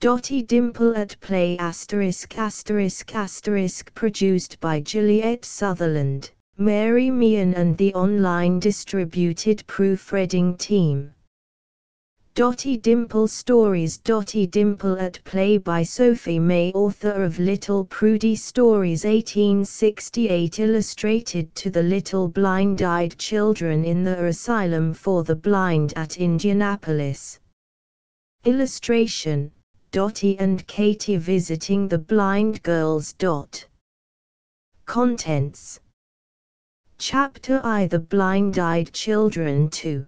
Dotty Dimple at Play **** produced by Juliet Sutherland, Mary Meehan and the online distributed proofreading team. Dotty Dimple Stories. Dotty Dimple at Play by Sophie May, author of Little Prudy Stories 1868, illustrated to the little blind-eyed children in the Asylum for the Blind at Indianapolis. Illustration: Dotty and Katie visiting the blind girls. Contents: Chapter I, The Blind-Eyed Children. 2.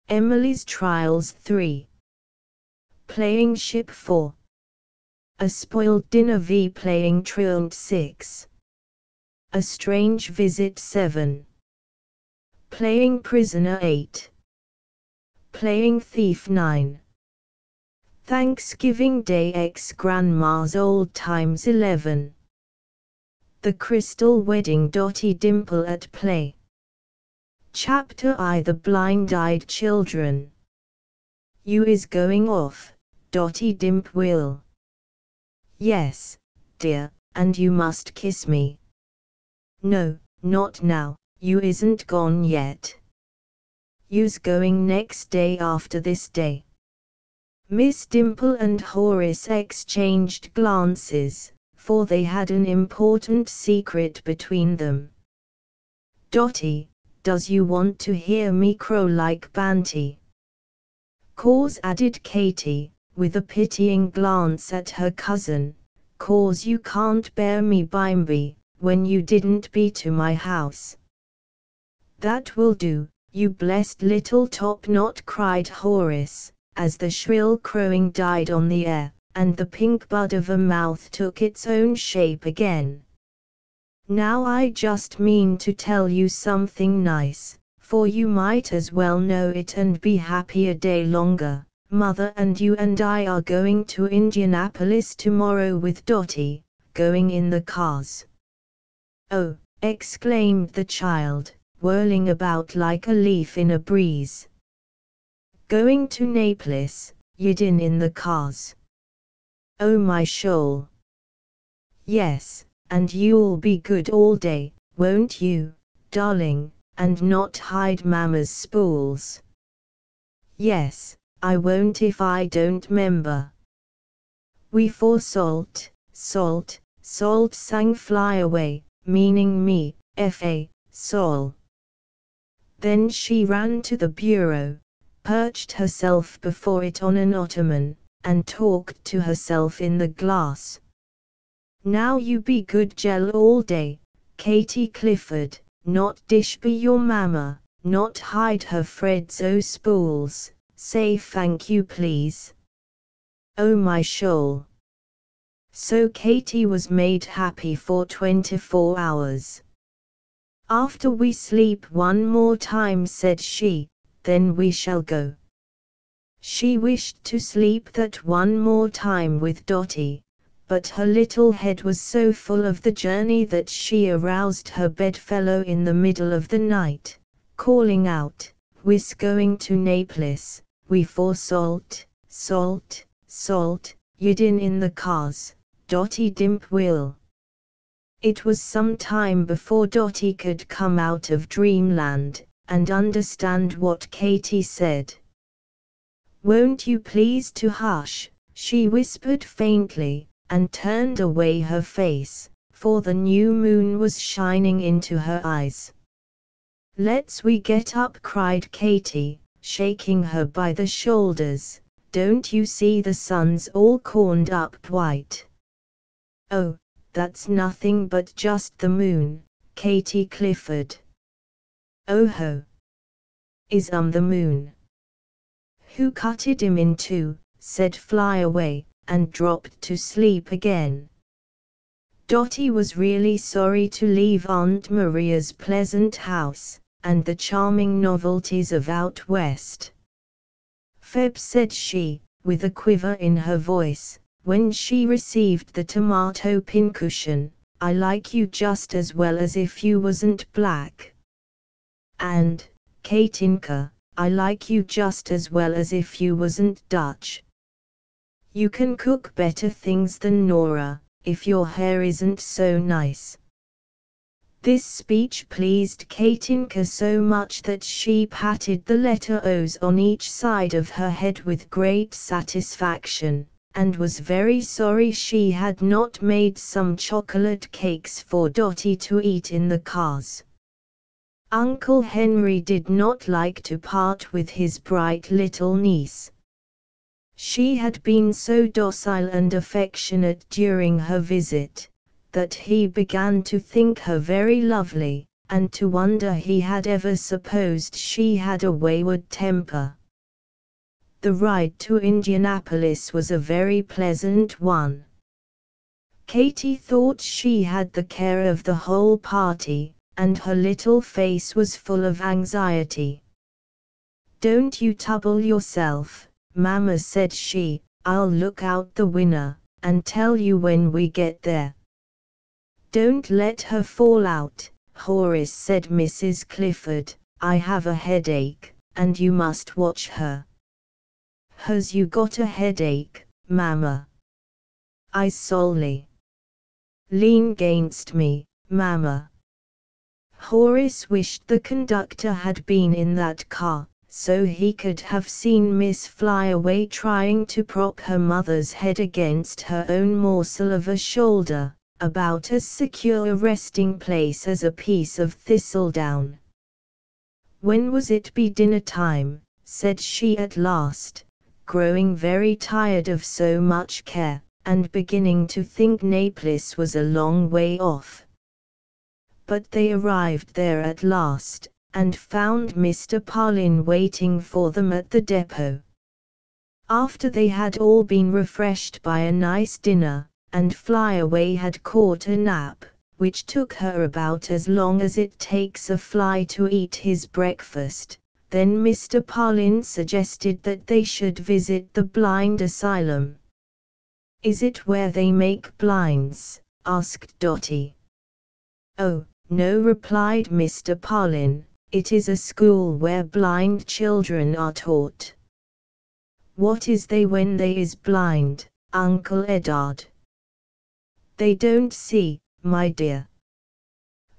Emily's Trials. 3. Playing Ship. 4. A Spoiled Dinner. V. Playing Truant. 6. A Strange Visit. 7. Playing Prisoner. 8. Playing Thief. 9. Thanksgiving Day ex-Grandma's Old Times. 11. The Crystal Wedding. Dotty Dimple at Play. Chapter I, The Blind-Eyed Children. You is going off, Dotty Dimp will. Yes, dear, and you must kiss me. No, not now, you isn't gone yet. You's going next day after this day. Miss Dimple and Horace exchanged glances, for they had an important secret between them. Dotty, does you want to hear me crow like Banty? "'Cause," added Katie, with a pitying glance at her cousin, "'cause you can't bear me bimeby, when you didn't be to my house." "That will do, you blessed little top-knot," cried Horace, as the shrill crowing died on the air, and the pink bud of a mouth took its own shape again. "Now I just mean to tell you something nice, for you might as well know it and be happy a day longer. Mother and you and I are going to Indianapolis tomorrow with Dotty, going in the cars." "Oh!" exclaimed the child, whirling about like a leaf in a breeze. "Going to Naples, y'din in the cars? Oh my shoal!" "Yes, and you'll be good all day, won't you, darling, and not hide Mama's spools?" "Yes, I won't if I don't 'member." "We for salt, salt, salt," sang Flyaway, meaning me, F.A., Sol. Then she ran to the bureau, perched herself before it on an ottoman, and talked to herself in the glass. "Now you be good gel all day, Katie Clifford, not dish be your mamma, not hide her Fred's o' spools, say thank you please. Oh my shoal." So Katie was made happy for 24 hours. "After we sleep one more time," said she, "then we shall go." She wished to sleep that one more time with Dotty, but her little head was so full of the journey that she aroused her bedfellow in the middle of the night, calling out, "We's going to Naples, we for salt, salt, salt, y'din in the cars, Dotty Dimp will." It was some time before Dotty could come out of dreamland, and understand what Katie said. "Won't you please to hush," she whispered faintly, and turned away her face, for the new moon was shining into her eyes. "Let's we get up," cried Katie, shaking her by the shoulders. "Don't you see the sun's all corned up white?" "Oh, that's nothing but just the moon, Katie Clifford." "Oh ho! Is the moon?" "Who cutted him in two?" said Flyaway, and dropped to sleep again. Dotty was really sorry to leave Aunt Maria's pleasant house, and the charming novelties of out west. "Feb," said she, with a quiver in her voice, when she received the tomato pincushion, "I like you just as well as if you wasn't black. And, Katinka, I like you just as well as if you wasn't Dutch." You can cook better things than Nora, if your hair isn't so nice." This speech pleased Katinka so much that she patted the letter O's on each side of her head with great satisfaction, and was very sorry she had not made some chocolate cakes for Dotty to eat in the cars. Uncle Henry did not like to part with his bright little niece. She had been so docile and affectionate during her visit, that he began to think her very lovely, and to wonder he had ever supposed she had a wayward temper. The ride to Indianapolis was a very pleasant one. Katy thought she had the care of the whole party, and her little face was full of anxiety. "Don't you trouble yourself, Mamma," said she. "I'll look out the winner, and tell you when we get there." "Don't let her fall out, Horace," said Mrs. Clifford. "I have a headache, and you must watch her." "Has you got a headache, Mamma?" "I solely." "Lean 'gainst me, Mamma." Horace wished the conductor had been in that car, so he could have seen Miss Flyaway trying to prop her mother's head against her own morsel of a shoulder, about as secure a resting place as a piece of thistledown. "When was it be dinner time?" said she at last, growing very tired of so much care, and beginning to think Naples was a long way off. But they arrived there at last, and found Mr. Parlin waiting for them at the depot. After they had all been refreshed by a nice dinner, and Flyaway had caught a nap, which took her about as long as it takes a fly to eat his breakfast, then Mr. Parlin suggested that they should visit the blind asylum. "Is it where they make blinds?" asked Dotty. "Oh, no," replied Mr. Parlin, "it is a school where blind children are taught." "What is they when they is blind, Uncle Edard?" "They don't see, my dear."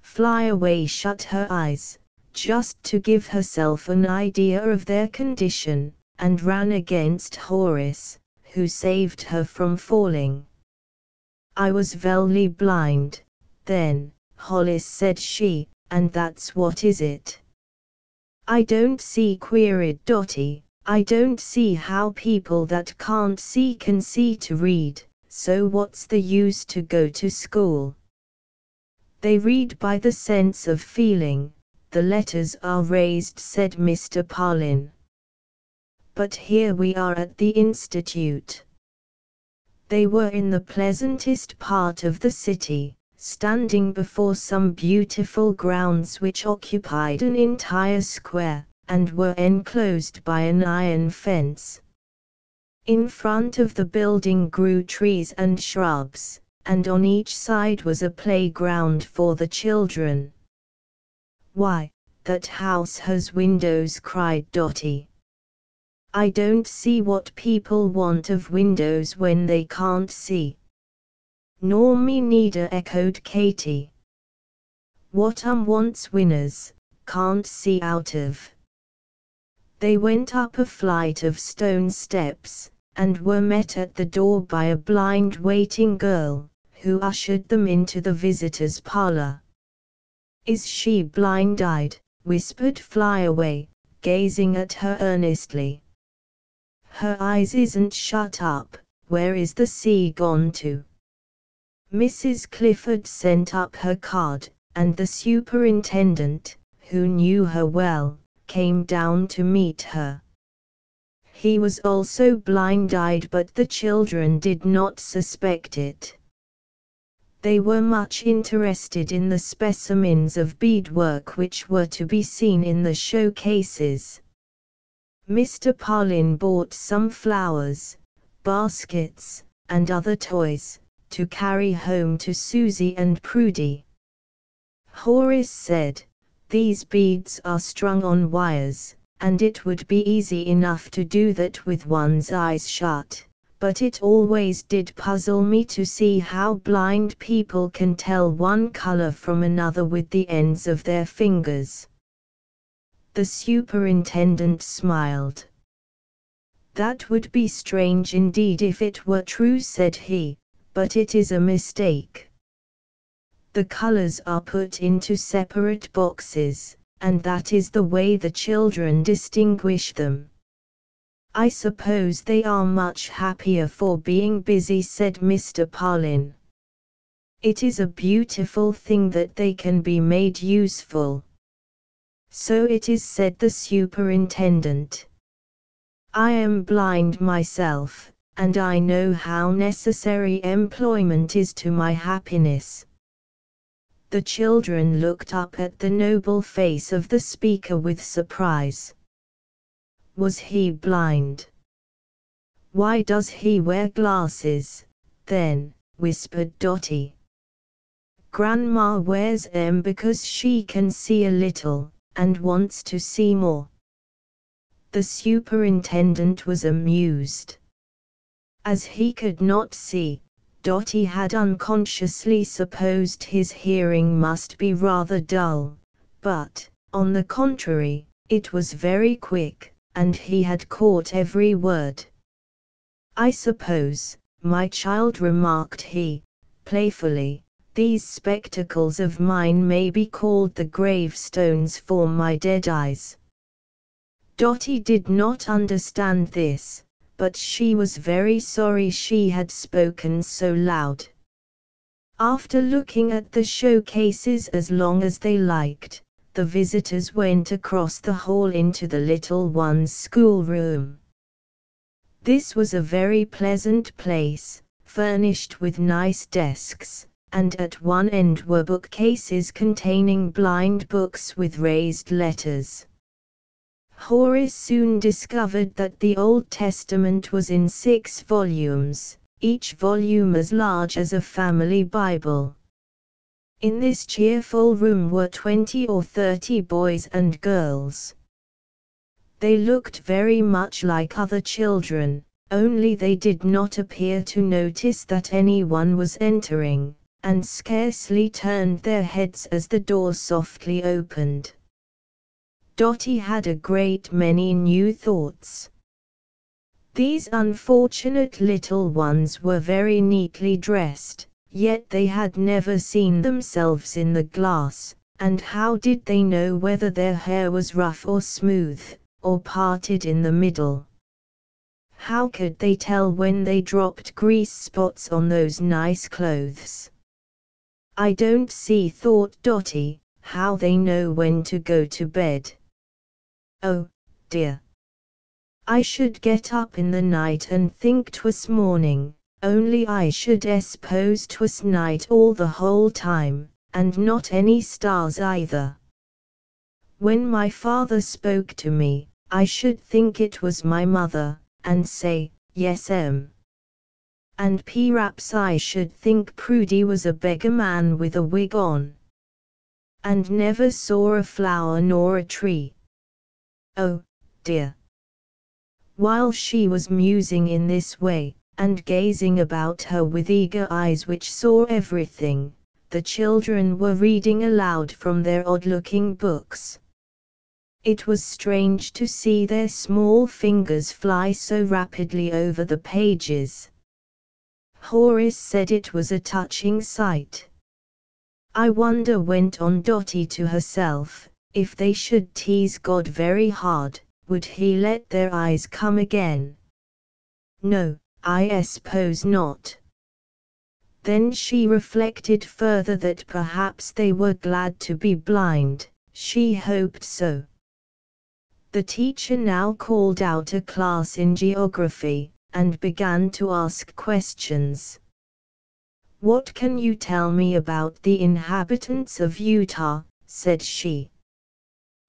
Flyaway shut her eyes, just to give herself an idea of their condition, and ran against Horace, who saved her from falling. "I was velly blind, then, Hollis," said she, "and that's what is it." "I don't see," queried Dotty. "I don't see how people that can't see can see to read. So what's the use to go to school?" "They read by the sense of feeling, the letters are raised," said Mr. Parlin. "But here we are at the Institute." They were in the pleasantest part of the city, standing before some beautiful grounds which occupied an entire square, and were enclosed by an iron fence. In front of the building grew trees and shrubs, and on each side was a playground for the children. "Why, that house has windows," cried Dotty. "I don't see what people want of windows when they can't see." "Nor me neither," echoed Katy. "What wants winners, can't see out of." They went up a flight of stone steps, and were met at the door by a blind waiting girl, who ushered them into the visitors' parlor. "Is she blind-eyed?" whispered Flyaway, gazing at her earnestly. "Her eyes isn't shut up. Where is the sea gone to?" Mrs. Clifford sent up her card, and the superintendent, who knew her well, came down to meet her. He was also blind-eyed, but the children did not suspect it. They were much interested in the specimens of beadwork which were to be seen in the showcases. Mr. Parlin bought some flowers, baskets, and other toys, to carry home to Susie and Prudy. Horace said, "These beads are strung on wires, and it would be easy enough to do that with one's eyes shut, but it always did puzzle me to see how blind people can tell one color from another with the ends of their fingers. The superintendent smiled. "That would be strange indeed if it were true," said he, "but it is a mistake. The colors are put into separate boxes, and that is the way the children distinguish them." "I suppose they are much happier for being busy," said Mr. Parlin. "It is a beautiful thing that they can be made useful." "So it is," said the superintendent. "I am blind myself, and I know how necessary employment is to my happiness." The children looked up at the noble face of the speaker with surprise. Was he blind? "Why does he wear glasses, then?" whispered Dotty. "Grandma wears them because she can see a little, and wants to see more." The superintendent was amused. As he could not see, Dotty had unconsciously supposed his hearing must be rather dull, but, on the contrary, it was very quick, and he had caught every word. "I suppose, my child," remarked he, playfully, "these spectacles of mine may be called the gravestones for my dead eyes." Dotty did not understand this, but she was very sorry she had spoken so loud. After looking at the showcases as long as they liked, the visitors went across the hall into the little one's schoolroom. This was a very pleasant place, furnished with nice desks, and at one end were bookcases containing blind books with raised letters. Horace soon discovered that the Old Testament was in 6 volumes, each volume as large as a family Bible. In this cheerful room were 20 or 30 boys and girls. They looked very much like other children, only they did not appear to notice that anyone was entering, and scarcely turned their heads as the door softly opened. Dotty had a great many new thoughts. These unfortunate little ones were very neatly dressed, yet they had never seen themselves in the glass, and how did they know whether their hair was rough or smooth, or parted in the middle? How could they tell when they dropped grease spots on those nice clothes? "I don't see," thought Dotty, "how they know when to go to bed. Oh, dear. I should get up in the night and think 'twas morning, only I should suppose 'twas night all the whole time, and not any stars either. When my father spoke to me, I should think it was my mother, and say, 'Yes, and perhaps I should think Prudy was a beggar man with a wig on, and never saw a flower nor a tree. Oh, dear.'" While she was musing in this way, and gazing about her with eager eyes which saw everything, the children were reading aloud from their odd-looking books. It was strange to see their small fingers fly so rapidly over the pages. Horace said it was a touching sight. "I wonder," went on Dotty to herself, "if they should tease God very hard, would he let their eyes come again? No, I suppose not." Then she reflected further that perhaps they were glad to be blind, she hoped so. The teacher now called out a class in geography, and began to ask questions. "What can you tell me about the inhabitants of Utah?" said she.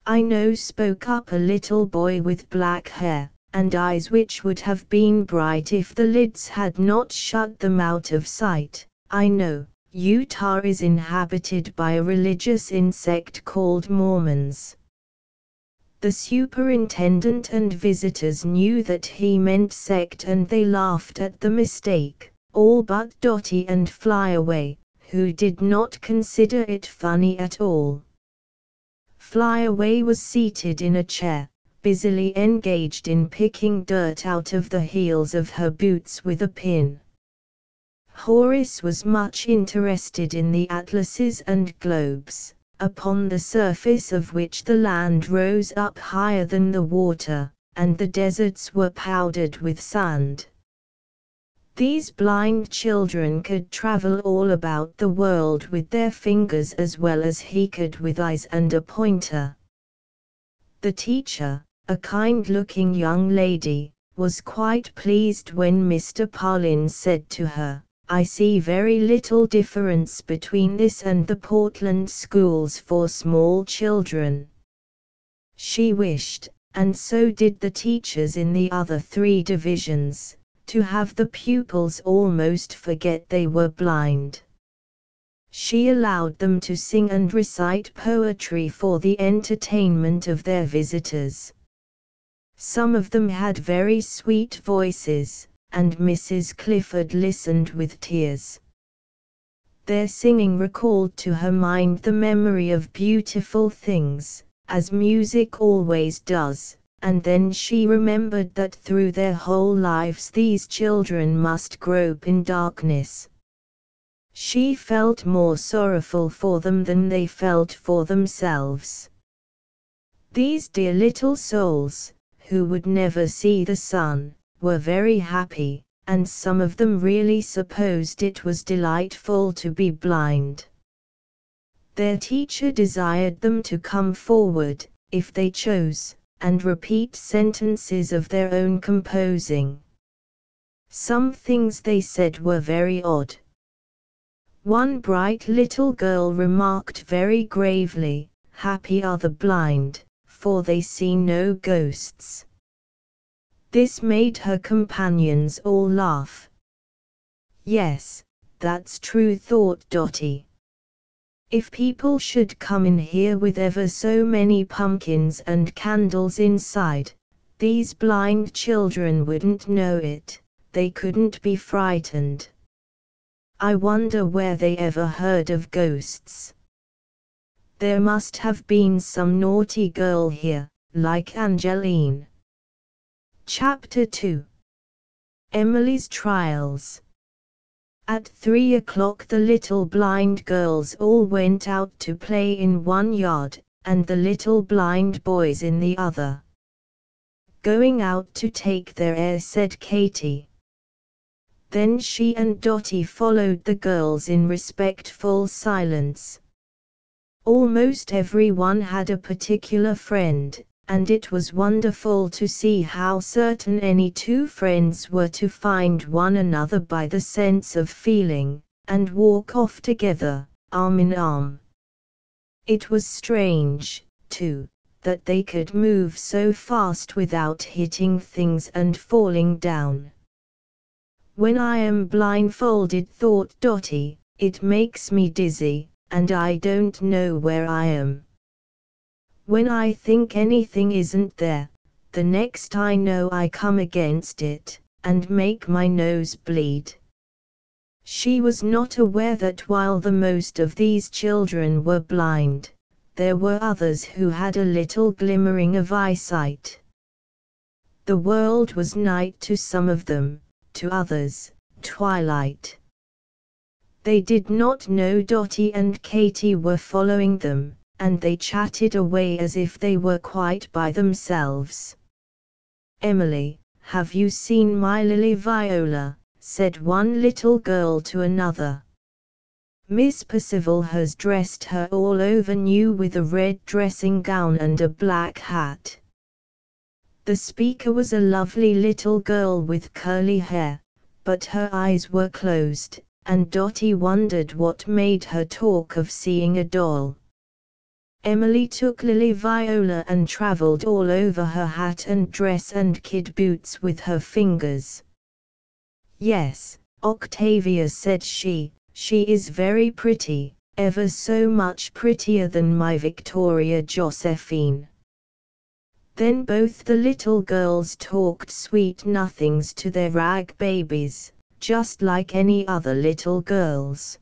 "I know," spoke up a little boy with black hair, and eyes which would have been bright if the lids had not shut them out of sight. "I know, Utah is inhabited by a religious insect called Mormons." The superintendent and visitors knew that he meant sect, and they laughed at the mistake, all but Dotty and Flyaway, who did not consider it funny at all. Flyaway was seated in a chair, busily engaged in picking dirt out of the heels of her boots with a pin. Horace was much interested in the atlases and globes, upon the surface of which the land rose up higher than the water, and the deserts were powdered with sand. These blind children could travel all about the world with their fingers as well as he could with eyes and a pointer. The teacher, a kind-looking young lady, was quite pleased when Mr. Parlin said to her, "I see very little difference between this and the Portland schools for small children." She wished, and so did the teachers in the other 3 divisions, to have the pupils almost forget they were blind. She allowed them to sing and recite poetry for the entertainment of their visitors. Some of them had very sweet voices, and Mrs. Clifford listened with tears. Their singing recalled to her mind the memory of beautiful things, as music always does, and then she remembered that through their whole lives these children must grope in darkness. She felt more sorrowful for them than they felt for themselves. These dear little souls, who would never see the sun, were very happy, and some of them really supposed it was delightful to be blind. Their teacher desired them to come forward, if they chose, and repeat sentences of their own composing. Some things they said were very odd. One bright little girl remarked very gravely, "Happy are the blind, for they see no ghosts." This made her companions all laugh. "Yes, that's true," thought Dotty. "If people should come in here with ever so many pumpkins and candles inside, these blind children wouldn't know it, they couldn't be frightened. I wonder where they ever heard of ghosts. There must have been some naughty girl here, like Angeline." Chapter 2. Emily's Trials. At 3 o'clock the little blind girls all went out to play in one yard, and the little blind boys in the other. "Going out to take their air," said Katy. Then she and Dotty followed the girls in respectful silence. Almost everyone had a particular friend, and it was wonderful to see how certain any 2 friends were to find one another by the sense of feeling, and walk off together, arm in arm. It was strange, too, that they could move so fast without hitting things and falling down. "When I am blindfolded," thought Dotty, "it makes me dizzy, and I don't know where I am. When I think anything isn't there, the next I know I come against it, and make my nose bleed." She was not aware that while the most of these children were blind, there were others who had a little glimmering of eyesight. The world was night to some of them, to others, twilight. They did not know Dotty and Katy were following them, and they chatted away as if they were quite by themselves. "Emily, have you seen my Lily Viola?" said one little girl to another. "Miss Percival has dressed her all over new with a red dressing gown and a black hat." The speaker was a lovely little girl with curly hair, but her eyes were closed, and Dotty wondered what made her talk of seeing a doll. Emily took Lily Viola and traveled all over her hat and dress and kid boots with her fingers. "Yes, Octavia," said she is very pretty, ever so much prettier than my Victoria Josephine." Then both the little girls talked sweet nothings to their rag babies, just like any other little girls.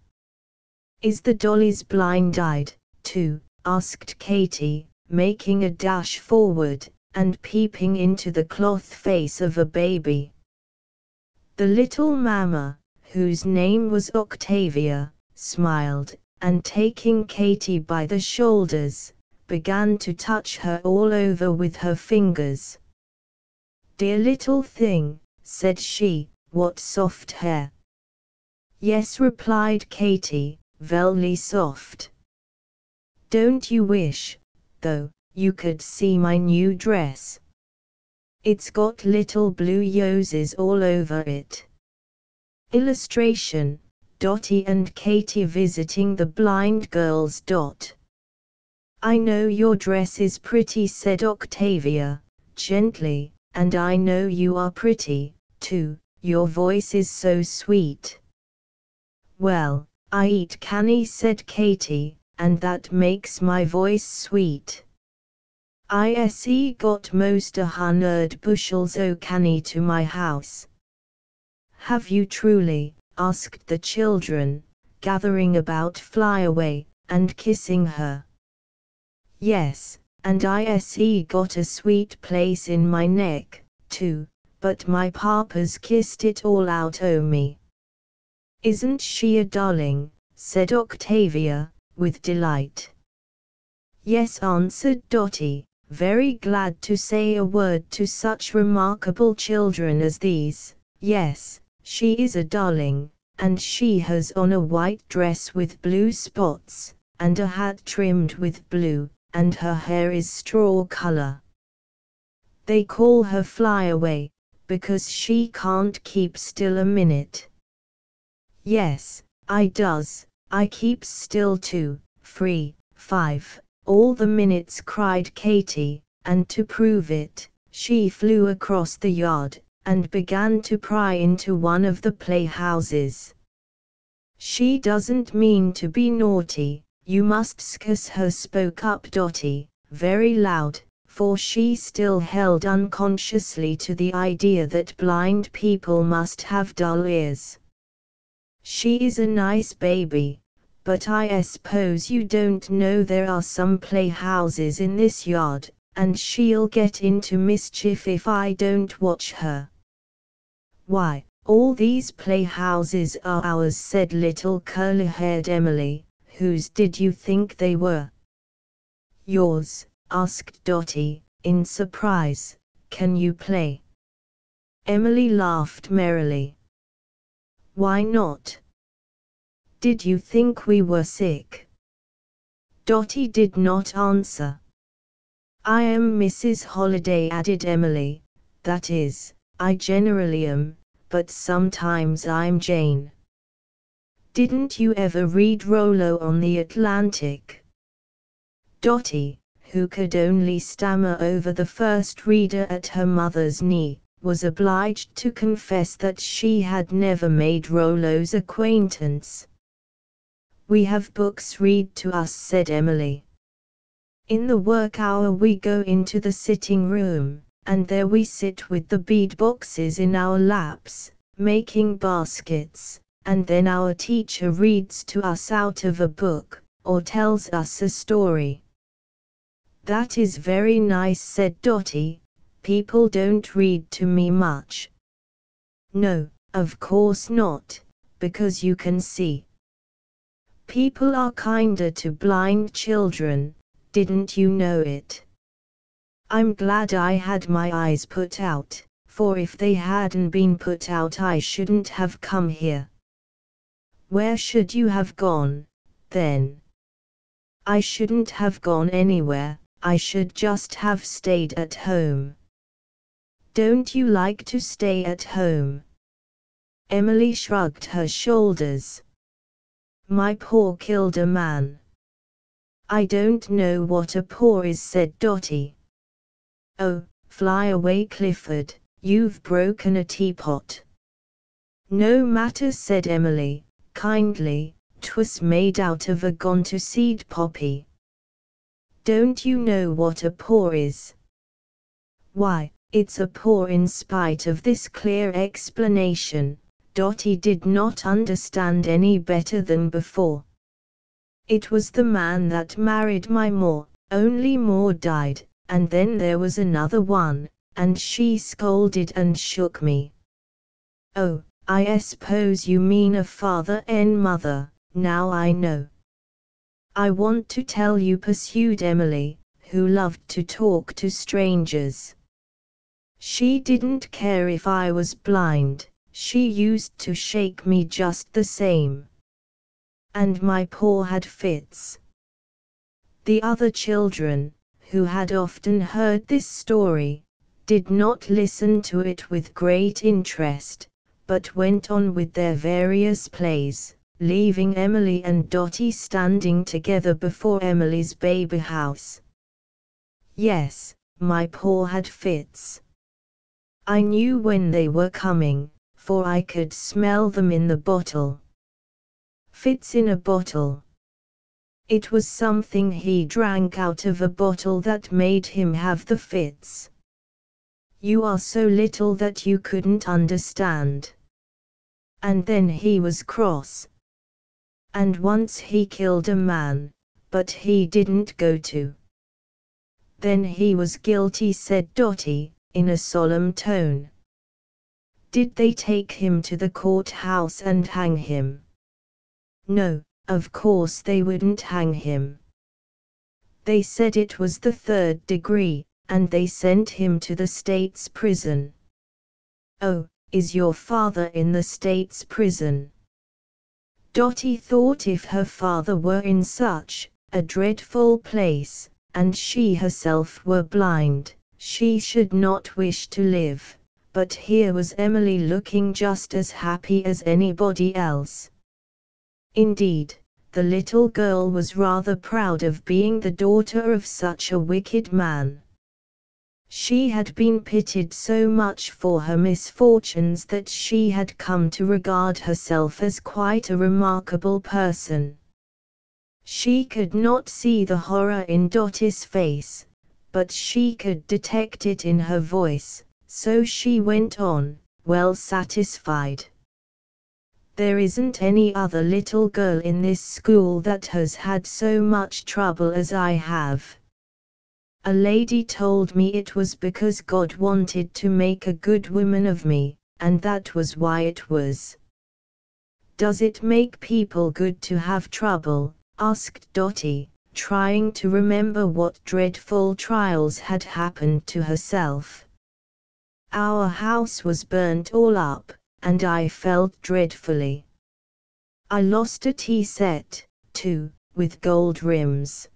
"Is the dollies blind-eyed, too?" asked Katy, making a dash forward, and peeping into the cloth face of a baby. The little mamma, whose name was Octavia, smiled, and taking Katy by the shoulders, began to touch her all over with her fingers. "Dear little thing," said she, "what soft hair." "Yes," replied Katy, "very soft. Don't you wish, though, you could see my new dress? It's got little blue roses all over it." Illustration: Dotty and Katy visiting the blind girls. "I know your dress is pretty," said Octavia, gently, "and I know you are pretty, too, your voice is so sweet." "Well, I eat canny," said Katy, "and that makes my voice sweet. I got most 100 bushels o' canny to my house." "Have you truly?" asked the children, gathering about Flyaway, and kissing her. "Yes, and I got a sweet place in my neck, too, but my papa's kissed it all out o' me." "Isn't she a darling?" said Octavia, with delight. "Yes," answered Dotty, very glad to say a word to such remarkable children as these. "Yes, she is a darling, and she has on a white dress with blue spots, and a hat trimmed with blue, and her hair is straw color. They call her Flyaway, because she can't keep still a minute." "Yes, I does, I keeps still too, 3, 5, all the minutes," cried Katy, and to prove it, she flew across the yard, and began to pry into one of the playhouses. "She doesn't mean to be naughty, you must scuss her," spoke up Dotty, very loud, for she still held unconsciously to the idea that blind people must have dull ears. "She is a nice baby, but I suppose you don't know there are some playhouses in this yard, and she'll get into mischief if I don't watch her." "Why, all these playhouses are ours," said little curly-haired Emily. "Whose did you think they were?" "Yours," asked Dotty, in surprise. "Can you play?" Emily laughed merrily. "Why not? Did you think we were sick?" Dotty did not answer. "I am Mrs. Holiday," added Emily. "That is, I generally am, but sometimes I'm Jane. Didn't you ever read Rollo on the Atlantic?" Dotty, who could only stammer over the first reader at her mother's knee, was obliged to confess that she had never made Rollo's acquaintance. "We have books read to us," said Emily. "In the work hour we go into the sitting room, and there we sit with the bead boxes in our laps, making baskets, and then our teacher reads to us out of a book, or tells us a story." "That is very nice," said Dotty. "People don't read to me much." "No, of course not, because you can see. People are kinder to blind children, didn't you know it? I'm glad I had my eyes put out, for if they hadn't been put out I shouldn't have come here." "Where should you have gone, then?" "I shouldn't have gone anywhere, I should just have stayed at home." "Don't you like to stay at home?" Emily shrugged her shoulders. "My paw killed a man." "I don't know what a paw is," said Dotty. "Oh, fly away, Clifford, you've broken a teapot." "No matter," said Emily, kindly, "'twas made out of a gone-to-seed poppy." "Don't you know what a paw is?" Why, it's a poor. In spite of this clear explanation, Dotty did not understand any better than before. It was the man that married my Ma, only Ma died, and then there was another one, and she scolded and shook me. Oh, I suppose you mean a father and mother, now I know. I want to tell you, pursued Emily, who loved to talk to strangers. She didn't care if I was blind, she used to shake me just the same. And my paw had fits. The other children, who had often heard this story, did not listen to it with great interest, but went on with their various plays, leaving Emily and Dotty standing together before Emily's baby house. Yes, my paw had fits. I knew when they were coming, for I could smell them in the bottle. Fits in a bottle. It was something he drank out of a bottle that made him have the fits. You are so little that you couldn't understand. And then he was cross. And once he killed a man, but he didn't go to. Then he was guilty, said Dotty, in a solemn tone. Did they take him to the courthouse and hang him? No, of course they wouldn't hang him. They said it was the 3rd degree, and they sent him to the state's prison. Oh, is your father in the state's prison? Dotty thought if her father were in such a dreadful place, and she herself were blind, she should not wish to live, but here was Emily looking just as happy as anybody else. Indeed, the little girl was rather proud of being the daughter of such a wicked man. She had been pitied so much for her misfortunes that she had come to regard herself as quite a remarkable person. She could not see the horror in Dotty's face, but she could detect it in her voice, so she went on, well satisfied. There isn't any other little girl in this school that has had so much trouble as I have. A lady told me it was because God wanted to make a good woman of me, and that was why it was. Does it make people good to have trouble? Asked Dotty, trying to remember what dreadful trials had happened to herself. Our house was burnt all up, and I felt dreadfully. I lost a tea set, too, with gold rims.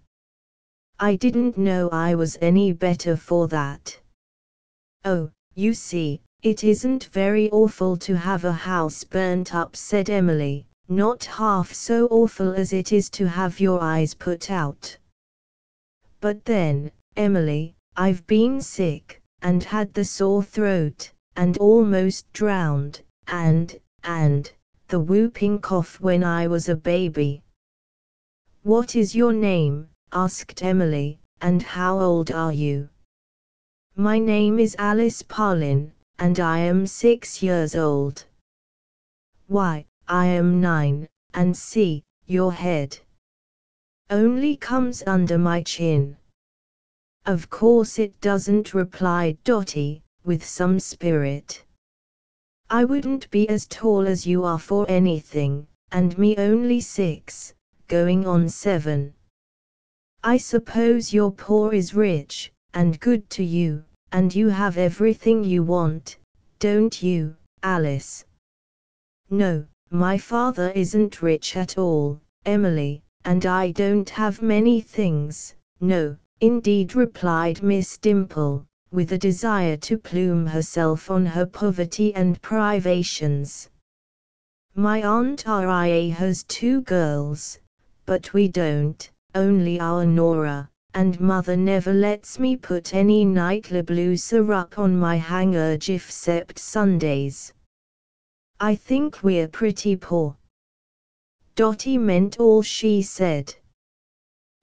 I didn't know I was any better for that. Oh, you see, it isn't very awful to have a house burnt up, said Emily, not half so awful as it is to have your eyes put out. But then, Emily, I've been sick, and had the sore throat, and almost drowned, and the whooping cough when I was a baby. What is your name? Asked Emily, and how old are you? My name is Alice Parlin, and I am 6 years old. Why, I am 9, and see, your head only comes under my chin. Of course it doesn't, replied Dotty, with some spirit. I wouldn't be as tall as you are for anything, and me only 6, going on 7. I suppose your pa is rich, and good to you, and you have everything you want, don't you, Alice? No, my father isn't rich at all, Emily, and I don't have many things, no, indeed, replied Miss Dimple, with a desire to plume herself on her poverty and privations. My Aunt Ria has 2 girls, but we don't, only our Nora, and Mother never lets me put any nightly blue syrup on my handkerchief except Sundays. I think we're pretty poor. Dotty meant all she said.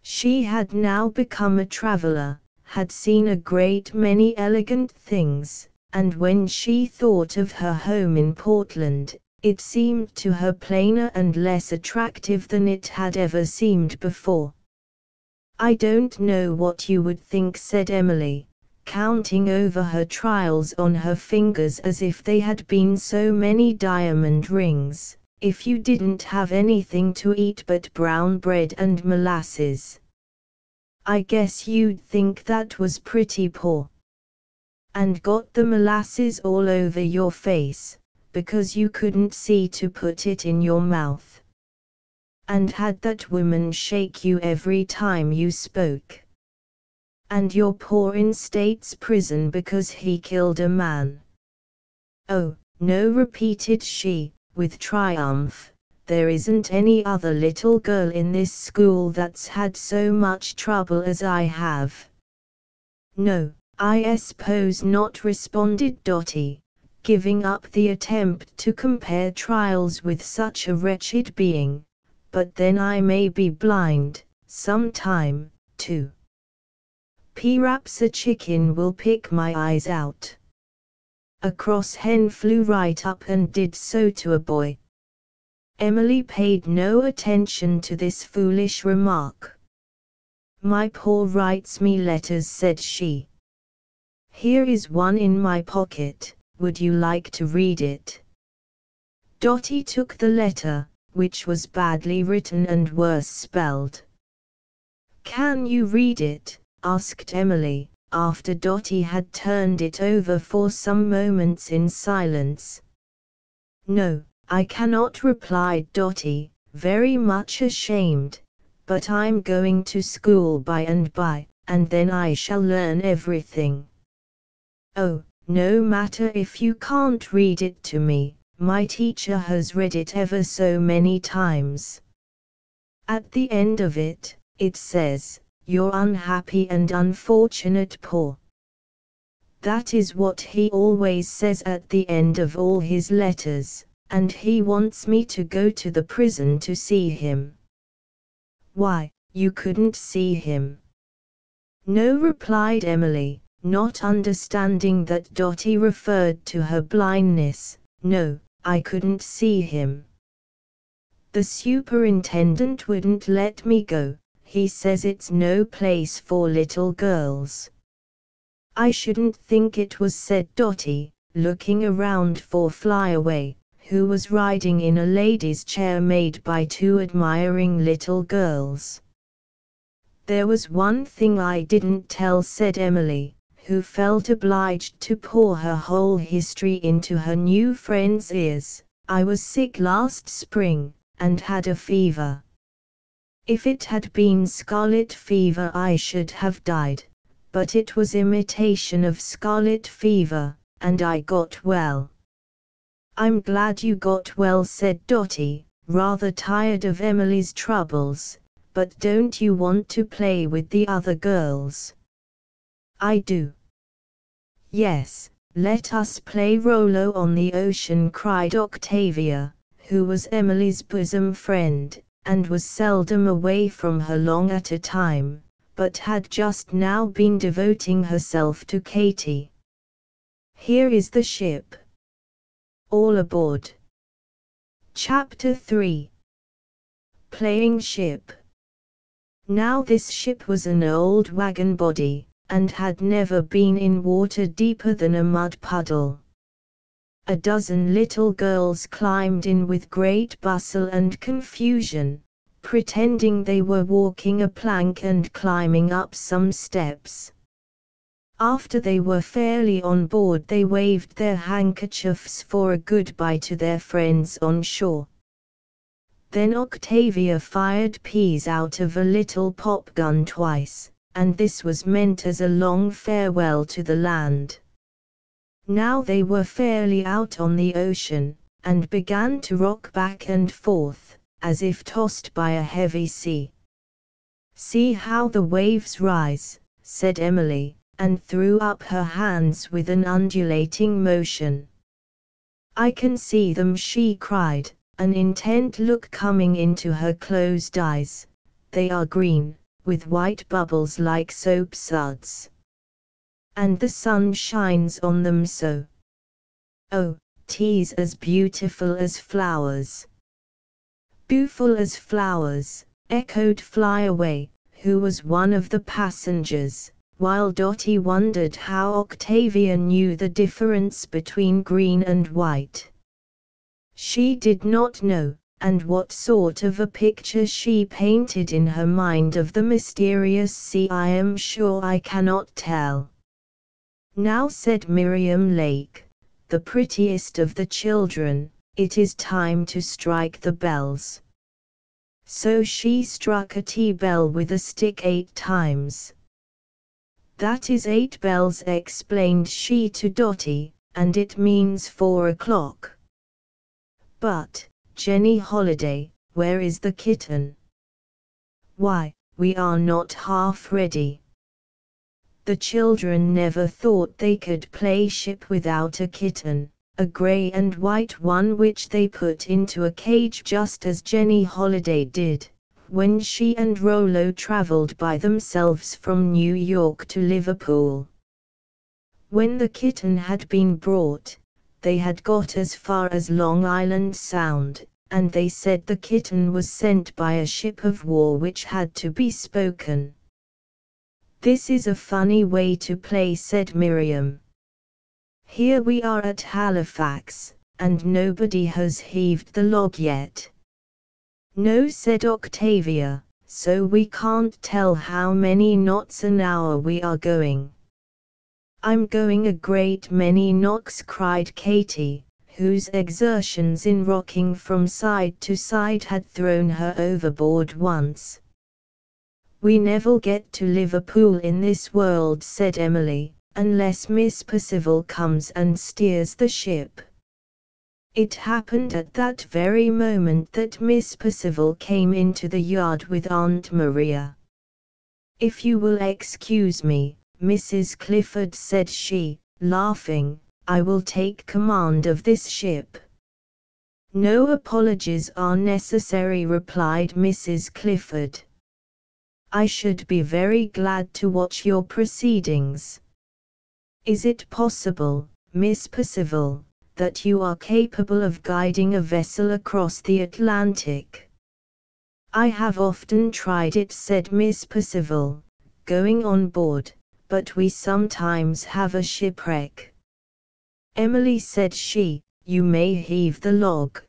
She had now become a traveler, had seen a great many elegant things, and when she thought of her home in Portland, it seemed to her plainer and less attractive than it had ever seemed before. "I don't know what you would think," said Emily, counting over her trials on her fingers as if they had been so many diamond rings, "if you didn't have anything to eat but brown bread and molasses. I guess you'd think that was pretty poor. And got the molasses all over your face, because you couldn't see to put it in your mouth. And had that woman shake you every time you spoke. And you're poor in state's prison because he killed a man." "Oh, no," repeated she, with triumph, "there isn't any other little girl in this school that's had so much trouble as I have." "No, I suppose not," responded Dotty, giving up the attempt to compare trials with such a wretched being, "but then I may be blind, sometime, too. Perhaps a chicken will pick my eyes out." A cross hen flew right up and did so to a boy. Emily paid no attention to this foolish remark. "My paw writes me letters," said she. "Here is one in my pocket, would you like to read it?" Dotty took the letter, which was badly written and worse spelled. "Can you read it?" asked Emily, after Dotty had turned it over for some moments in silence. "No, I cannot," replied Dotty, very much ashamed, "but I'm going to school by and by, and then I shall learn everything." "Oh, no matter if you can't read it to me, my teacher has read it ever so many times. At the end of it, it says, 'You're unhappy and unfortunate poor.' That is what he always says at the end of all his letters, and he wants me to go to the prison to see him." "Why, you couldn't see him." "No," replied Emily, not understanding that Dotty referred to her blindness. "No, I couldn't see him. The superintendent wouldn't let me go. He says it's no place for little girls." "I shouldn't think it was," said Dotty, looking around for Flyaway, who was riding in a lady's chair made by two admiring little girls. "There was one thing I didn't tell," said Emily, who felt obliged to pour her whole history into her new friend's ears. "I was sick last spring, and had a fever. If it had been scarlet fever I should have died, but it was imitation of scarlet fever, and I got well." "I'm glad you got well," said Dotty, rather tired of Emily's troubles, "but don't you want to play with the other girls?" "I do." "Yes, let us play Rollo on the ocean," cried Octavia, who was Emily's bosom friend, and was seldom away from her long at a time, but had just now been devoting herself to Katy. "Here is the ship. All aboard." Chapter 3. Playing Ship. Now this ship was an old wagon body, and had never been in water deeper than a mud puddle. A dozen little girls climbed in with great bustle and confusion, pretending they were walking a plank and climbing up some steps. After they were fairly on board they waved their handkerchiefs for a goodbye to their friends on shore. Then Octavia fired peas out of a little pop gun twice, and this was meant as a long farewell to the land. Now they were fairly out on the ocean, and began to rock back and forth, as if tossed by a heavy sea. "See how the waves rise," said Emily, and threw up her hands with an undulating motion. "I can see them," she cried, an intent look coming into her closed eyes. "They are green, with white bubbles like soap suds. and the sun shines on them so. Oh, 'tis as beautiful as flowers. Beautiful as flowers, echoed Flyaway, who was one of the passengers, while Dotty wondered how Octavia knew the difference between green and white. She did not know, and what sort of a picture she painted in her mind of the mysterious sea I am sure I cannot tell. Now, said Miriam Lake, the prettiest of the children, it is time to strike the bells. So she struck a tea bell with a stick 8 times. That is 8 bells, explained she to Dotty, and it means 4 o'clock. But, Jenny Holiday, where is the kitten? Why, we are not half ready. The children never thought they could play ship without a kitten, a grey and white one which they put into a cage just as Jenny Holiday did, when she and Rollo travelled by themselves from New York to Liverpool. When the kitten had been brought, they had got as far as Long Island Sound, and they said the kitten was sent by a ship of war which had to be spoken. This is a funny way to play, said Miriam. Here we are at Halifax, and nobody has heaved the log yet. No, said Octavia, so we can't tell how many knots an hour we are going. I'm going a great many knots, cried Katy, whose exertions in rocking from side to side had thrown her overboard once. We never get to Liverpool in this world, said Emily, unless Miss Percival comes and steers the ship. It happened at that very moment that Miss Percival came into the yard with Aunt Maria. If you will excuse me, Mrs. Clifford, said she, laughing, I will take command of this ship. No apologies are necessary, replied Mrs. Clifford. I should be very glad to watch your proceedings. Is it possible, Miss Percival, that you are capable of guiding a vessel across the Atlantic? I have often tried it, said Miss Percival, going on board, but we sometimes have a shipwreck. Emily, said she, you may heave the log.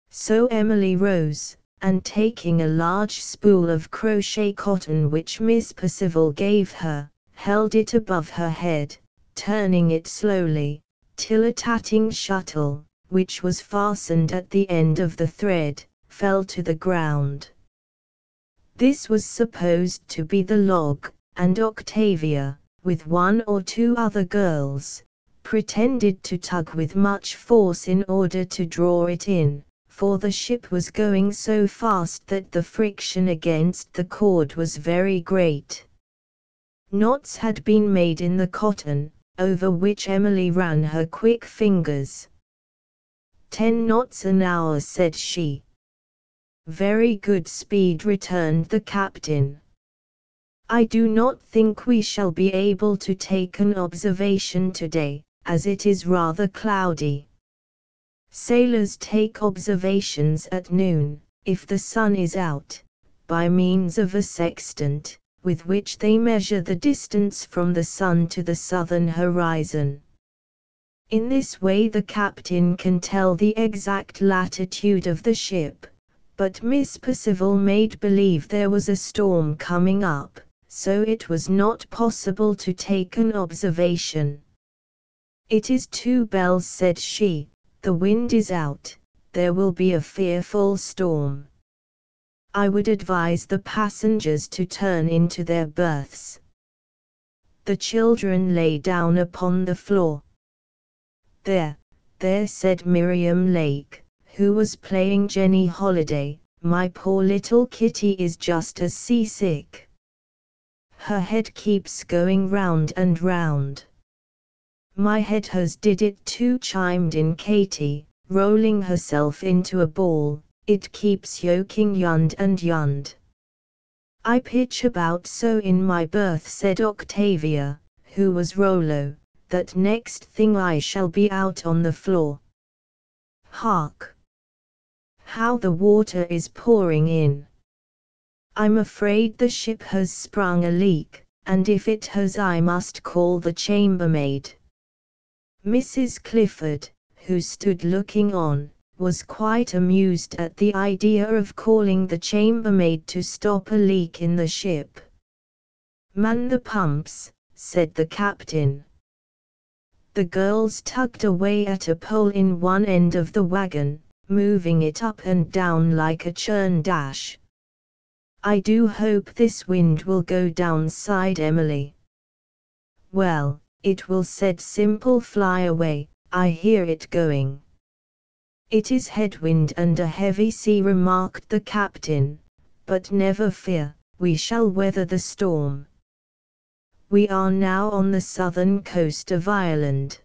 So Emily rose, and taking a large spool of crochet cotton which Miss Percival gave her, held it above her head, turning it slowly, till a tatting shuttle, which was fastened at the end of the thread, fell to the ground. This was supposed to be the log, and Octavia, with 1 or 2 other girls, pretended to tug with much force in order to draw it in, for the ship was going so fast that the friction against the cord was very great. Knots had been made in the cotton, over which Emily ran her quick fingers. 10 knots an hour, said she. Very good speed, returned the captain. I do not think we shall be able to take an observation today, as it is rather cloudy. Sailors take observations at noon, if the sun is out, by means of a sextant, with which they measure the distance from the sun to the southern horizon. In this way the captain can tell the exact latitude of the ship, but Miss Percival made believe there was a storm coming up, so it was not possible to take an observation. It is 2 bells, said she, the wind is out, there will be a fearful storm. I would advise the passengers to turn into their berths. The children lay down upon the floor. There, said Miriam Lake, who was playing Jenny Holiday, my poor little kitty is just as seasick. Her head keeps going round and round. My head has did it too, chimed in Katy, rolling herself into a ball, it keeps yoking yund and yund. I pitch about so in my berth, said Octavia, who was Rollo, that next thing I shall be out on the floor. Hark! How the water is pouring in. I'm afraid the ship has sprung a leak, and if it has I must call the chambermaid. Mrs. Clifford, who stood looking on, was quite amused at the idea of calling the chambermaid to stop a leak in the ship. "Man the pumps," said the captain. The girls tugged away at a pole in one end of the wagon, moving it up and down like a churn dash. "I do hope this wind will go down," sighed Emily. "Well, it will," said Simple Flyaway, "I hear it going." "It is headwind and a heavy sea," remarked the captain, "but never fear, we shall weather the storm. We are now on the southern coast of Ireland.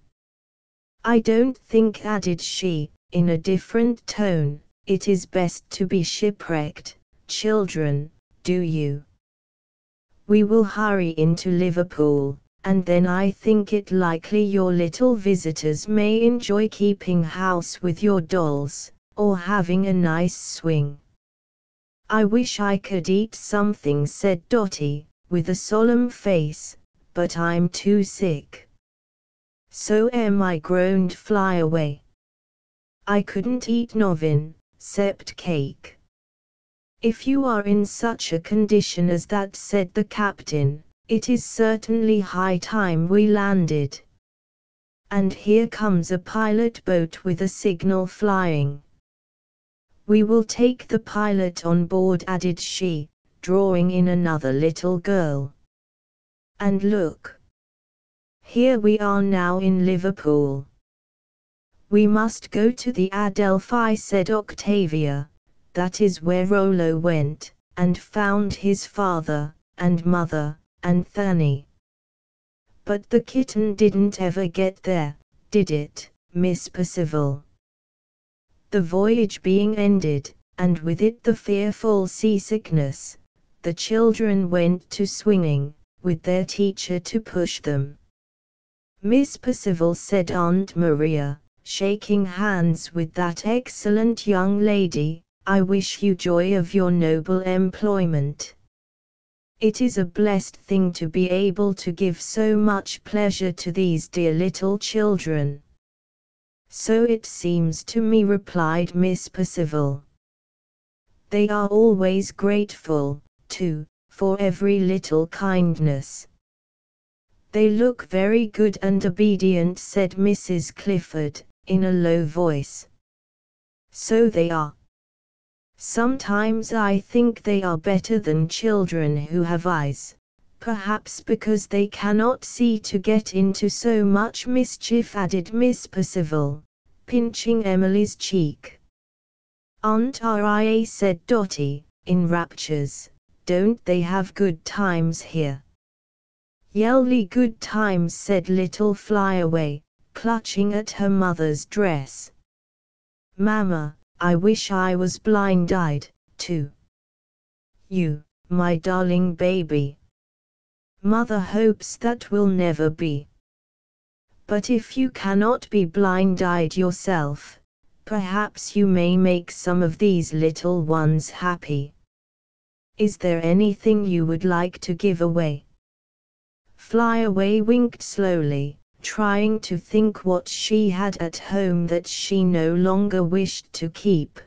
I don't think," added she, in a different tone, "it is best to be shipwrecked, children, do you? We will hurry into Liverpool, and then I think it likely your little visitors may enjoy keeping house with your dolls, or having a nice swing." "I wish I could eat something," said Dotty, with a solemn face, "but I'm too sick." "So am I," groaned Flyaway. "I couldn't eat novin, 'cept cake." "If you are in such a condition as that," said the captain, "it is certainly high time we landed. And here comes a pilot boat with a signal flying. We will take the pilot on board," added she, drawing in another little girl. "And look! Here we are now in Liverpool." "We must go to the Adelphi," said Octavia. "That is where Rollo went, and found his father, and mother, and Fanny." "But the kitten didn't ever get there, did it, Miss Percival?" The voyage being ended, and with it the fearful seasickness, the children went to swinging, with their teacher to push them. "Miss Percival," said Aunt Maria, shaking hands with that excellent young lady, "I wish you joy of your noble employment. It is a blessed thing to be able to give so much pleasure to these dear little children." "So it seems to me," replied Miss Percival. "They are always grateful, too, for every little kindness." "They look very good and obedient," said Mrs. Clifford, in a low voice. "So they are. Sometimes I think they are better than children who have eyes, perhaps because they cannot see to get into so much mischief," added Miss Percival, pinching Emily's cheek. "Aunt Ria," said Dotty, in raptures, "don't they have good times here?" "Yelly good times," said little Flyaway, clutching at her mother's dress. "Mamma, I wish I was blind-eyed, too." "You, my darling baby. Mother hopes that will never be. But if you cannot be blind-eyed yourself, perhaps you may make some of these little ones happy. Is there anything you would like to give away?" Flyaway winked slowly, trying to think what she had at home that she no longer wished to keep.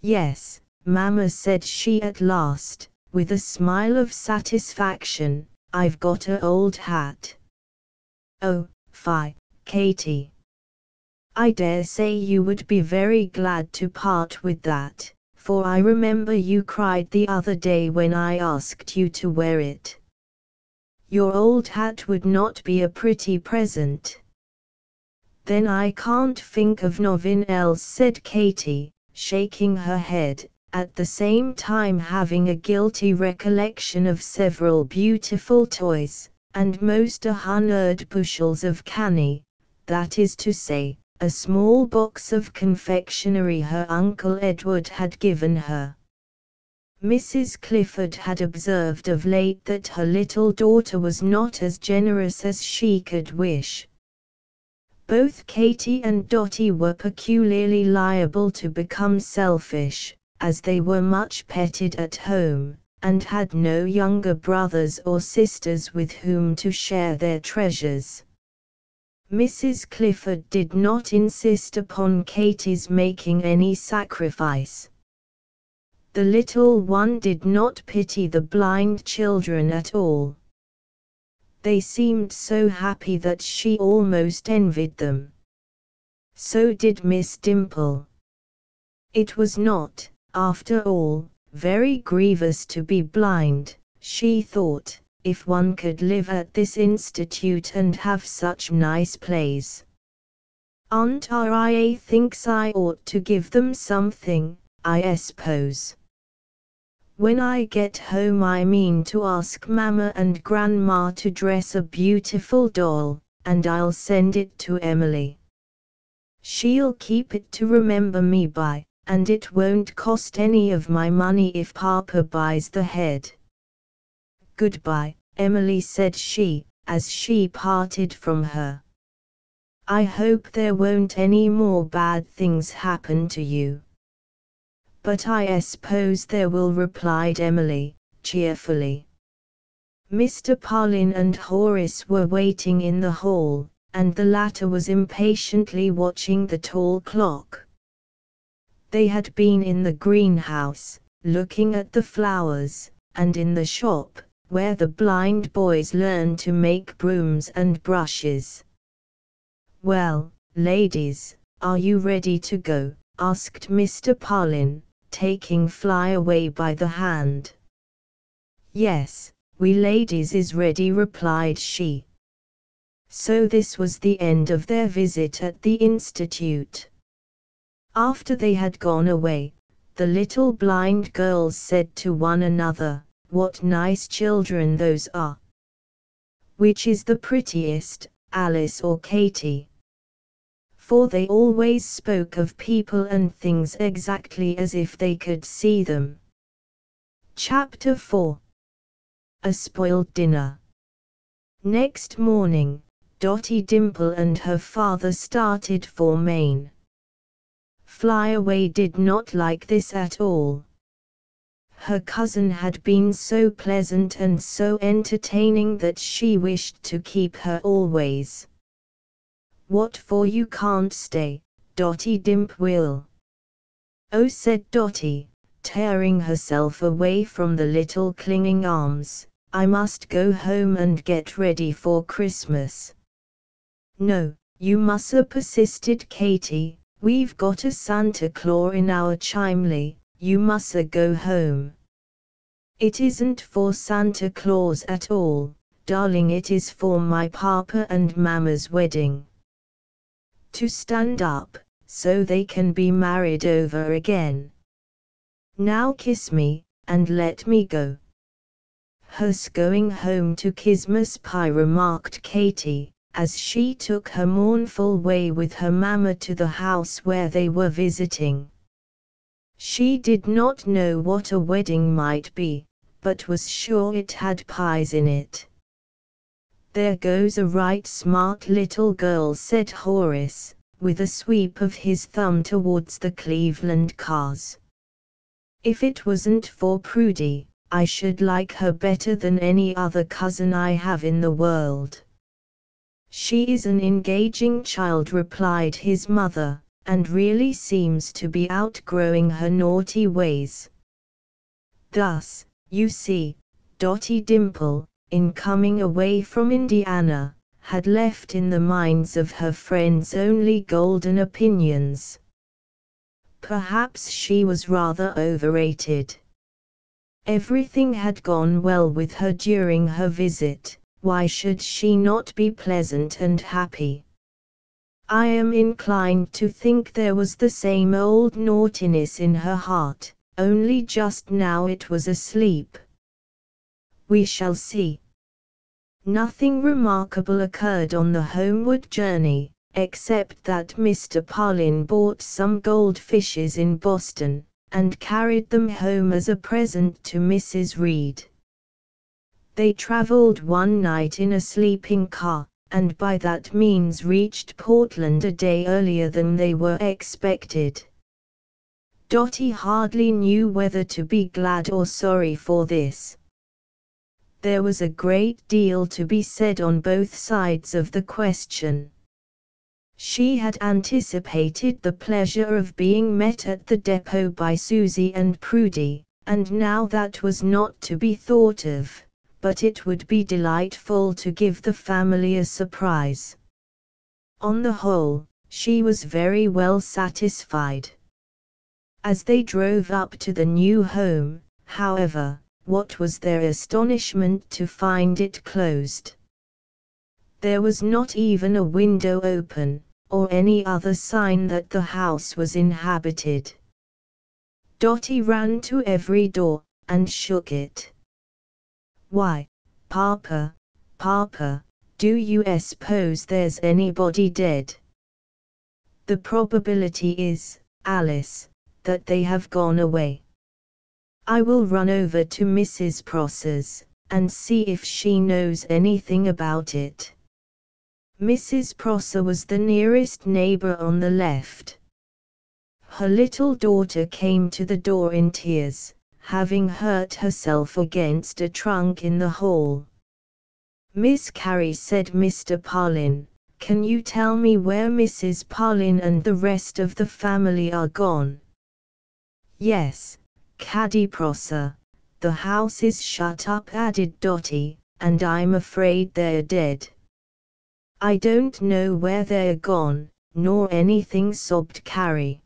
"Yes, Mamma," said she at last, with a smile of satisfaction, "I've got a old hat." "Oh, fie, Katy. I dare say you would be very glad to part with that, for I remember you cried the other day when I asked you to wear it. Your old hat would not be a pretty present." "Then I can't think of novin else," said Katy, shaking her head, at the same time having a guilty recollection of several beautiful toys, and most 100 bushels of canny, that is to say, a small box of confectionery her Uncle Edward had given her. Mrs. Clifford had observed of late that her little daughter was not as generous as she could wish. Both Katy and Dotty were peculiarly liable to become selfish, as they were much petted at home, and had no younger brothers or sisters with whom to share their treasures. Mrs. Clifford did not insist upon Katy's making any sacrifice. The little one did not pity the blind children at all. They seemed so happy that she almost envied them. So did Miss Dimple. It was not, after all, very grievous to be blind, she thought, if one could live at this institute and have such nice plays. Aunt Ria thinks I ought to give them something, I suppose. When I get home I mean to ask Mama and Grandma to dress a beautiful doll, and I'll send it to Emily. She'll keep it to remember me by, and it won't cost any of my money if Papa buys the head. Goodbye, Emily, said she, as she parted from her. I hope there won't any more bad things happen to you. But I suppose there will, replied Emily, cheerfully. Mr. Parlin and Horace were waiting in the hall, and the latter was impatiently watching the tall clock. They had been in the greenhouse, looking at the flowers, and in the shop, where the blind boys learn to make brooms and brushes. Well, ladies, are you ready to go? Asked Mr. Parlin, taking Flyaway by the hand. Yes, we ladies is ready, replied she. So this was the end of their visit at the institute. After they had gone away, the little blind girls said to one another, what nice children those are. Which is the prettiest, Alice or Katy? For they always spoke of people and things exactly as if they could see them. Chapter 4. A Spoiled Dinner. Next morning, Dotty Dimple and her father started for Maine. Flyaway did not like this at all. Her cousin had been so pleasant and so entertaining that she wished to keep her always. What for you can't stay, Dotty Dimple? Oh, said Dotty, tearing herself away from the little clinging arms, I must go home and get ready for Christmas. No, you mustn't, persisted Katy, we've got a Santa Claus in our chimney, you mustn't go home. It isn't for Santa Claus at all, darling, it is for my Papa and Mama's wedding. To stand up, so they can be married over again. Now kiss me, and let me go. Her's going home to Christmas pie, remarked Katy, as she took her mournful way with her mamma to the house where they were visiting. She did not know what a wedding might be, but was sure it had pies in it. There goes a right smart little girl, said Horace, with a sweep of his thumb towards the Cleveland cars. If it wasn't for Prudy, I should like her better than any other cousin I have in the world. She is an engaging child, replied his mother, and really seems to be outgrowing her naughty ways. Thus, you see, Dotty Dimple, in coming away from Indiana, had left in the minds of her friends only golden opinions. Perhaps she was rather overrated. Everything had gone well with her during her visit, why should she not be pleasant and happy? I am inclined to think there was the same old naughtiness in her heart, only just now it was asleep. We shall see. Nothing remarkable occurred on the homeward journey, except that Mr. Parlin bought some goldfishes in Boston, and carried them home as a present to Mrs. Reed. They traveled one night in a sleeping car, and by that means reached Portland a day earlier than they were expected. Dotty hardly knew whether to be glad or sorry for this. There was a great deal to be said on both sides of the question. She had anticipated the pleasure of being met at the depot by Susie and Prudy, and now that was not to be thought of, but it would be delightful to give the family a surprise. On the whole, she was very well satisfied. As they drove up to the new home, however, what was their astonishment to find it closed. There was not even a window open, or any other sign that the house was inhabited. Dotty ran to every door, and shook it. "Why, Papa, Papa, do you suppose there's anybody dead?" "The probability is, Alice, that they have gone away. I will run over to Mrs. Prosser's, and see if she knows anything about it." Mrs. Prosser was the nearest neighbor on the left. Her little daughter came to the door in tears, having hurt herself against a trunk in the hall. "Miss Carey," said Mr. Parlin, "can you tell me where Mrs. Parlin and the rest of the family are gone?" "Yes, Caddy Prosser, the house is shut up," added Dotty, "and I'm afraid they're dead." "I don't know where they're gone, nor anything," sobbed Carrie.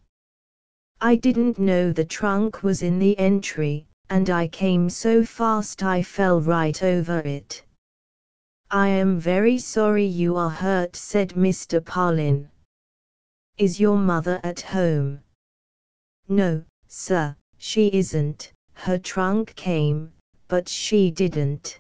"I didn't know the trunk was in the entry, and I came so fast I fell right over it." "I am very sorry you are hurt," said Mr. Parlin. "Is your mother at home?" "No, sir, she isn't. Her trunk came, but she didn't."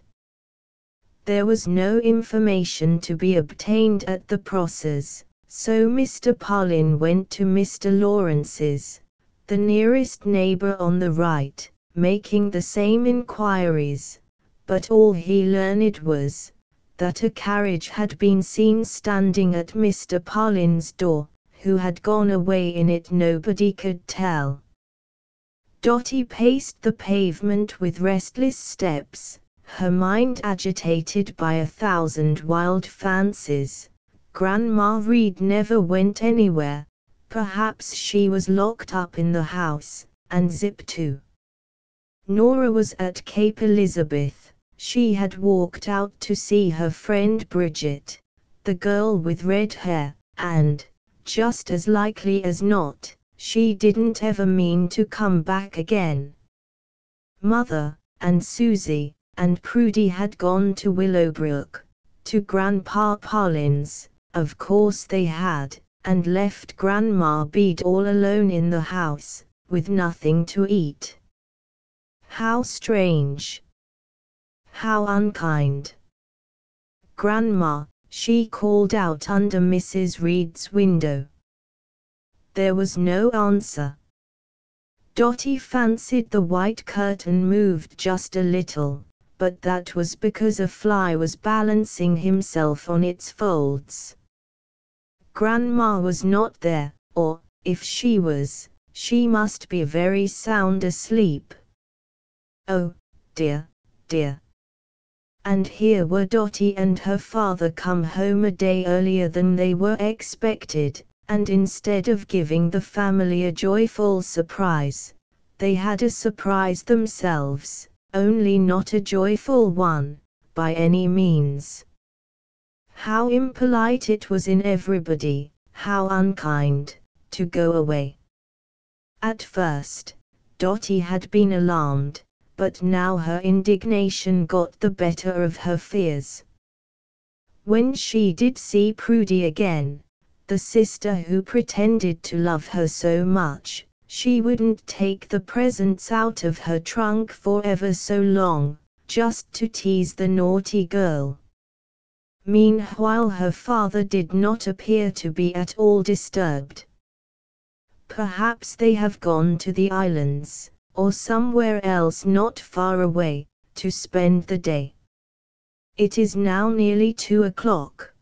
There was no information to be obtained at the Prossers, so Mr. Parlin went to Mr. Lawrence's, the nearest neighbor on the right, making the same inquiries, but all he learned was that a carriage had been seen standing at Mr. Parlin's door. Who had gone away in it nobody could tell. Dotty paced the pavement with restless steps, her mind agitated by 1,000 wild fancies. Grandma Reed never went anywhere. Perhaps she was locked up in the house, and Zip too. Nora was at Cape Elizabeth. She had walked out to see her friend Bridget, the girl with red hair, and, just as likely as not, she didn't ever mean to come back again. Mother, and Susie, and Prudy had gone to Willowbrook, to Grandpa Parlin's, of course they had, and left Grandma Bede all alone in the house, with nothing to eat. How strange! How unkind! "Grandma," she called out under Mrs. Reed's window. There was no answer. Dotty fancied the white curtain moved just a little, but that was because a fly was balancing himself on its folds. Grandma was not there, or, if she was, she must be very sound asleep. Oh, dear, dear. And here were Dotty and her father come home a day earlier than they were expected, and instead of giving the family a joyful surprise, they had a surprise themselves, only not a joyful one, by any means. How impolite it was in everybody, how unkind, to go away. At first, Dotty had been alarmed, but now her indignation got the better of her fears. When she did see Prudy again, the sister who pretended to love her so much, she wouldn't take the presents out of her trunk for ever so long, just to tease the naughty girl. Meanwhile her father did not appear to be at all disturbed. Perhaps they have gone to the islands, or somewhere else not far away, to spend the day. It is now nearly 2 o'clock.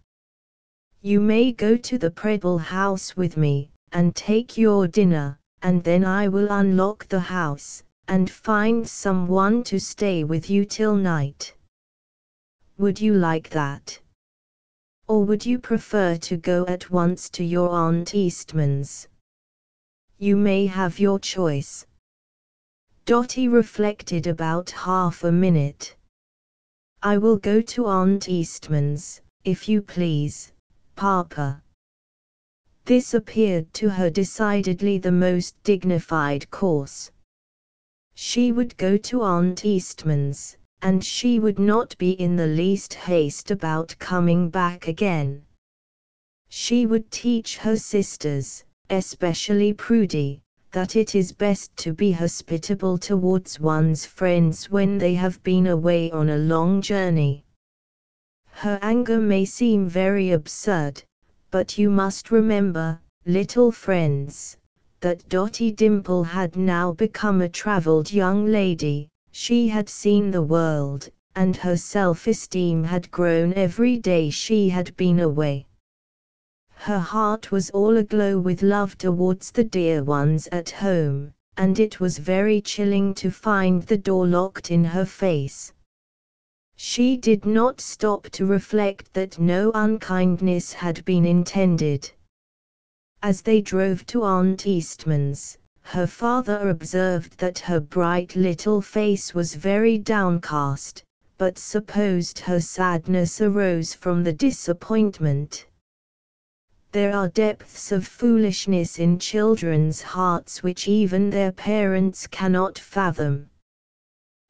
You may go to the Preble house with me, and take your dinner, and then I will unlock the house, and find someone to stay with you till night. Would you like that? Or would you prefer to go at once to your Aunt Eastman's? You may have your choice. Dotty reflected about half a minute. I will go to Aunt Eastman's, if you please, Papa. This appeared to her decidedly the most dignified course. She would go to Aunt Eastman's, and she would not be in the least haste about coming back again. She would teach her sisters, especially Prudy, that it is best to be hospitable towards one's friends when they have been away on a long journey. Her anger may seem very absurd, but you must remember, little friends, that Dotty Dimple had now become a travelled young lady. She had seen the world, and her self-esteem had grown every day she had been away. Her heart was all aglow with love towards the dear ones at home, and it was very chilling to find the door locked in her face. She did not stop to reflect that no unkindness had been intended. As they drove to Aunt Eastman's, her father observed that her bright little face was very downcast, but supposed her sadness arose from the disappointment. There are depths of foolishness in children's hearts which even their parents cannot fathom.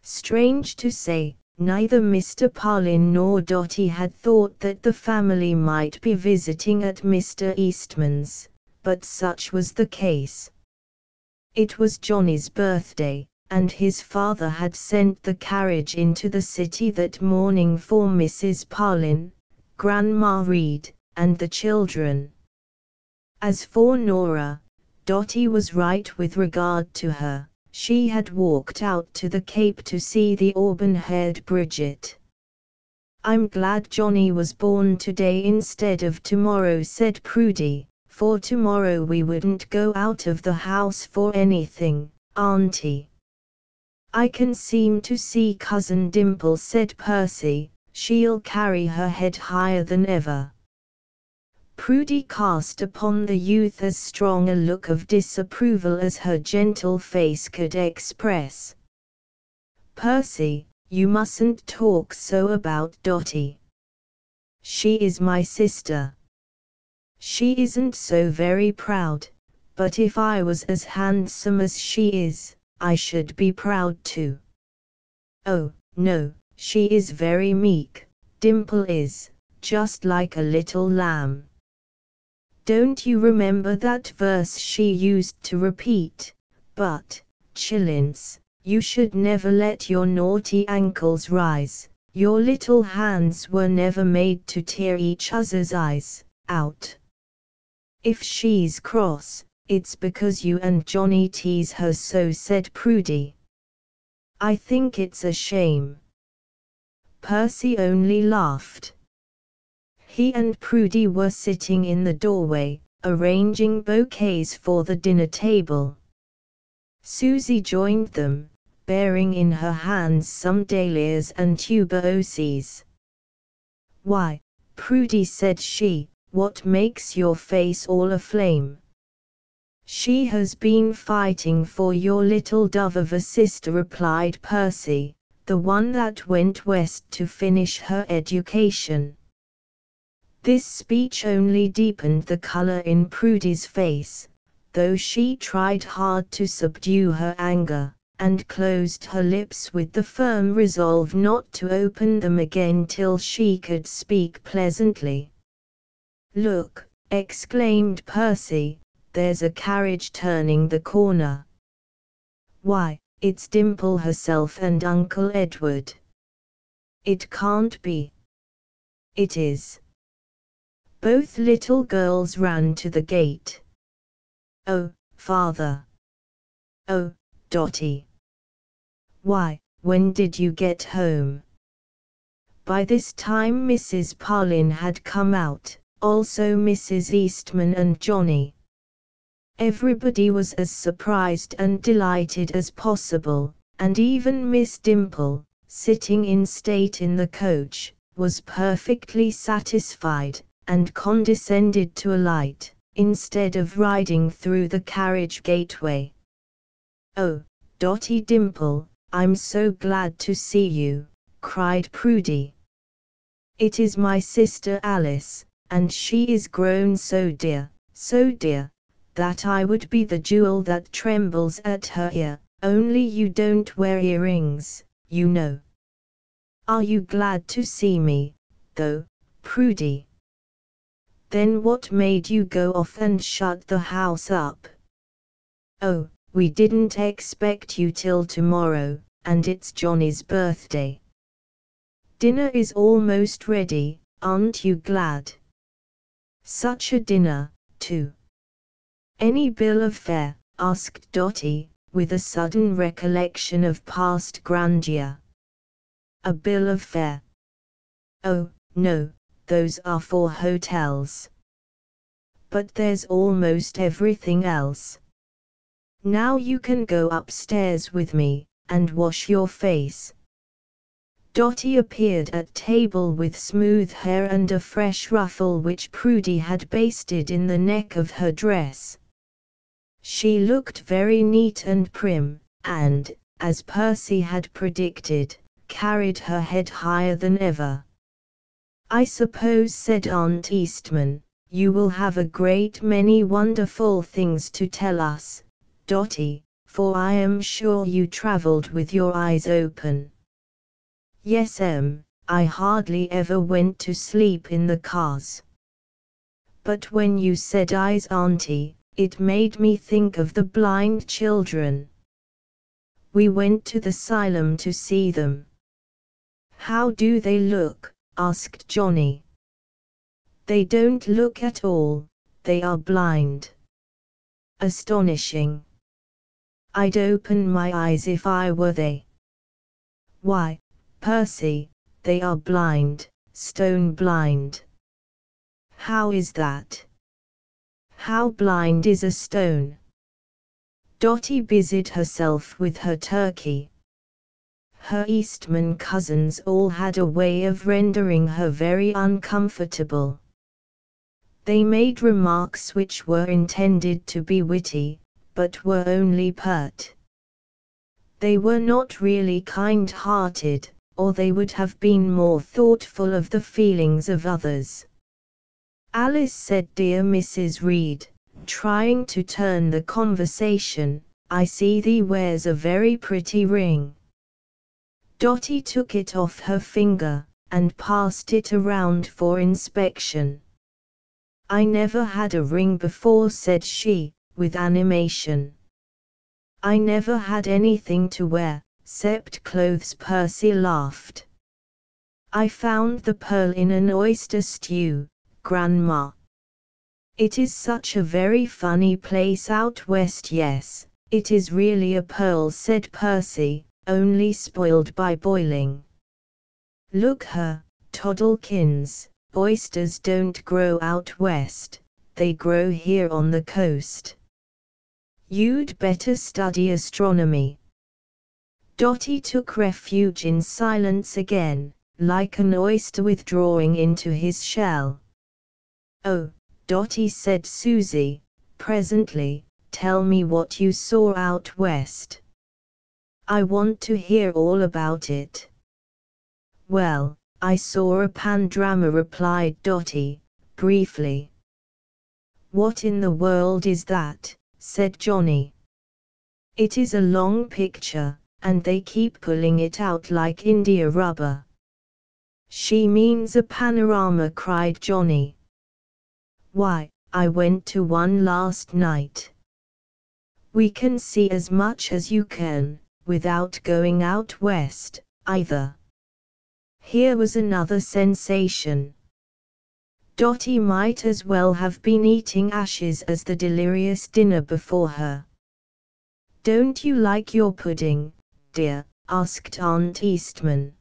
Strange to say, neither Mr. Parlin nor Dotty had thought that the family might be visiting at Mr. Eastman's, but such was the case. It was Johnny's birthday, and his father had sent the carriage into the city that morning for Mrs. Parlin, Grandma Reed, and the children. As for Nora, Dotty was right with regard to her. She had walked out to the Cape to see the auburn-haired Bridget. "I'm glad Johnny was born today instead of tomorrow," said Prudy, "for tomorrow we wouldn't go out of the house for anything, Auntie." "I can seem to see Cousin Dimple," said Percy. "She'll carry her head higher than ever." Prudy cast upon the youth as strong a look of disapproval as her gentle face could express. "Percy, you mustn't talk so about Dotty. She is my sister. She isn't so very proud, but if I was as handsome as she is, I should be proud too." "Oh, no, she is very meek, Dimple is, just like a little lamb. Don't you remember that verse she used to repeat? But, Chillins, you should never let your naughty ankles rise, your little hands were never made to tear each other's eyes out. If she's cross, it's because you and Johnny tease her so," said Prudy. "I think it's a shame." Percy only laughed. He and Prudy were sitting in the doorway, arranging bouquets for the dinner table. Susie joined them, bearing in her hands some dahlias and tuberoses. "Why, Prudy," said she, "what makes your face all aflame?" "She has been fighting for your little dove of a sister," replied Percy, "the one that went west to finish her education." This speech only deepened the color in Prudy's face, though she tried hard to subdue her anger, and closed her lips with the firm resolve not to open them again till she could speak pleasantly. "Look," exclaimed Percy, "there's a carriage turning the corner. Why, it's Dimple herself and Uncle Edward." "It can't be." "It is." Both little girls ran to the gate. "Oh, Father. Oh, Dotty. Why, when did you get home? By this time Mrs. Parlin had come out, also Mrs. Eastman and Johnny. Everybody was as surprised and delighted as possible, and even Miss Dimple, sitting in state in the coach, was perfectly satisfied, and condescended to alight, instead of riding through the carriage gateway. "Oh, Dotty Dimple, I'm so glad to see you," cried Prudy. "It is my sister Alice, and she is grown so dear, that I would be the jewel that trembles at her ear, only you don't wear earrings, you know. Are you glad to see me, though, Prudy? Then what made you go off and shut the house up?" "Oh, we didn't expect you till tomorrow, and it's Johnny's birthday." "Dinner is almost ready, aren't you glad? Such a dinner, too." "Any bill of fare?" asked Dotty, with a sudden recollection of past grandeur. "A bill of fare? Oh, no, those are for hotels. But there's almost everything else. Now you can go upstairs with me, and wash your face." Dotty appeared at table with smooth hair and a fresh ruffle which Prudy had basted in the neck of her dress. She looked very neat and prim, and, as Percy had predicted, carried her head higher than ever. "I suppose," said Aunt Eastman, "you will have a great many wonderful things to tell us, Dotty, for I am sure you travelled with your eyes open." "Yes, I hardly ever went to sleep in the cars. But when you said eyes, Auntie, it made me think of the blind children. We went to the asylum to see them." "How do they look?" asked Johnny. "They don't look at all, they are blind." "Astonishing. I'd open my eyes if I were they." "Why, Percy, they are blind, stone blind." "How is that? How blind is a stone?" Dotty busied herself with her turkey. Her Eastman cousins all had a way of rendering her very uncomfortable. They made remarks which were intended to be witty, but were only pert. They were not really kind-hearted, or they would have been more thoughtful of the feelings of others. "Alice," said dear Mrs. Reed, trying to turn the conversation, "I see thee wears a very pretty ring." Dotty took it off her finger, and passed it around for inspection. "I never had a ring before," said she, with animation. "I never had anything to wear, 'cept clothes," Percy laughed. "I found the pearl in an oyster stew, Grandma. It is such a very funny place out west." "Yes, it is really a pearl," said Percy, "only spoiled by boiling. Look her, Toddlekins, oysters don't grow out west, they grow here on the coast. You'd better study astronomy." Dotty took refuge in silence again, like an oyster withdrawing into his shell. "Oh, Dotty," said Susie, presently, "tell me what you saw out west. I want to hear all about it." "Well, I saw a panorama," replied Dotty, briefly. "What in the world is that?" said Johnny. "It is a long picture, and they keep pulling it out like India rubber." "She means a panorama," cried Johnny. "Why, I went to one last night." "We can see as much as you can, without going out west, either." Here was another sensation. Dotty might as well have been eating ashes as the delirious dinner before her. "Don't you like your pudding, dear?" asked Aunt Eastman.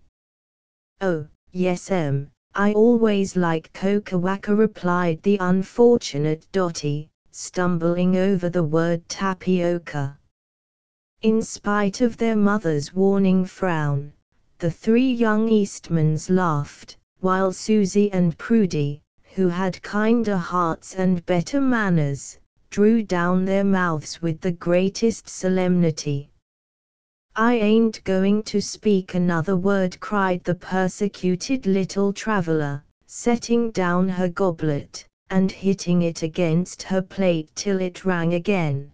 "Oh, yes I always like cocoa-wacker," replied the unfortunate Dotty, stumbling over the word tapioca. In spite of their mother's warning frown, the three young Eastmans laughed, while Susie and Prudy, who had kinder hearts and better manners, drew down their mouths with the greatest solemnity. "I ain't going to speak another word," cried the persecuted little traveler, setting down her goblet, and hitting it against her plate till it rang again.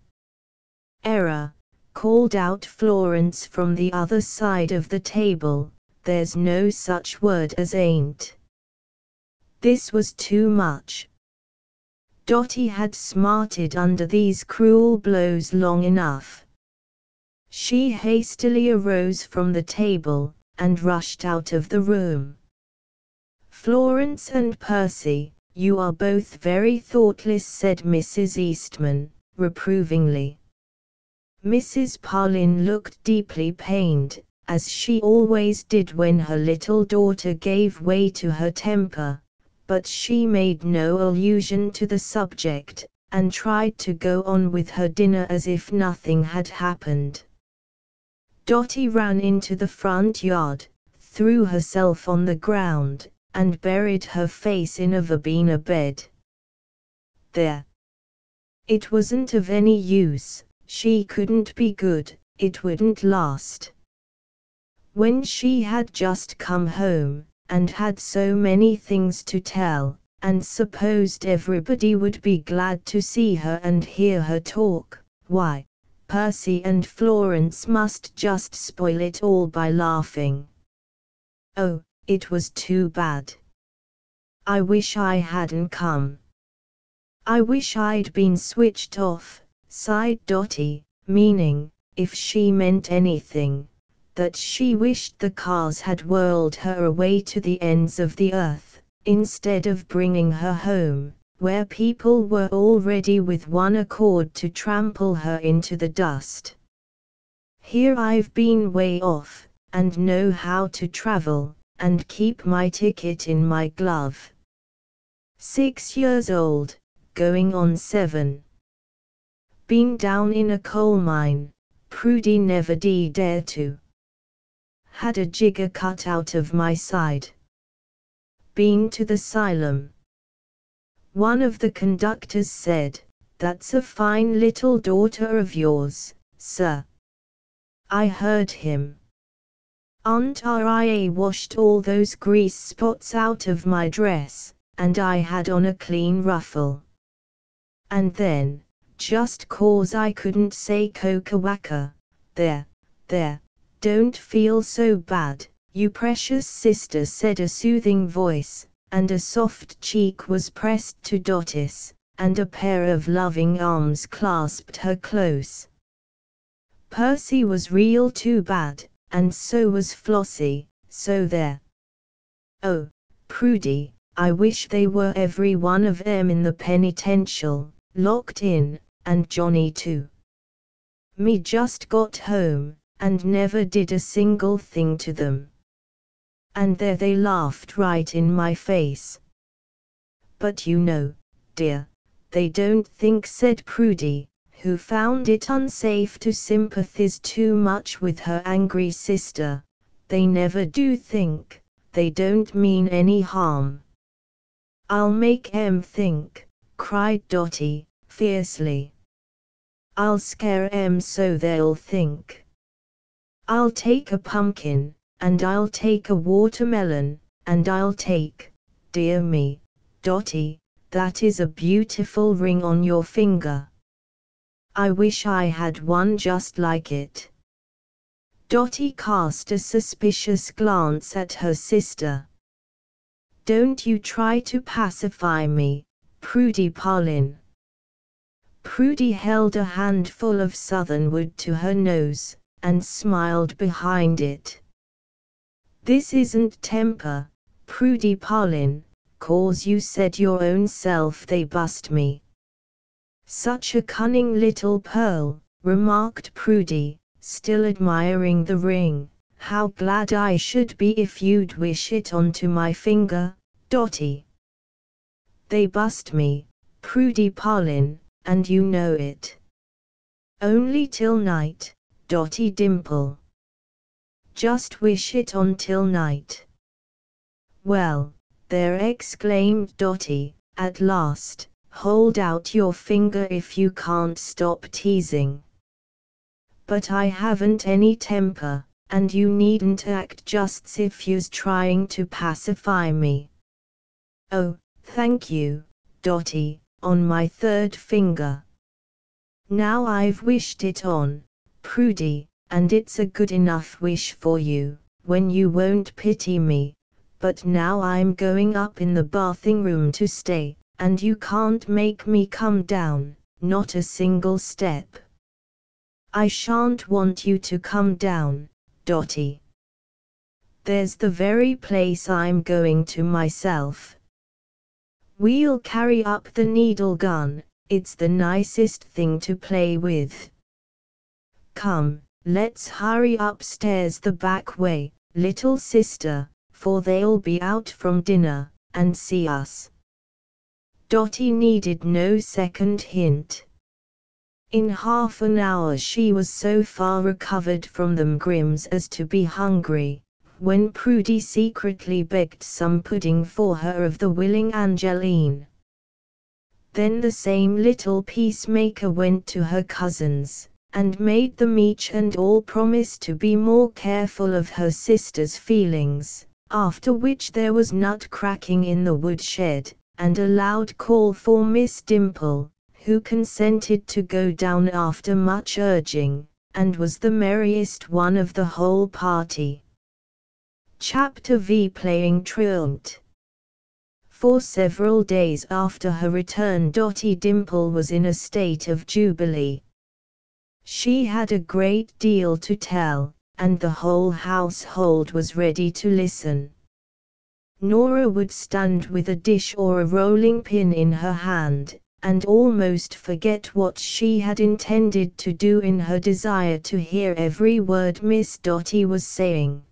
"Error!" called out Florence from the other side of the table, "there's no such word as ain't." This was too much. Dotty had smarted under these cruel blows long enough. She hastily arose from the table, and rushed out of the room. "Florence and Percy, you are both very thoughtless," said Mrs. Eastman, reprovingly. Mrs. Parlin looked deeply pained, as she always did when her little daughter gave way to her temper, but she made no allusion to the subject, and tried to go on with her dinner as if nothing had happened. Dotty ran into the front yard, threw herself on the ground, and buried her face in a verbena bed. There. It wasn't of any use, she couldn't be good, it wouldn't last. When she had just come home, and had so many things to tell, and supposed everybody would be glad to see her and hear her talk, why, Percy and Florence must just spoil it all by laughing. Oh, it was too bad. I wish I hadn't come. I wish I'd been switched off, sighed Dotty, meaning, if she meant anything, that she wished the cars had whirled her away to the ends of the earth, instead of bringing her home, where people were all ready with one accord to trample her into the dust. Here I've been way off, and know how to travel, and keep my ticket in my glove. 6 years old, going on 7. Been down in a coal mine, Prudy never did dare to. Had a jigger cut out of my side. Been to the asylum. One of the conductors said, "That's a fine little daughter of yours, sir." I heard him. Aunt Ria washed all those grease spots out of my dress, and I had on a clean ruffle. And then, just 'cause I couldn't say cocoa-wacker, there, don't feel so bad, you precious sister, said a soothing voice, and a soft cheek was pressed to Dotty's, and a pair of loving arms clasped her close. Percy was real too bad, and so was Flossie, so there. Oh, Prudy, I wish they were every one of 'em in the penitential, locked in, and Johnny too. Me just got home, and never did a single thing to them. And there they laughed right in my face. But you know, dear, they don't think, said Prudy, who found it unsafe to sympathize too much with her angry sister. They never do think, they don't mean any harm. I'll make 'em think, cried Dotty, fiercely. I'll scare 'em so they'll think. I'll take a pumpkin, and I'll take a watermelon, and I'll take, dear me, Dotty, that is a beautiful ring on your finger. I wish I had one just like it. Dotty cast a suspicious glance at her sister. Don't you try to pacify me, Prudy Parlin. Prudy held a handful of southernwood to her nose, and smiled behind it. This isn't temper, Prudy Parlin, 'cause you said your own self they bust me." "Such a cunning little pearl," remarked Prudy, still admiring the ring. "How glad I should be if you'd wish it onto my finger, Dotty." "They bust me, Prudy Parlin, and you know it." "Only till night, Dotty Dimple." "Just wish it on till night." "Well, there," exclaimed Dotty, at last, "hold out your finger if you can't stop teasing." "But I haven't any temper, and you needn't act just's if you's trying to pacify me." "Oh, thank you, Dotty, on my third finger. Now I've wished it on, Prudy, and it's a good enough wish for you, when you won't pity me, but now I'm going up in the bathing room to stay, and you can't make me come down, not a single step." "I shan't want you to come down, Dotty. There's the very place I'm going to myself. We'll carry up the needle gun, it's the nicest thing to play with. Come, let's hurry upstairs the back way, little sister, for they'll be out from dinner, and see us." Dotty needed no second hint. In half an hour she was so far recovered from them grims as to be hungry, when Prudy secretly begged some pudding for her of the willing Angeline. Then the same little peacemaker went to her cousins, and made them each and all promise to be more careful of her sister's feelings, after which there was nut cracking in the woodshed, and a loud call for Miss Dimple, who consented to go down after much urging, and was the merriest one of the whole party. Chapter V. Playing truant. For several days after her return Dotty Dimple was in a state of jubilee. She had a great deal to tell, and the whole household was ready to listen. Nora would stand with a dish or a rolling pin in her hand, and almost forget what she had intended to do in her desire to hear every word Miss Dotty was saying.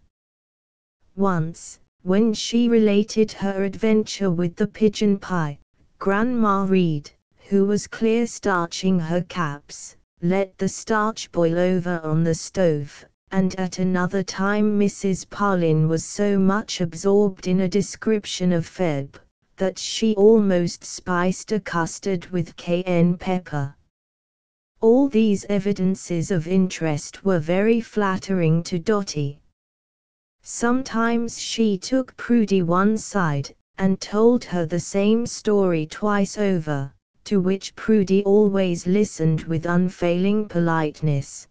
Once, when she related her adventure with the pigeon pie, Grandma Reed, who was clear starching her caps, let the starch boil over on the stove, and at another time Mrs. Parlin was so much absorbed in a description of Feb, that she almost spiced a custard with cayenne pepper. All these evidences of interest were very flattering to Dotty. Sometimes she took Prudy one side, and told her the same story twice over, to which Prudy always listened with unfailing politeness.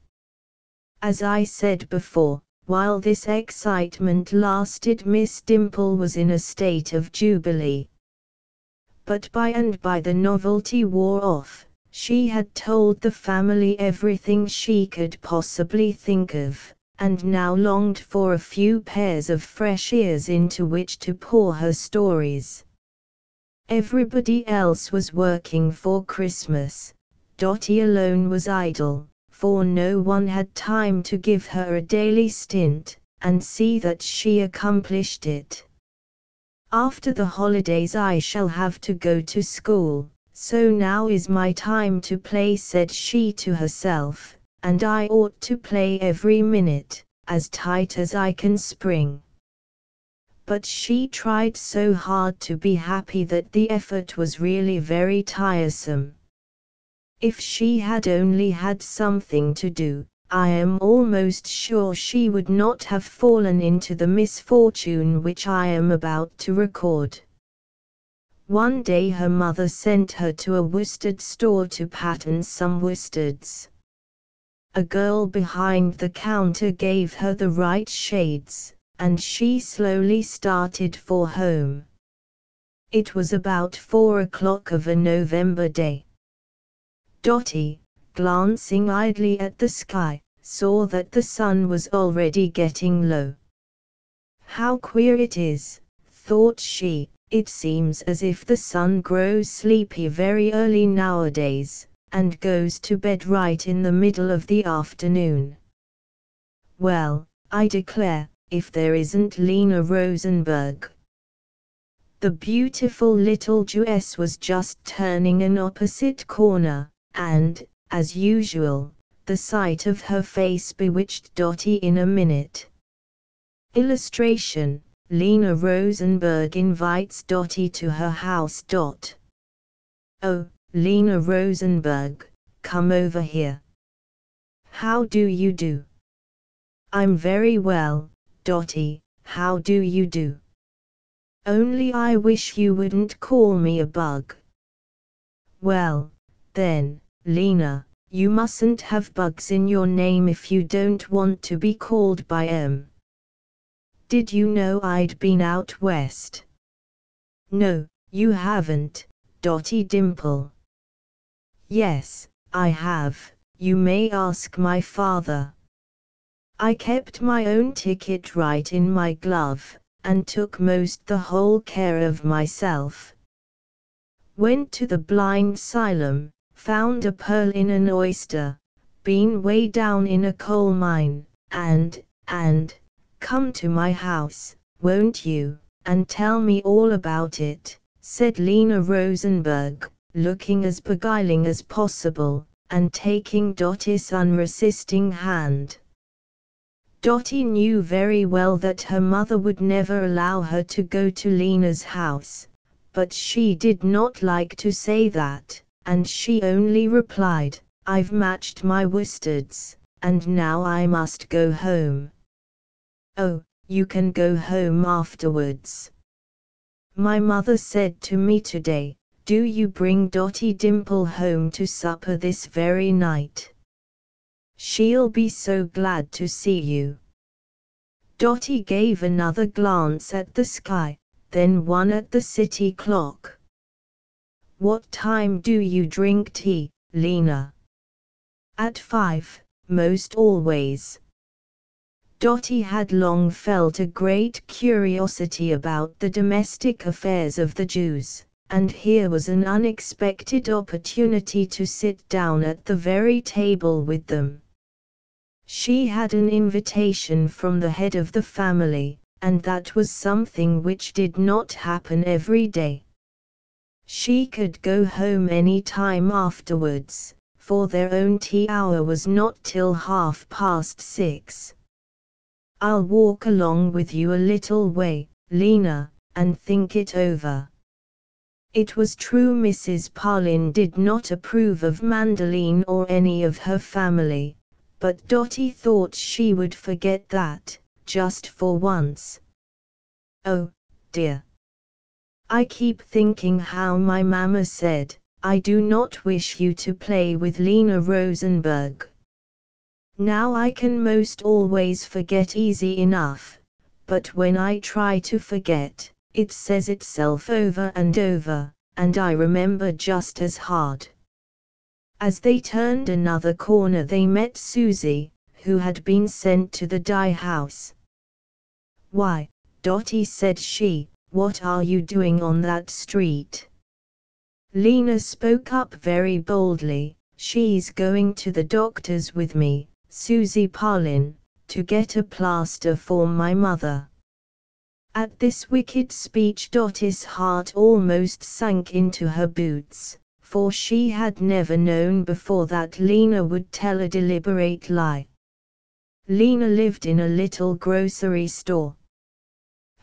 As I said before, while this excitement lasted Miss Dimple was in a state of jubilee. But by and by the novelty wore off. She had told the family everything she could possibly think of, and now longed for a few pairs of fresh ears into which to pour her stories. Everybody else was working for Christmas. Dotty alone was idle, for no one had time to give her a daily stint, and see that she accomplished it. "After the holidays I shall have to go to school, so now is my time to play," said she to herself, "and I ought to play every minute, as tight as I can spring." But she tried so hard to be happy that the effort was really very tiresome. If she had only had something to do, I am almost sure she would not have fallen into the misfortune which I am about to record. One day her mother sent her to a worsted store to pattern some worsteds. A girl behind the counter gave her the right shades, and she slowly started for home. It was about 4 o'clock of a November day. Dotty, glancing idly at the sky, saw that the sun was already getting low. "How queer it is," thought she, It seems as if the sun grows sleepy very early nowadays, and goes to bed right in the middle of the afternoon. Well, I declare, if there isn't Lena Rosenberg. The beautiful little Jewess was just turning an opposite corner, and, as usual, the sight of her face bewitched Dotty in a minute. Illustration: Lena Rosenberg invites Dotty to her house. Oh, Lena Rosenberg, come over here. How do you do? I'm very well, Dotty, how do you do? Only I wish you wouldn't call me a bug. Well, then, Lena, you mustn't have bugs in your name if you don't want to be called by M. Did you know I'd been out west? No, you haven't, Dotty Dimple. Yes, I have, you may ask my father. I kept my own ticket right in my glove, and took most the whole care of myself. Went to the blind asylum, found a pearl in an oyster, been way down in a coal mine, and, come to my house, won't you, and tell me all about it, said Lena Rosenberg, looking as beguiling as possible, and taking Dotty's unresisting hand. Dotty knew very well that her mother would never allow her to go to Lena's house, but she did not like to say that, and she only replied, I've matched my worsteds, and now I must go home. Oh, you can go home afterwards. My mother said to me today, do you bring Dotty Dimple home to supper this very night? She'll be so glad to see you. Dotty gave another glance at the sky, then one at the city clock. What time do you drink tea, Lena? At 5, most always. Dotty had long felt a great curiosity about the domestic affairs of the Jews, and here was an unexpected opportunity to sit down at the very table with them. She had an invitation from the head of the family, and that was something which did not happen every day. She could go home any time afterwards, for their own tea hour was not till 6:30. I'll walk along with you a little way, Lena, and think it over. It was true Mrs. Parlin did not approve of Mandoline or any of her family, but Dotty thought she would forget that, just for once. Oh, dear. I keep thinking how my mamma said, I do not wish you to play with Lena Rosenberg. Now I can most always forget easy enough, but when I try to forget, it says itself over and over, and I remember just as hard. As they turned another corner they met Susie, who had been sent to the dye house. Why, Dotty, said she, what are you doing on that street? Lena spoke up very boldly, she's going to the doctor's with me, Susie Parlin, to get a plaster for my mother. At this wicked speech Dotty's heart almost sank into her boots, for she had never known before that Lena would tell a deliberate lie. Lena lived in a little grocery store.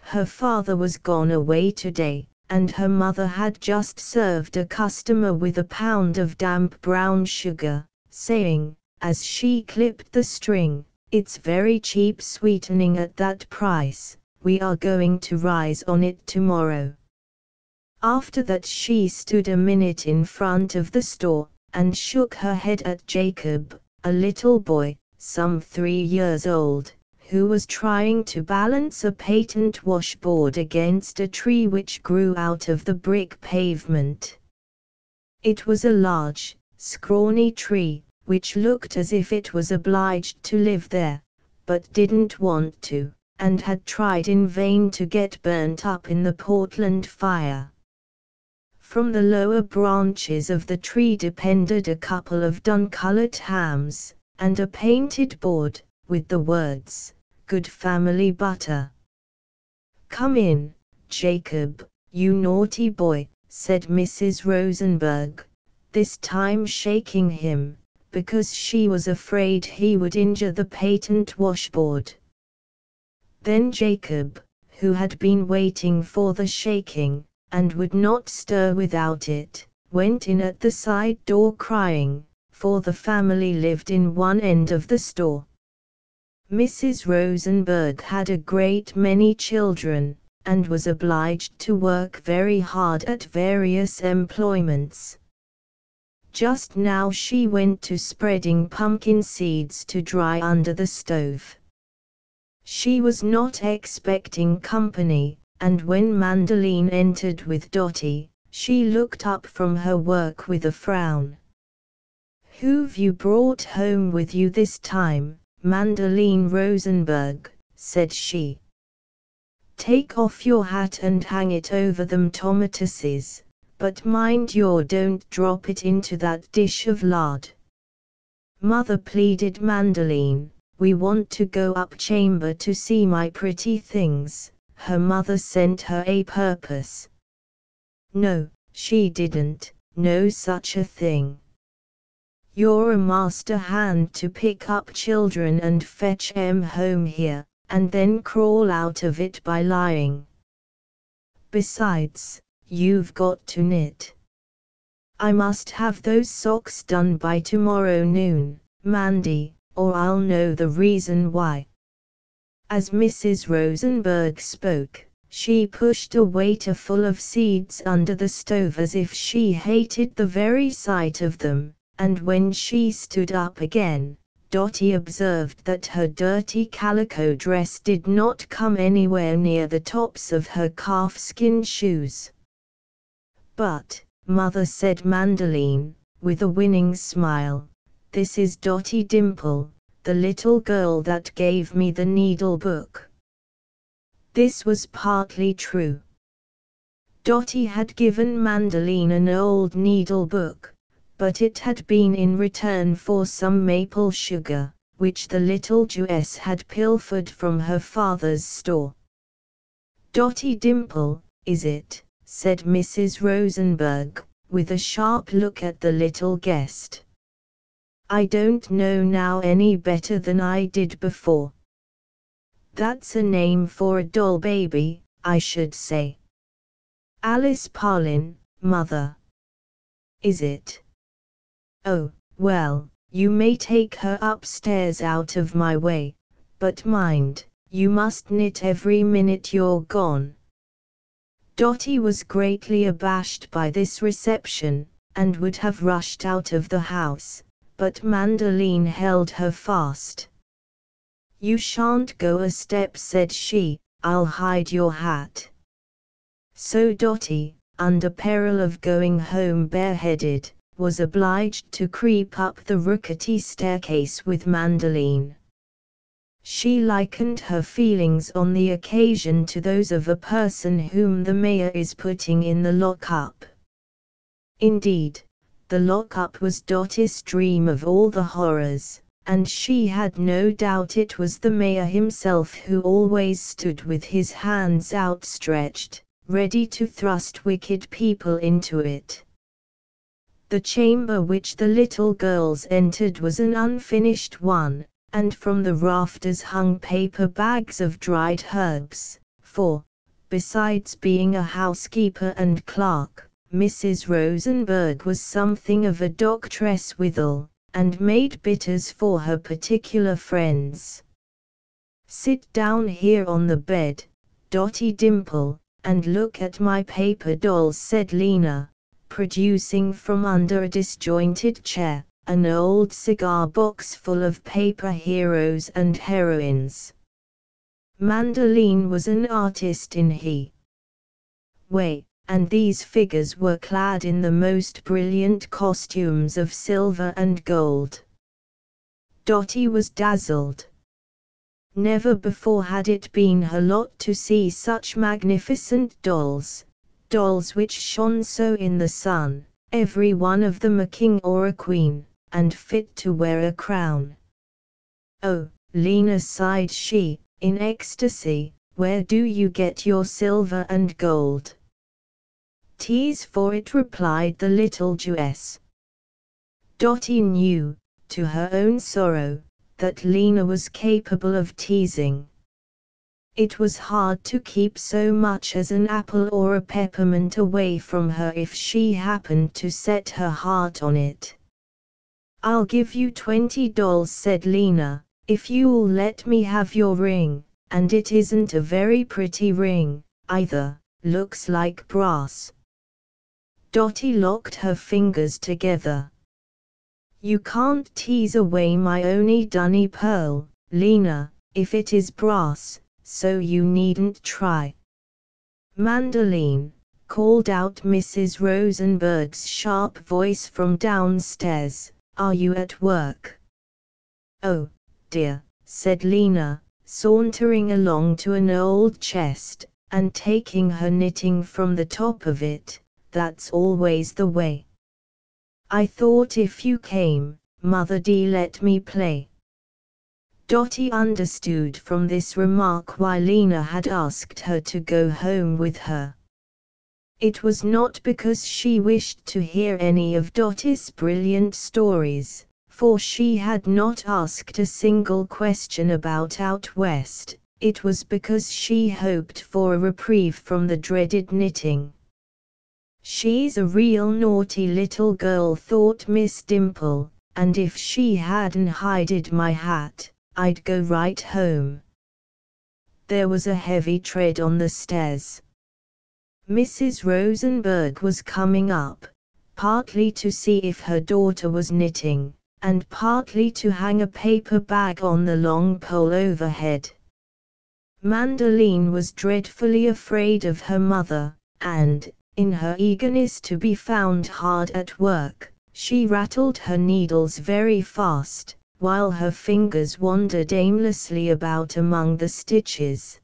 Her father was gone away today, and her mother had just served a customer with a pound of damp brown sugar, saying, as she clipped the string, it's very cheap sweetening at that price. We are going to rise on it tomorrow. After that she stood a minute in front of the store, and shook her head at Jacob, a little boy, some 3 years old, who was trying to balance a patent washboard against a tree which grew out of the brick pavement. It was a large, scrawny tree, which looked as if it was obliged to live there, but didn't want to, and had tried in vain to get burnt up in the Portland fire. From the lower branches of the tree depended a couple of dun-colored hams, and a painted board, with the words, "Good Family Butter." "Come in, Jacob, you naughty boy," said Mrs. Rosenberg, this time shaking him, because she was afraid he would injure the patent washboard. Then Jacob, who had been waiting for the shaking, and would not stir without it, went in at the side door crying, for the family lived in one end of the store. Mrs. Rosenberg had a great many children, and was obliged to work very hard at various employments. Just now she went to spreading pumpkin seeds to dry under the stove. She was not expecting company, and when Mandeline entered with Dotty, she looked up from her work with a frown. "Who've you brought home with you this time, Mandeline Rosenberg?" said she. "Take off your hat and hang it over them tomatoes, but mind you don't drop it into that dish of lard." "Mother," pleaded Mandeline, "we want to go up chamber to see my pretty things. Her mother sent her a purpose." "No, she didn't, no such a thing. You're a master hand to pick up children and fetch 'em home here, and then crawl out of it by lying. Besides, you've got to knit. I must have those socks done by tomorrow noon, Mandy, or I'll know the reason why." As Mrs. Rosenberg spoke, she pushed a waiter full of seeds under the stove as if she hated the very sight of them, and when she stood up again, Dotty observed that her dirty calico dress did not come anywhere near the tops of her calfskin shoes. "But, Mother," said Mandeline, with a winning smile, "this is Dotty Dimple, the little girl that gave me the needle book." This was partly true. Dotty had given Mandeline an old needle book, but it had been in return for some maple sugar, which the little Jewess had pilfered from her father's store. "Dotty Dimple, is it?" said Mrs. Rosenberg, with a sharp look at the little guest. "I don't know now any better than I did before." "That's a name for a doll baby, I should say." "Alice Parlin, Mother." "Is it? Oh, well, you may take her upstairs out of my way, but mind, you must knit every minute you're gone." Dotty was greatly abashed by this reception, and would have rushed out of the house, but Mandeline held her fast. "You shan't go a step," said she, "I'll hide your hat." So Dotty, under peril of going home bareheaded, was obliged to creep up the rickety staircase with Mandeline. She likened her feelings on the occasion to those of a person whom the mayor is putting in the lock-up. Indeed, the lock-up was Dotty's dream of all the horrors, and she had no doubt it was the mayor himself who always stood with his hands outstretched, ready to thrust wicked people into it. The chamber which the little girls entered was an unfinished one, and from the rafters hung paper bags of dried herbs, for, besides being a housekeeper and clerk, Mrs. Rosenberg was something of a doctress withal, and made bitters for her particular friends. "Sit down here on the bed, Dotty Dimple, and look at my paper dolls," said Lena, producing from under a disjointed chair, an old cigar box full of paper heroes and heroines. Mandeline was an artist in way, and these figures were clad in the most brilliant costumes of silver and gold. Dotty was dazzled. Never before had it been her lot to see such magnificent dolls, dolls which shone so in the sun, every one of them a king or a queen, and fit to wear a crown. "Oh, Lena," sighed she, in ecstasy, "where do you get your silver and gold?" "Tease for it," replied the little Jewess. Dotty knew, to her own sorrow, that Lena was capable of teasing. It was hard to keep so much as an apple or a peppermint away from her if she happened to set her heart on it. "I'll give you 20 dolls," said Lena, "if you'll let me have your ring, and it isn't a very pretty ring, either, looks like brass." Dotty locked her fingers together. "You can't tease away my only dunny pearl, Lena, if it is brass, so you needn't try." "Mandoline," called out Mrs. Rosenberg's sharp voice from downstairs, "are you at work?" "Oh, dear," said Lena, sauntering along to an old chest, and taking her knitting from the top of it, "that's always the way. I thought if you came, Mother'd let me play." Dotty understood from this remark why Lena had asked her to go home with her. It was not because she wished to hear any of Dotty's brilliant stories, for she had not asked a single question about out west. It was because she hoped for a reprieve from the dreaded knitting. "She's a real naughty little girl," thought Miss Dimple, "and if she hadn't hided my hat, I'd go right home." There was a heavy tread on the stairs. Mrs. Rosenberg was coming up, partly to see if her daughter was knitting, and partly to hang a paper bag on the long pole overhead. Mandoline was dreadfully afraid of her mother, and, in her eagerness to be found hard at work, she rattled her needles very fast, while her fingers wandered aimlessly about among the stitches.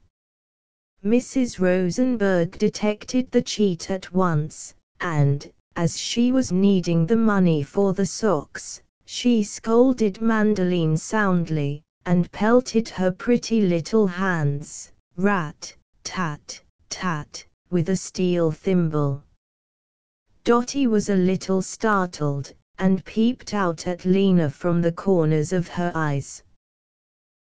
Mrs. Rosenberg detected the cheat at once, and, as she was needing the money for the socks, she scolded Mandoline soundly, and pelted her pretty little hands, rat, tat, tat, with a steel thimble. Dotty was a little startled, and peeped out at Lena from the corners of her eyes.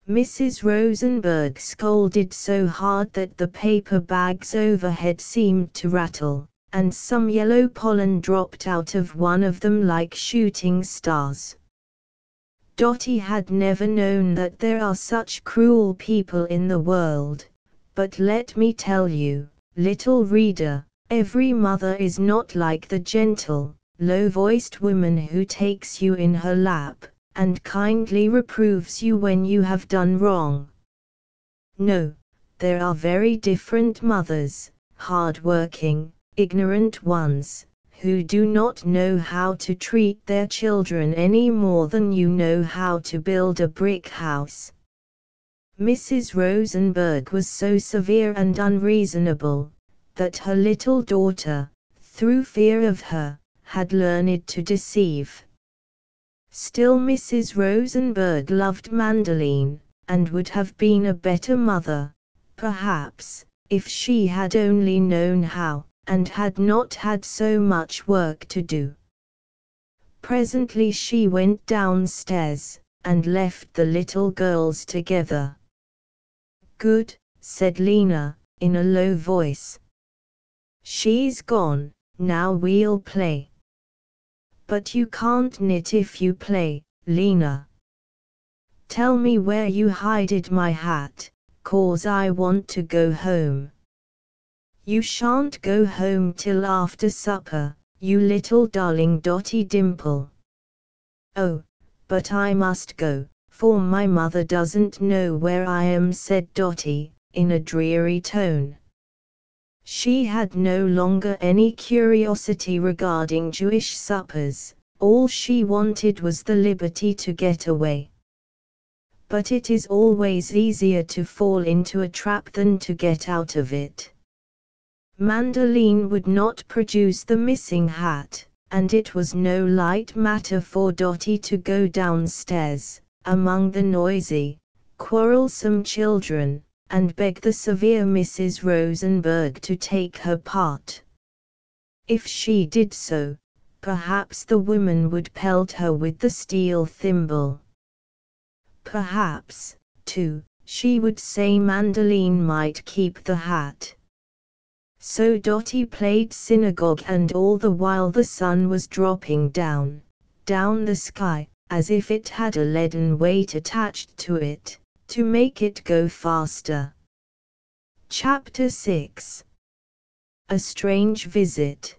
Mrs. Rosenberg scolded so hard that the paper bags overhead seemed to rattle, and some yellow pollen dropped out of one of them like shooting stars. Dotty had never known that there are such cruel people in the world, but let me tell you, little reader, every mother is not like the gentle, low-voiced woman who takes you in her lap, and kindly reproves you when you have done wrong. No, there are very different mothers, hard-working, ignorant ones, who do not know how to treat their children any more than you know how to build a brick house. Mrs. Rosenberg was so severe and unreasonable, that her little daughter, through fear of her, had learned to deceive. Still Mrs. Rosenberg loved Mandoline, and would have been a better mother, perhaps, if she had only known how, and had not had so much work to do. Presently she went downstairs, and left the little girls together. "Good," said Lena, in a low voice. "She's gone, now we'll play." "But you can't knit if you play, Lena. Tell me where you hided my hat, 'cause I want to go home." "You shan't go home till after supper, you little darling Dotty Dimple." "Oh, but I must go, for my mother doesn't know where I am," said Dotty, in a dreary tone. She had no longer any curiosity regarding Jewish suppers, all she wanted was the liberty to get away. but it is always easier to fall into a trap than to get out of it. Mandoline would not produce the missing hat, and it was no light matter for Dotty to go downstairs, among the noisy, quarrelsome children, and beg the severe Mrs. Rosenberg to take her part. If she did so, perhaps the woman would pelt her with the steel thimble. Perhaps, too, she would say Mandoline might keep the hat. So Dotty played synagogue, and all the while the sun was dropping down the sky, as if it had a leaden weight attached to it, to make it go faster. Chapter 6. A strange visit.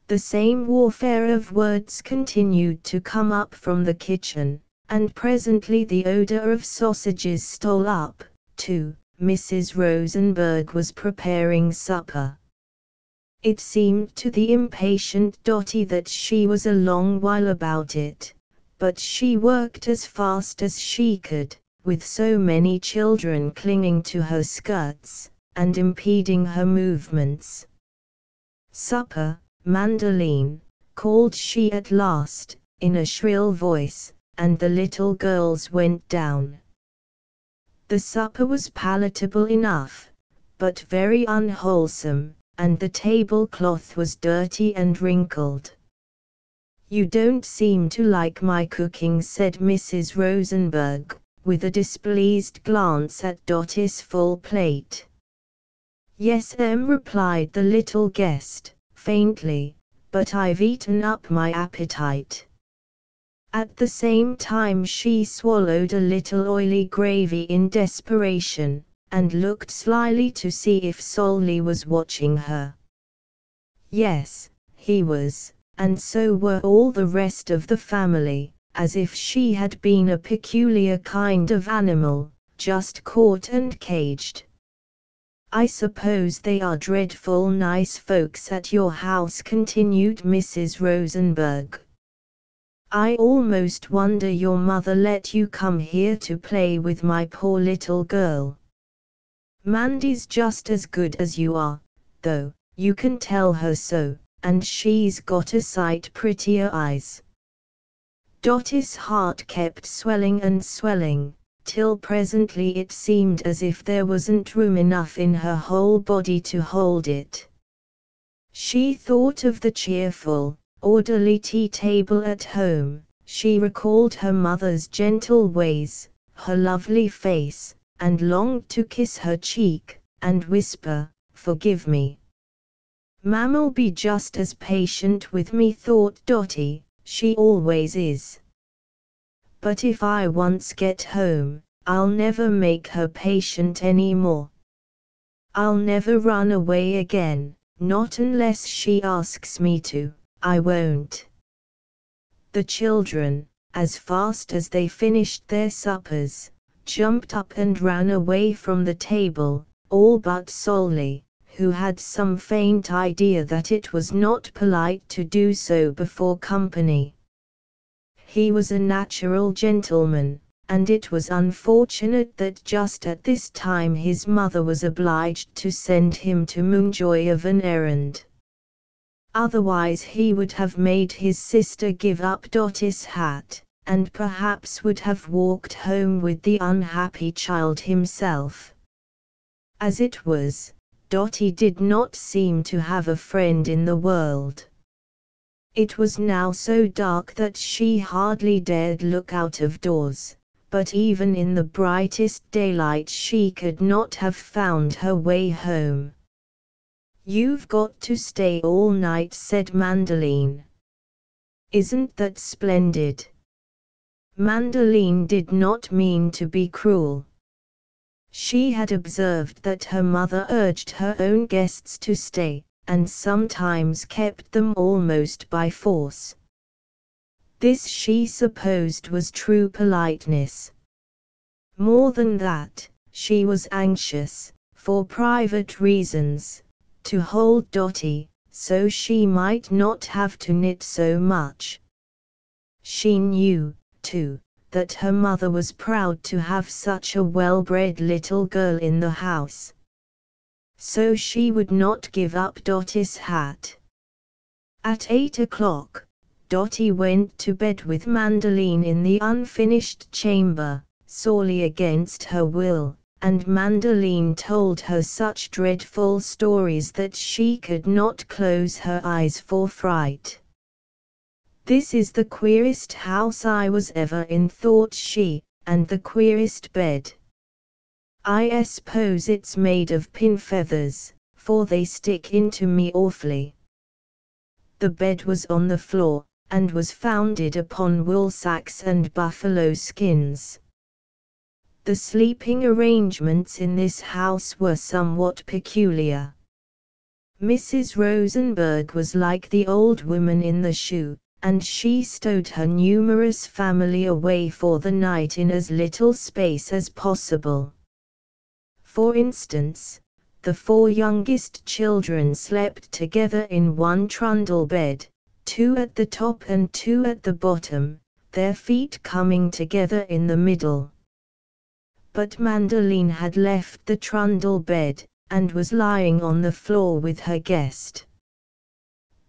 The same warfare of words continued to come up from the kitchen, and presently the odor of sausages stole up, too. Mrs. Rosenberg was preparing supper. It seemed to the impatient Dotty that she was a long while about it, but she worked as fast as she could, with so many children clinging to her skirts, and impeding her movements. "Supper, Mandoline," called she at last, in a shrill voice, and the little girls went down. The supper was palatable enough, but very unwholesome, and the tablecloth was dirty and wrinkled. "You don't seem to like my cooking," said Mrs. Rosenberg, with a displeased glance at Dotty's full plate. "Yes, replied the little guest, faintly, "but I've eaten up my appetite." At the same time she swallowed a little oily gravy in desperation, and looked slyly to see if Solly was watching her. Yes, he was, and so were all the rest of the family, as if she had been a peculiar kind of animal, just caught and caged. "I suppose they are dreadful nice folks at your house," continued Mrs. Rosenberg. "I almost wonder your mother let you come here to play with my poor little girl. Mandy's just as good as you are, though, you can tell her so, and she's got a sight prettier eyes." Dotty's heart kept swelling and swelling, till presently it seemed as if there wasn't room enough in her whole body to hold it. She thought of the cheerful, orderly tea table at home, she recalled her mother's gentle ways, her lovely face, and longed to kiss her cheek, and whisper, "Forgive me. Mamma'll be just as patient with me," thought Dotty, "she always is. But if I once get home, I'll never make her patient any more. I'll never run away again, not unless she asks me to. I won't." The children, as fast as they finished their suppers, jumped up and ran away from the table, all but Solly, who had some faint idea that it was not polite to do so before company. He was a natural gentleman, and it was unfortunate that just at this time his mother was obliged to send him to Moonjoy of an errand. Otherwise he would have made his sister give up Dotty's hat, and perhaps would have walked home with the unhappy child himself. As it was, Dotty did not seem to have a friend in the world. It was now so dark that she hardly dared look out of doors, but even in the brightest daylight she could not have found her way home. "You've got to stay all night," said Mandoline. "Isn't that splendid?" Mandoline did not mean to be cruel. She had observed that her mother urged her own guests to stay, and sometimes kept them almost by force. This she supposed was true politeness. More than that, she was anxious, for private reasons, to hold Dotty, so she might not have to knit so much. She knew, too, that her mother was proud to have such a well-bred little girl in the house. So she would not give up Dotty's hat. At 8 o'clock, Dotty went to bed with Mandoline in the unfinished chamber, sorely against her will, and Mandoline told her such dreadful stories that she could not close her eyes for fright. "This is the queerest house I was ever in," thought she, "and the queerest bed. I suppose it's made of pin feathers, for they stick into me awfully." The bed was on the floor, and was founded upon wool sacks and buffalo skins. The sleeping arrangements in this house were somewhat peculiar. Mrs. Rosenberg was like the old woman in the shoe, and she stowed her numerous family away for the night in as little space as possible. For instance, the 4 youngest children slept together in one trundle bed, 2 at the top and 2 at the bottom, their feet coming together in the middle. But Mandoline had left the trundle bed, and was lying on the floor with her guest.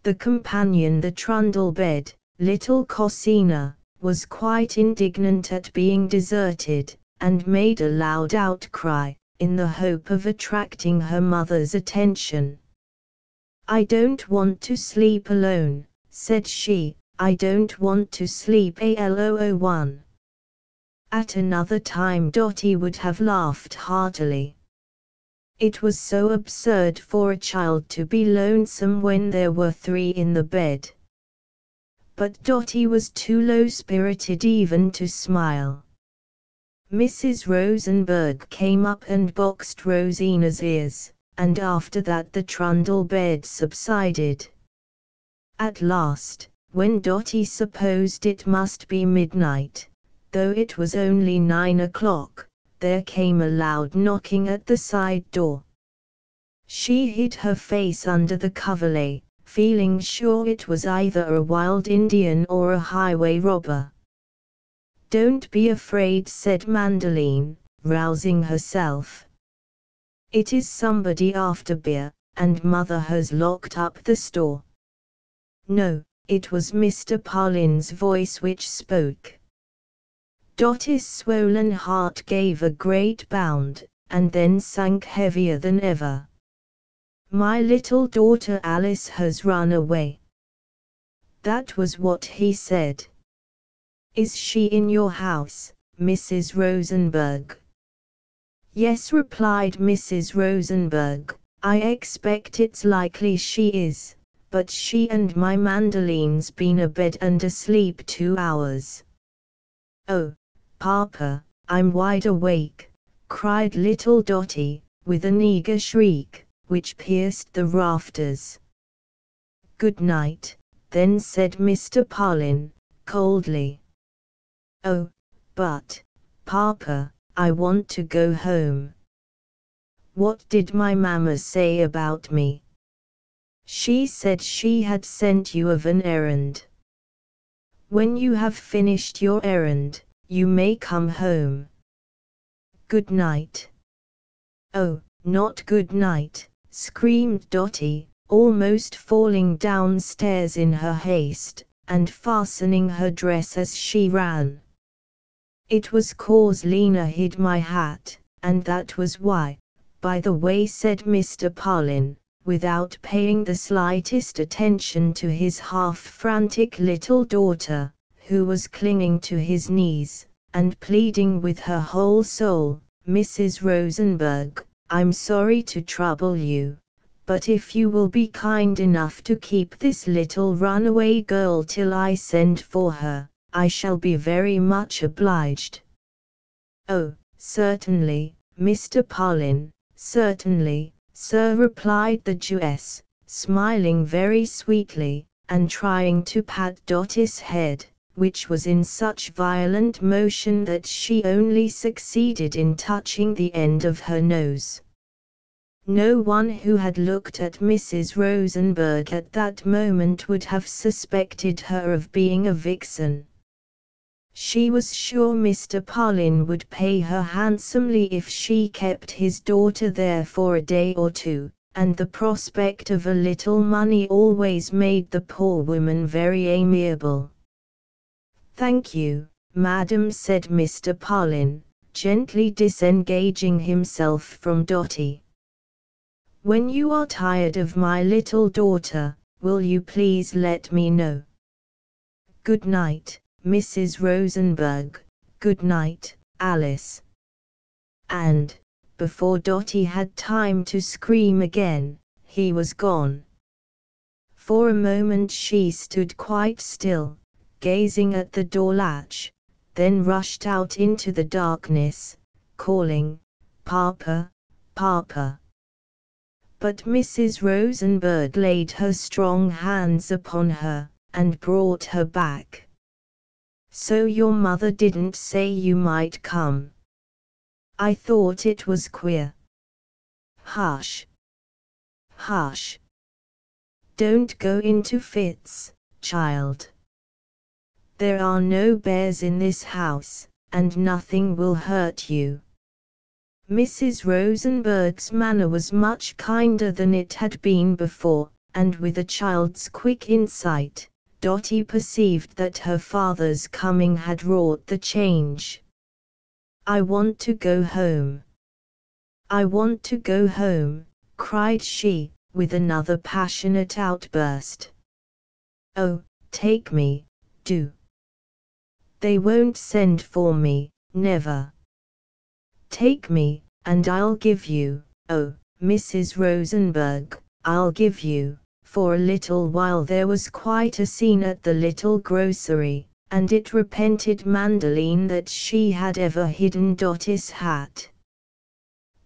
The companion the trundle bed, little Cosina, was quite indignant at being deserted, and made a loud outcry, in the hope of attracting her mother's attention. "I don't want to sleep alone," said she, "I don't want to sleep alone." At another time Dotty would have laughed heartily. It was so absurd for a child to be lonesome when there were 3 in the bed. But Dotty was too low-spirited even to smile. Mrs. Rosenberg came up and boxed Rosina's ears, and after that the trundle bed subsided. At last, when Dotty supposed it must be midnight, though it was only 9 o'clock, there came a loud knocking at the side door. She hid her face under the coverlet, feeling sure it was either a wild Indian or a highway robber. "Don't be afraid," said Mandoline, rousing herself. "It is somebody after beer, and Mother has locked up the store." No, it was Mr. Parlin's voice which spoke. Dotty's swollen heart gave a great bound, and then sank heavier than ever. "My little daughter Alice has run away." That was what he said. "Is she in your house, Mrs. Rosenberg?" "Yes," replied Mrs. Rosenberg, "I expect it's likely she is, but she and my Mandoline's been abed and asleep 2 hours." "Oh, Papa, I'm wide awake," cried little Dotty, with an eager shriek, which pierced the rafters. "Good night, then," said Mr. Parlin, coldly. "Oh, but, Papa, I want to go home." "What did my mamma say about me?" "She said she had sent you of an errand." "When you have finished your errand, you may come home." "Good night." "Oh, not good night," screamed Dotty, almost falling downstairs in her haste, and fastening her dress as she ran. "It was 'cause Lena hid my hat, and that was why, by the way," said Mr. Parlin, without paying the slightest attention to his half-frantic little daughter, who was clinging to his knees, and pleading with her whole soul, "Mrs. Rosenberg, I'm sorry to trouble you, but if you will be kind enough to keep this little runaway girl till I send for her, I shall be very much obliged." "Oh, certainly, Mr. Parlin, certainly, sir," replied the Jewess, smiling very sweetly, and trying to pat Dotty's head, which was in such violent motion that she only succeeded in touching the end of her nose. No one who had looked at Mrs. Rosenberg at that moment would have suspected her of being a vixen. She was sure Mr. Parlin would pay her handsomely if she kept his daughter there for a day or two, and the prospect of a little money always made the poor woman very amiable. "Thank you, madam," said Mr. Parlin, gently disengaging himself from Dotty. "When you are tired of my little daughter, will you please let me know? Good night, Mrs. Rosenberg. Good night, Alice." And, before Dotty had time to scream again, he was gone. For a moment she stood quite still, gazing at the door latch, then rushed out into the darkness, calling, "Papa, Papa." But Mrs. Rosenberg laid her strong hands upon her, and brought her back. "So your mother didn't say you might come? I thought it was queer." "Hush! Hush! Don't go into fits, child. There are no bears in this house, and nothing will hurt you." Mrs. Rosenberg's manner was much kinder than it had been before, and with a child's quick insight, Dotty perceived that her father's coming had wrought the change. "I want to go home. I want to go home," cried she, with another passionate outburst. "Oh, take me, do. They won't send for me, never. Take me, and I'll give you, oh, Mrs. Rosenberg, I'll give you." For a little while there was quite a scene at the little grocery, and it repented Mandoline that she had ever hidden Dotty's hat.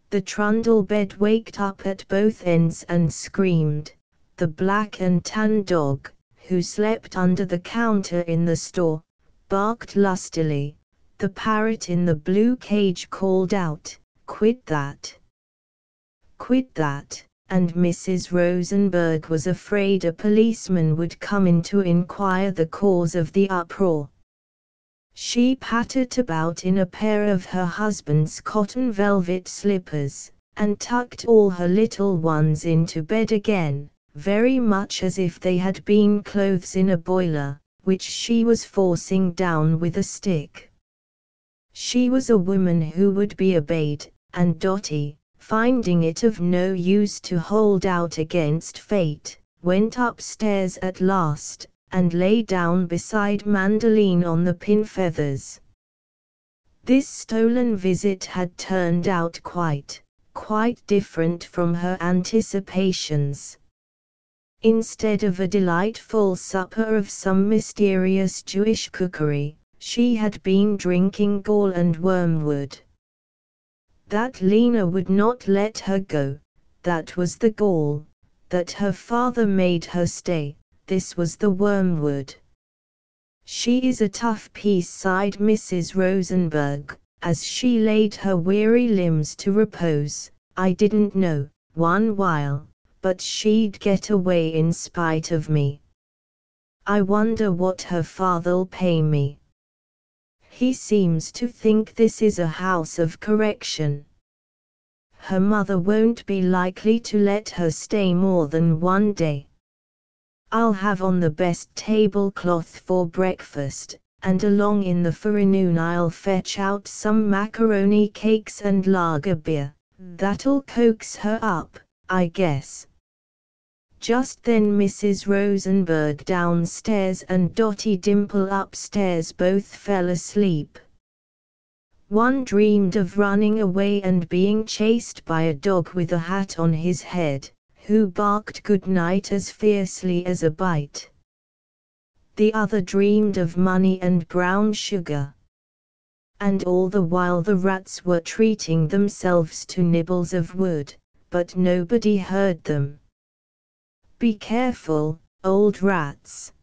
The trundle bed waked up at both ends and screamed. The black and tan dog, who slept under the counter in the store, barked lustily. The parrot in the blue cage called out, "Quit that! Quit that!" And Mrs. Rosenberg was afraid a policeman would come in to inquire the cause of the uproar. She pattered about in a pair of her husband's cotton velvet slippers, and tucked all her little ones into bed again, very much as if they had been clothes in a boiler, which she was forcing down with a stick. She was a woman who would be obeyed, and Dotty, finding it of no use to hold out against fate, went upstairs at last, and lay down beside Mandoline on the pin feathers. This stolen visit had turned out quite different from her anticipations. Instead of a delightful supper of some mysterious Jewish cookery, she had been drinking gall and wormwood. That Lena would not let her go, that was the gall; that her father made her stay, this was the wormwood. "She is a tough piece," sighed Mrs. Rosenberg, as she laid her weary limbs to repose. "I didn't know, one while, but she'd get away in spite of me. I wonder what her father'll pay me. He seems to think this is a house of correction. Her mother won't be likely to let her stay more than one day. I'll have on the best tablecloth for breakfast, and along in the forenoon I'll fetch out some macaroni cakes and lager beer. That'll coax her up, I guess." Just then Mrs. Rosenberg downstairs and Dotty Dimple upstairs both fell asleep. One dreamed of running away and being chased by a dog with a hat on his head, who barked good night as fiercely as a bite. The other dreamed of money and brown sugar. And all the while the rats were treating themselves to nibbles of wood, but nobody heard them. "Be careful, old rats.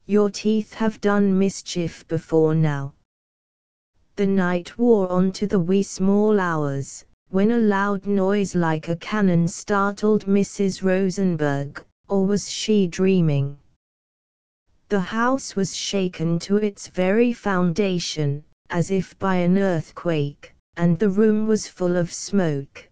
Your teeth have done mischief before now." The night wore on to the wee small hours, when a loud noise like a cannon startled Mrs. Rosenberg, or was she dreaming? The house was shaken to its very foundation, as if by an earthquake, and the room was full of smoke.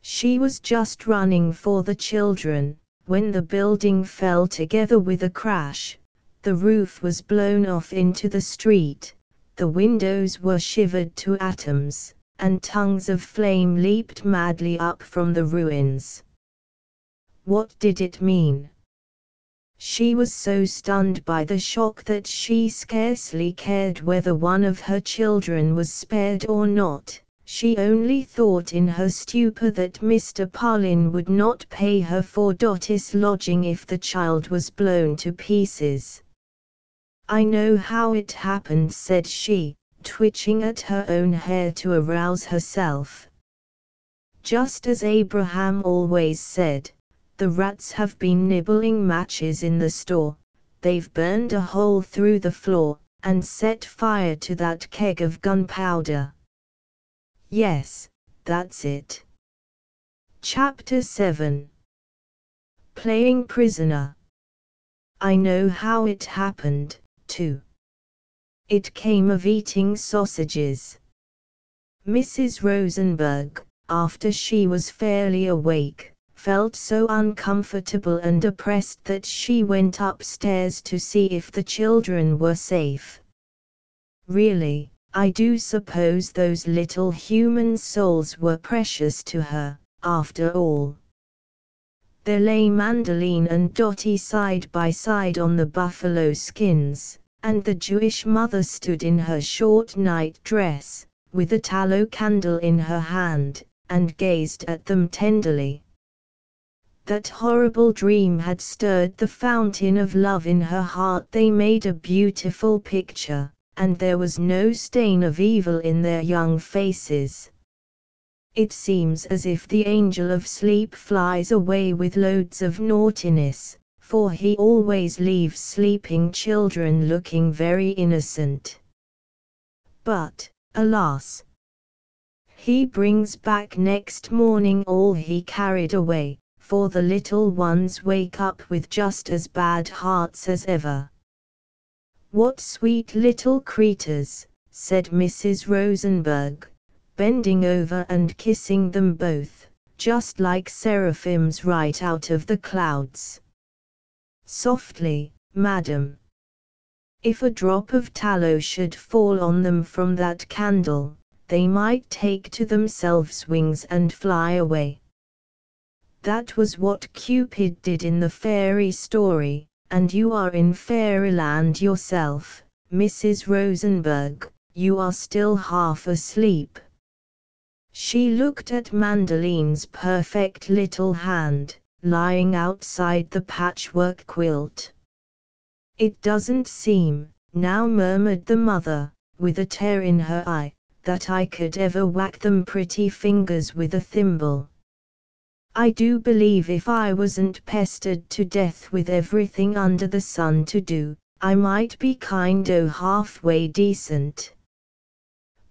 She was just running for the children, when the building fell together with a crash. The roof was blown off into the street, the windows were shivered to atoms, and tongues of flame leaped madly up from the ruins. What did it mean? She was so stunned by the shock that she scarcely cared whether one of her children was spared or not. She only thought in her stupor that Mr. Parlin would not pay her for Dotty's lodging if the child was blown to pieces. "I know how it happened," said she, twitching at her own hair to arouse herself. "Just as Abraham always said. The rats have been nibbling matches in the store, they've burned a hole through the floor, and set fire to that keg of gunpowder." Yes, that's it. Chapter 7. Playing prisoner. I know how it happened, too. It came of eating sausages. Mrs. Rosenberg, after she was fairly awake, felt so uncomfortable and oppressed that she went upstairs to see if the children were safe. Really, I do suppose those little human souls were precious to her, after all. There lay Mandoline and Dotty side by side on the buffalo skins, and the Jewish mother stood in her short night dress, with a tallow candle in her hand, and gazed at them tenderly. That horrible dream had stirred the fountain of love in her heart. They made a beautiful picture, and there was no stain of evil in their young faces. It seems as if the angel of sleep flies away with loads of naughtiness, for he always leaves sleeping children looking very innocent. But, alas! He brings back next morning all he carried away, for the little ones wake up with just as bad hearts as ever. "What sweet little creatures," said Mrs. Rosenberg, bending over and kissing them both, "just like seraphims right out of the clouds." "Softly, madam. If a drop of tallow should fall on them from that candle, they might take to themselves wings and fly away. That was what Cupid did in the fairy story, and you are in fairyland yourself, Mrs. Rosenberg. You are still half asleep." She looked at Mandoline's perfect little hand, lying outside the patchwork quilt. "It doesn't seem," now murmured the mother, with a tear in her eye, "that I could ever whack them pretty fingers with a thimble. I do believe if I wasn't pestered to death with everything under the sun to do, I might be kind-o halfway decent."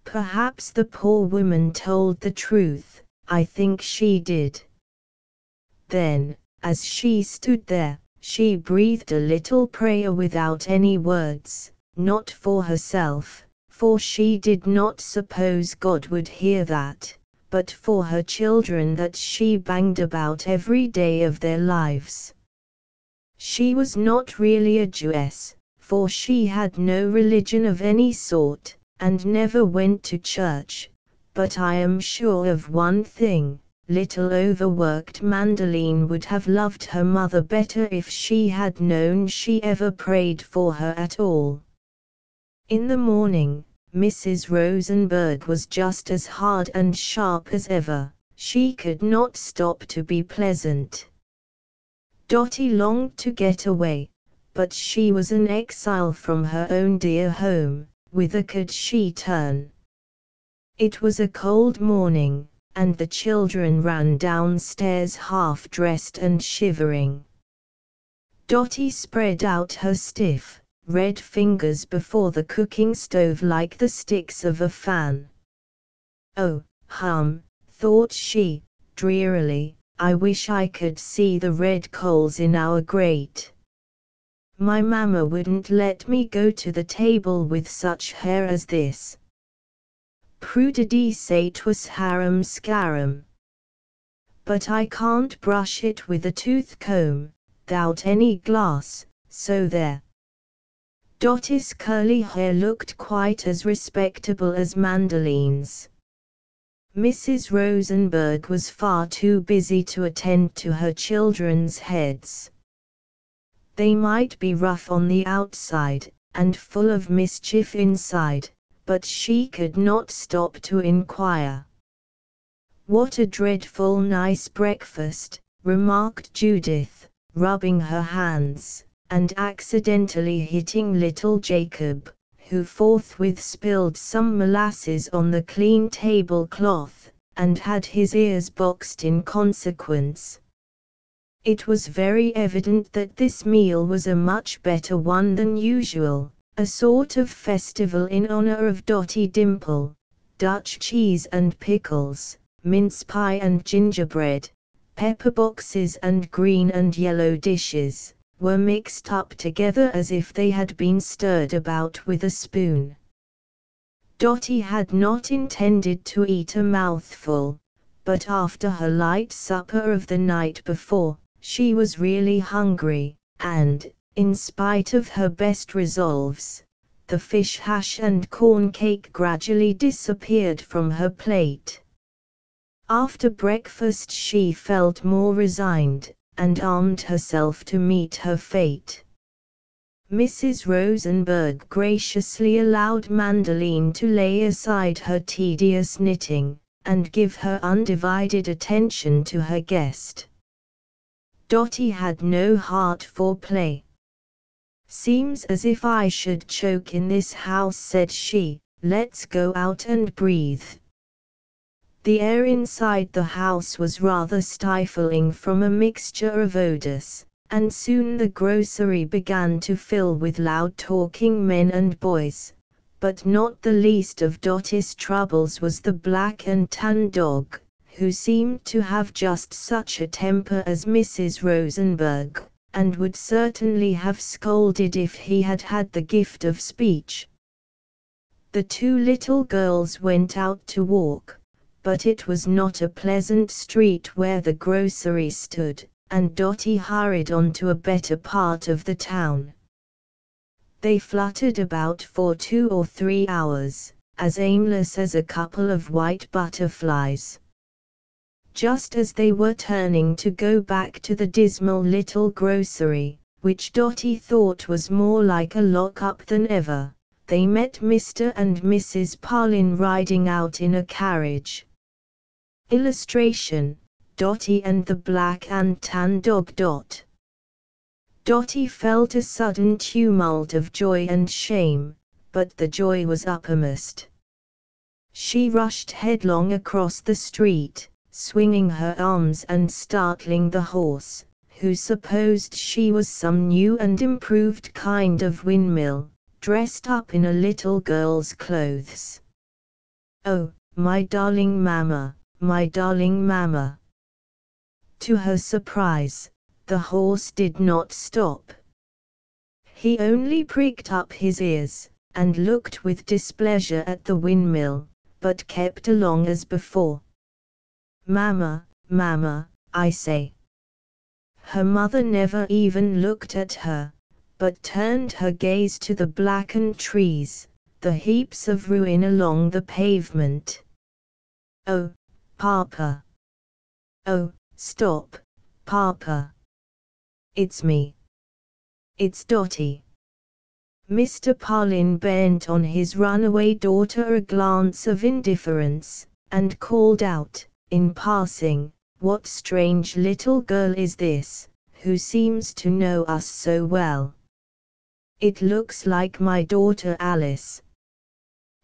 Perhaps the poor woman told the truth. I think she did. Then, as she stood there, she breathed a little prayer without any words, not for herself, for she did not suppose God would hear that, but for her children that she banged about every day of their lives. She was not really a Jewess, for she had no religion of any sort, and never went to church, but I am sure of one thing, little overworked Mandoline would have loved her mother better if she had known she ever prayed for her at all. In the morning, Mrs. Rosenberg was just as hard and sharp as ever. She could not stop to be pleasant. Dotty longed to get away, but she was an exile from her own dear home. Whither could she turn? It was a cold morning, and the children ran downstairs half-dressed and shivering. Dotty spread out her stiff, red fingers before the cooking stove like the sticks of a fan. "Oh, thought she, drearily, I wish I could see the red coals in our grate." My mamma wouldn't let me go to the table with such hair as this. Prudity say 'twas harum scarum. But I can't brush it with a tooth comb, thout any glass, so there. Dotty's curly hair looked quite as respectable as Mandoline's. Mrs. Rosenberg was far too busy to attend to her children's heads. They might be rough on the outside, and full of mischief inside, but she could not stop to inquire. "What a dreadful nice breakfast," remarked Judith, rubbing her hands, and accidentally hitting little Jacob, who forthwith spilled some molasses on the clean tablecloth, and had his ears boxed in consequence. It was very evident that this meal was a much better one than usual, a sort of festival in honor of Dotty Dimple. Dutch cheese and pickles, mince pie and gingerbread, pepper boxes and green and yellow dishes, were mixed up together as if they had been stirred about with a spoon. Dotty had not intended to eat a mouthful, but after her light supper of the night before, she was really hungry, and, in spite of her best resolves, the fish hash and corn cake gradually disappeared from her plate. After breakfast she felt more resigned, and armed herself to meet her fate. Mrs. Rosenberg graciously allowed Mandoline to lay aside her tedious knitting, and give her undivided attention to her guest. Dotty had no heart for play. "Seems as if I should choke in this house," said she. "Let's go out and breathe." The air inside the house was rather stifling from a mixture of odors, and soon the grocery began to fill with loud-talking men and boys, but not the least of Dotty's troubles was the black and tan dog, who seemed to have just such a temper as Mrs. Rosenberg, and would certainly have scolded if he had had the gift of speech. The two little girls went out to walk, but it was not a pleasant street where the grocery stood, and Dotty hurried on to a better part of the town. They fluttered about for 2 or 3 hours, as aimless as a couple of white butterflies. Just as they were turning to go back to the dismal little grocery, which Dotty thought was more like a lock-up than ever, they met Mr. and Mrs. Parlin riding out in a carriage. Illustration: Dotty and the black and tan dog. Dotty felt a sudden tumult of joy and shame, but the joy was uppermost. She rushed headlong across the street, swinging her arms and startling the horse, who supposed she was some new and improved kind of windmill, dressed up in a little girl's clothes. "Oh, my darling mamma, my darling mamma!" To her surprise, the horse did not stop. He only pricked up his ears, and looked with displeasure at the windmill, but kept along as before. "Mamma, mamma, I say." Her mother never even looked at her, but turned her gaze to the blackened trees, the heaps of ruin along the pavement. "Oh, Papa! Oh, stop, Papa! It's me. It's Dotty." Mr. Parlin bent on his runaway daughter a glance of indifference, and called out, in passing, "What strange little girl is this, who seems to know us so well? It looks like my daughter Alice.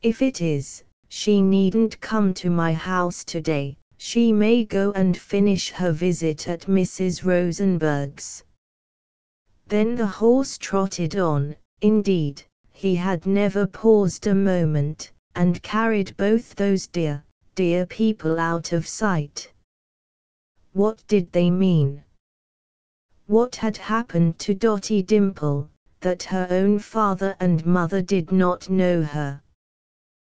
If it is, she needn't come to my house today. She may go and finish her visit at Mrs. Rosenberg's." Then the horse trotted on. Indeed, he had never paused a moment, and carried both those dear people out of sight. What did they mean? What had happened to Dotty Dimple, that her own father and mother did not know her.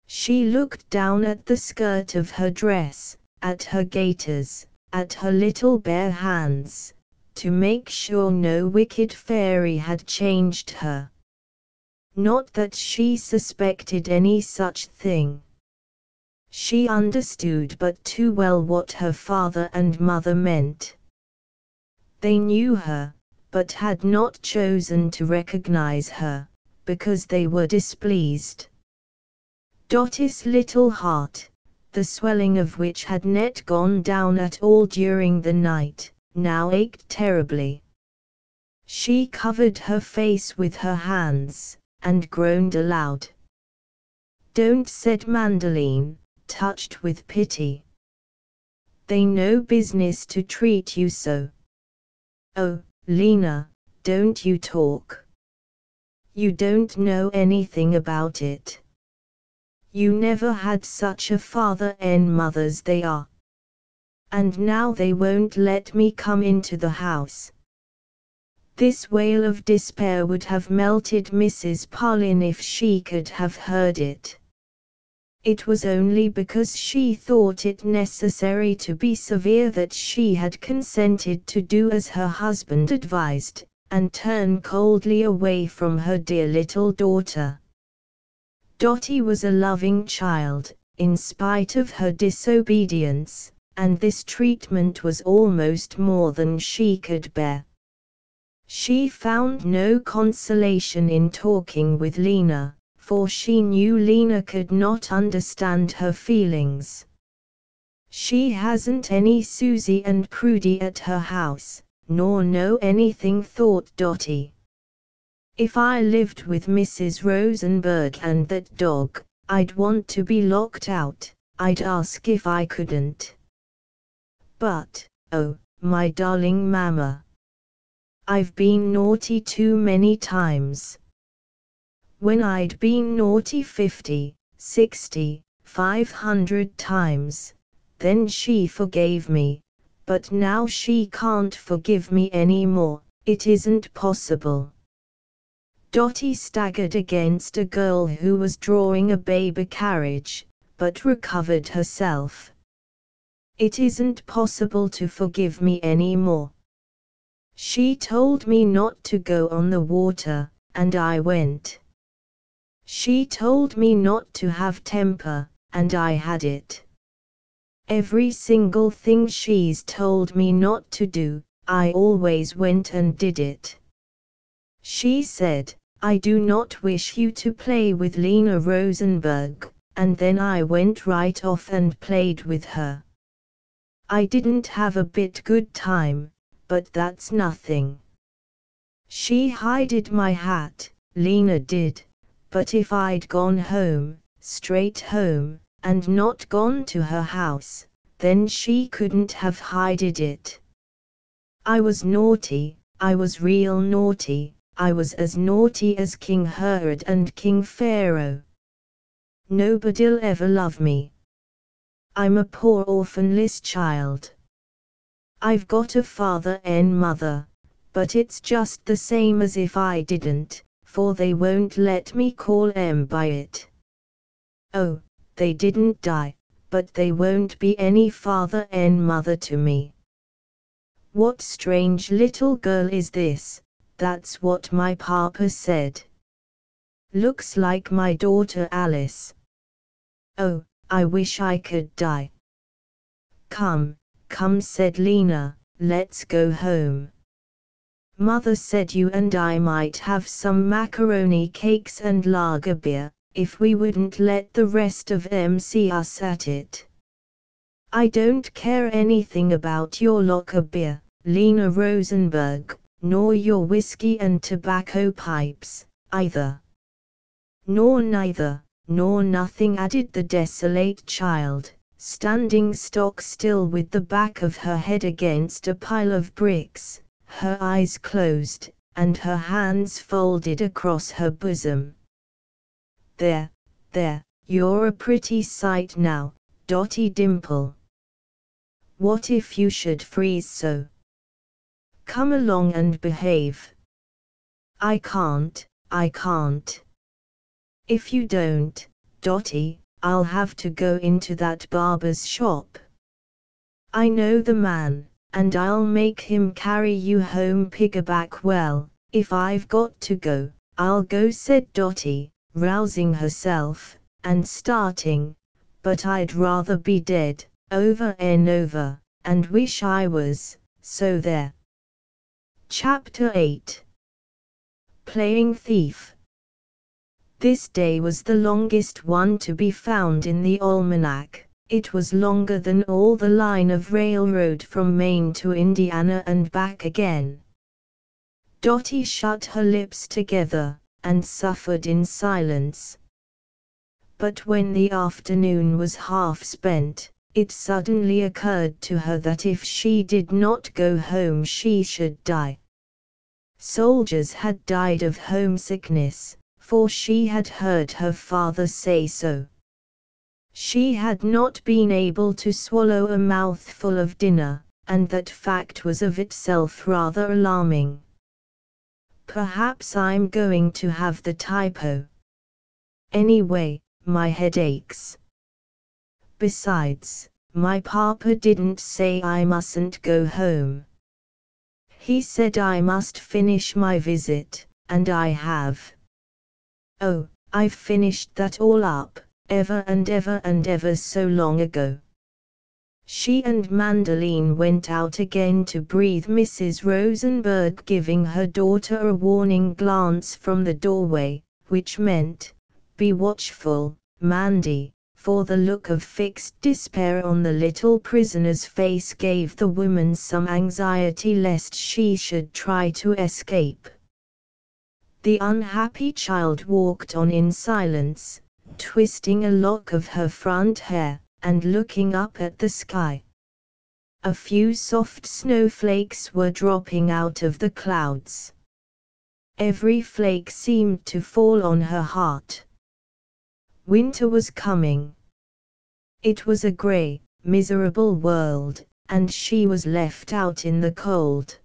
She looked down at the skirt of her dress, at her gaiters, at her little bare hands, to make sure no wicked fairy had changed her. Not that she suspected any such thing. She understood but too well what her father and mother meant. They knew her, but had not chosen to recognize her, because they were displeased. Dotty's little heart, the swelling of which had not gone down at all during the night, now ached terribly. She covered her face with her hands, and groaned aloud. "Don't," said Mandoline, touched with pity. "They no business to treat you so." "Oh, Lena, don't you talk. You don't know anything about it. You never had such a father and mother as they are. And now they won't let me come into the house." This wail of despair would have melted Mrs. Parlin if she could have heard it. It was only because she thought it necessary to be severe that she had consented to do as her husband advised, and turn coldly away from her dear little daughter. Dotty was a loving child, in spite of her disobedience, and this treatment was almost more than she could bear. She found no consolation in talking with Lena, for she knew Lena could not understand her feelings. "She hasn't any Susie and Prudy at her house, nor know anything," thought Dotty. "If I lived with Mrs. Rosenberg and that dog, I'd want to be locked out. I'd ask if I couldn't. But, oh, my darling mamma, I've been naughty too many times. When I'd been naughty 50, 60, 500 times, then she forgave me, but now she can't forgive me any more. It isn't possible." Dotty staggered against a girl who was drawing a baby carriage, but recovered herself. "It isn't possible to forgive me any more. She told me not to go on the water, and I went. She told me not to have temper, and I had it. Every single thing she's told me not to do, I always went and did it. She said, 'I do not wish you to play with Lena Rosenberg,' and then I went right off and played with her. I didn't have a bit good time, but that's nothing. She hided my hat, Lena did, but if I'd gone home, straight home, and not gone to her house, then she couldn't have hided it. I was naughty, I was real naughty, I was as naughty as King Herod and King Pharaoh. Nobody'll ever love me. I'm a poor orphanless child. I've got a father and mother, but it's just the same as if I didn't, for they won't let me call 'em by it. Oh, they didn't die, but they won't be any father and mother to me. What strange little girl is this? That's what my papa said. Looks like my daughter Alice. Oh, I wish I could die." Come, said Lena, "let's go home. Mother said you and I might have some macaroni cakes and lager beer, if we wouldn't let the rest of 'em see us at it." "I don't care anything about your lager beer, Lena Rosenberg, nor your whiskey and tobacco pipes, either. Nor neither, nor nothing," added the desolate child, standing stock still with the back of her head against a pile of bricks, her eyes closed, and her hands folded across her bosom. There, you're a pretty sight now, Dotty Dimple. What if you should freeze so? Come along and behave. I can't. If you don't, Dotty, I'll have to go into that barber's shop. I know the man, and I'll make him carry you home piggyback. Well, if I've got to go, I'll go, said Dotty, rousing herself, and starting, but I'd rather be dead, over and over, and wish I was, so there. Chapter 8. Playing Thief. This day was the longest one to be found in the almanac. It was longer than all the line of railroad from Maine to Indiana and back again. Dotty shut her lips together, and suffered in silence. But when the afternoon was half spent, it suddenly occurred to her that if she did not go home she should die. Soldiers had died of homesickness, for she had heard her father say so. She had not been able to swallow a mouthful of dinner, and that fact was of itself rather alarming. Perhaps I'm going to have the typo. Anyway, my head aches. Besides, my papa didn't say I mustn't go home. He said I must finish my visit, and I have. Oh, I've finished that all up, ever and ever so long ago. She and Mandeline went out again to breathe, Mrs. Rosenberg giving her daughter a warning glance from the doorway, which meant, "Be watchful, Mandy," for the look of fixed despair on the little prisoner's face gave the woman some anxiety lest she should try to escape. The unhappy child walked on in silence, twisting a lock of her front hair, and looking up at the sky. A few soft snowflakes were dropping out of the clouds. Every flake seemed to fall on her heart. Winter was coming. It was a grey, miserable world, and she was left out in the cold.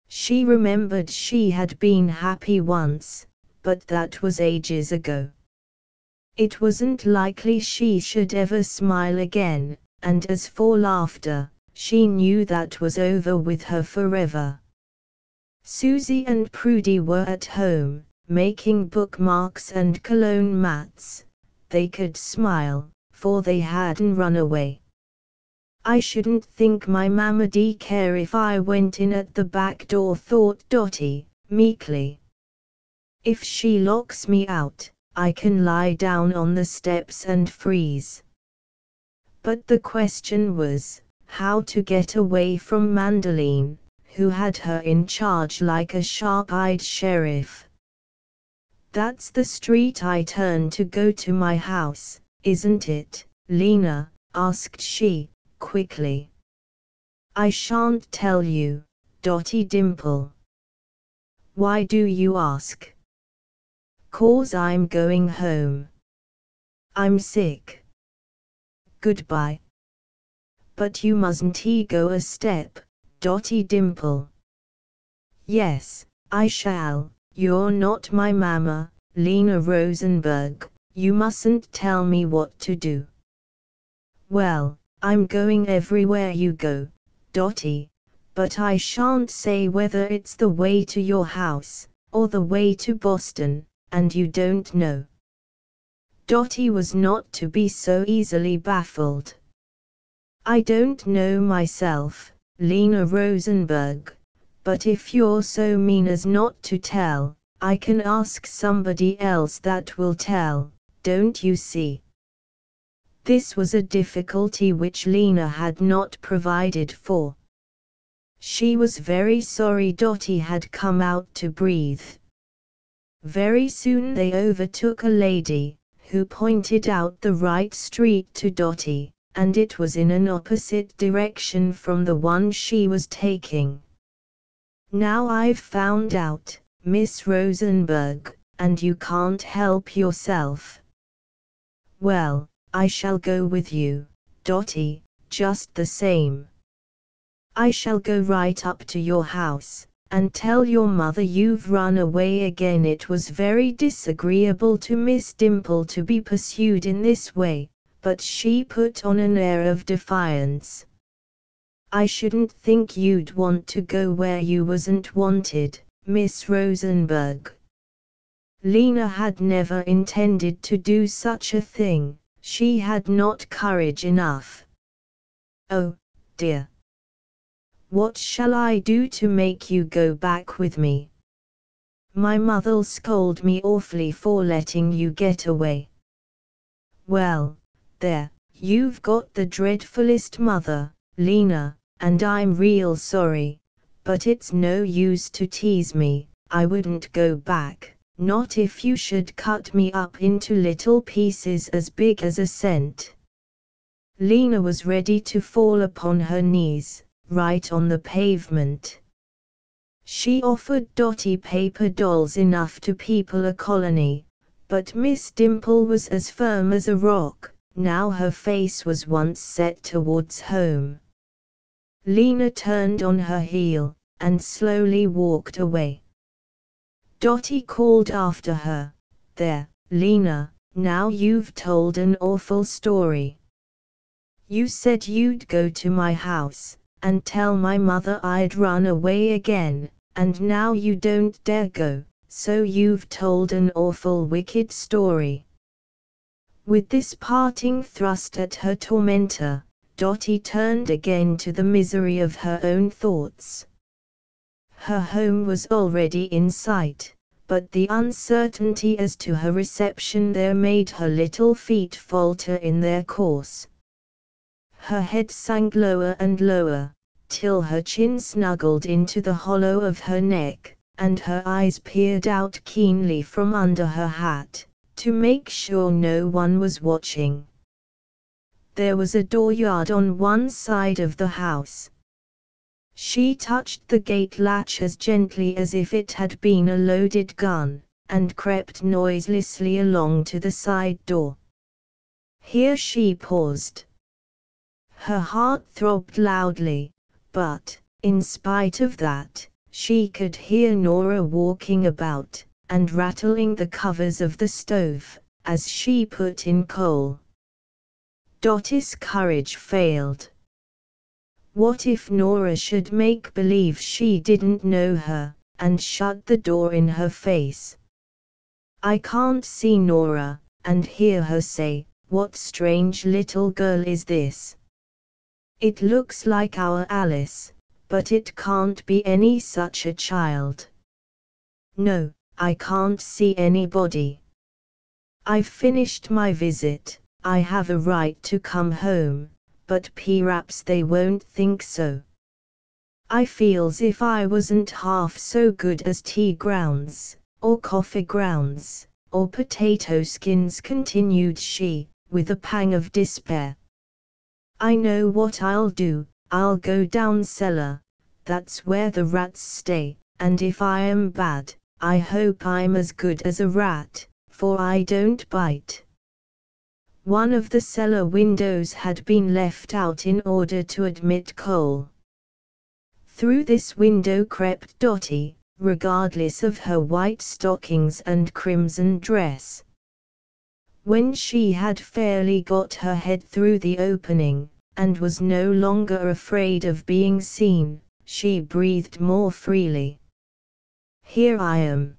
She remembered she had been happy once, but that was ages ago. It wasn't likely she should ever smile again, and as for laughter, she knew that was over with her forever. Susie and Prudy were at home, making bookmarks and cologne mats. They could smile, for they hadn't run away. I shouldn't think my mamma'd care if I went in at the back door, thought Dotty, meekly. If she locks me out, I can lie down on the steps and freeze. But the question was, how to get away from Mandeline, who had her in charge like a sharp-eyed sheriff. "That's the street I turn to go to my house, isn't it, Lena?" asked she, quickly. "I shan't tell you, Dotty Dimple." "Why do you ask?" "'Cause I'm going home. I'm sick. Goodbye." "But you mustn't go a step, Dotty Dimple." "Yes, I shall. You're not my mamma, Lena Rosenberg. You mustn't tell me what to do." "Well, I'm going everywhere you go, Dotty, but I shan't say whether it's the way to your house, or the way to Boston, and you don't know." Dotty was not to be so easily baffled. "I don't know myself, Lena Rosenberg, but if you're so mean as not to tell, I can ask somebody else that will tell, don't you see?" This was a difficulty which Lena had not provided for. She was very sorry Dotty had come out to breathe. Very soon they overtook a lady, who pointed out the right street to Dotty, and it was in an opposite direction from the one she was taking. "Now I've found out, Miss Rosenberg, and you can't help yourself." "Well, I shall go with you, Dotty, just the same. I shall go right up to your house, and tell your mother you've run away again." It was very disagreeable to Miss Dimple to be pursued in this way, but she put on an air of defiance. "I shouldn't think you'd want to go where you wasn't wanted, Miss Rosenberg." Lena had never intended to do such a thing, she had not courage enough. "Oh, dear. What shall I do to make you go back with me? My mother'll scold me awfully for letting you get away." "Well, there, you've got the dreadfulest mother, Lena, and I'm real sorry, but it's no use to tease me. I wouldn't go back. Not if you should cut me up into little pieces as big as a cent." Lena was ready to fall upon her knees, right on the pavement. She offered Dotty paper dolls enough to people a colony, but Miss Dimple was as firm as a rock. Now her face was once set towards home. Lena turned on her heel, and slowly walked away. Dotty called after her, "There, Lena, now you've told an awful story. You said you'd go to my house, and tell my mother I'd run away again, and now you don't dare go, so you've told an awful wicked story." With this parting thrust at her tormentor, Dotty turned again to the misery of her own thoughts. Her home was already in sight, but the uncertainty as to her reception there made her little feet falter in their course. Her head sank lower and lower, till her chin snuggled into the hollow of her neck, and her eyes peered out keenly from under her hat, to make sure no one was watching. There was a dooryard on one side of the house. She touched the gate latch as gently as if it had been a loaded gun, and crept noiselessly along to the side door. Here she paused. Her heart throbbed loudly, but, in spite of that, she could hear Nora walking about, and rattling the covers of the stove, as she put in coal. Dotty's courage failed. What if Nora should make believe she didn't know her, and shut the door in her face? I can't see Nora, and hear her say, "What strange little girl is this? It looks like our Alice, but it can't be any such a child. No, I can't see anybody. I've finished my visit, I have a right to come home, but p'raps they won't think so. I feels if I wasn't half so good as tea grounds, or coffee grounds, or potato skins," continued she, with a pang of despair. "I know what I'll do, I'll go down cellar, that's where the rats stay, and if I am bad, I hope I'm as good as a rat, for I don't bite." One of the cellar windows had been left out in order to admit coal. Through this window crept Dotty, regardless of her white stockings and crimson dress. When she had fairly got her head through the opening, and was no longer afraid of being seen, she breathed more freely. "Here I am.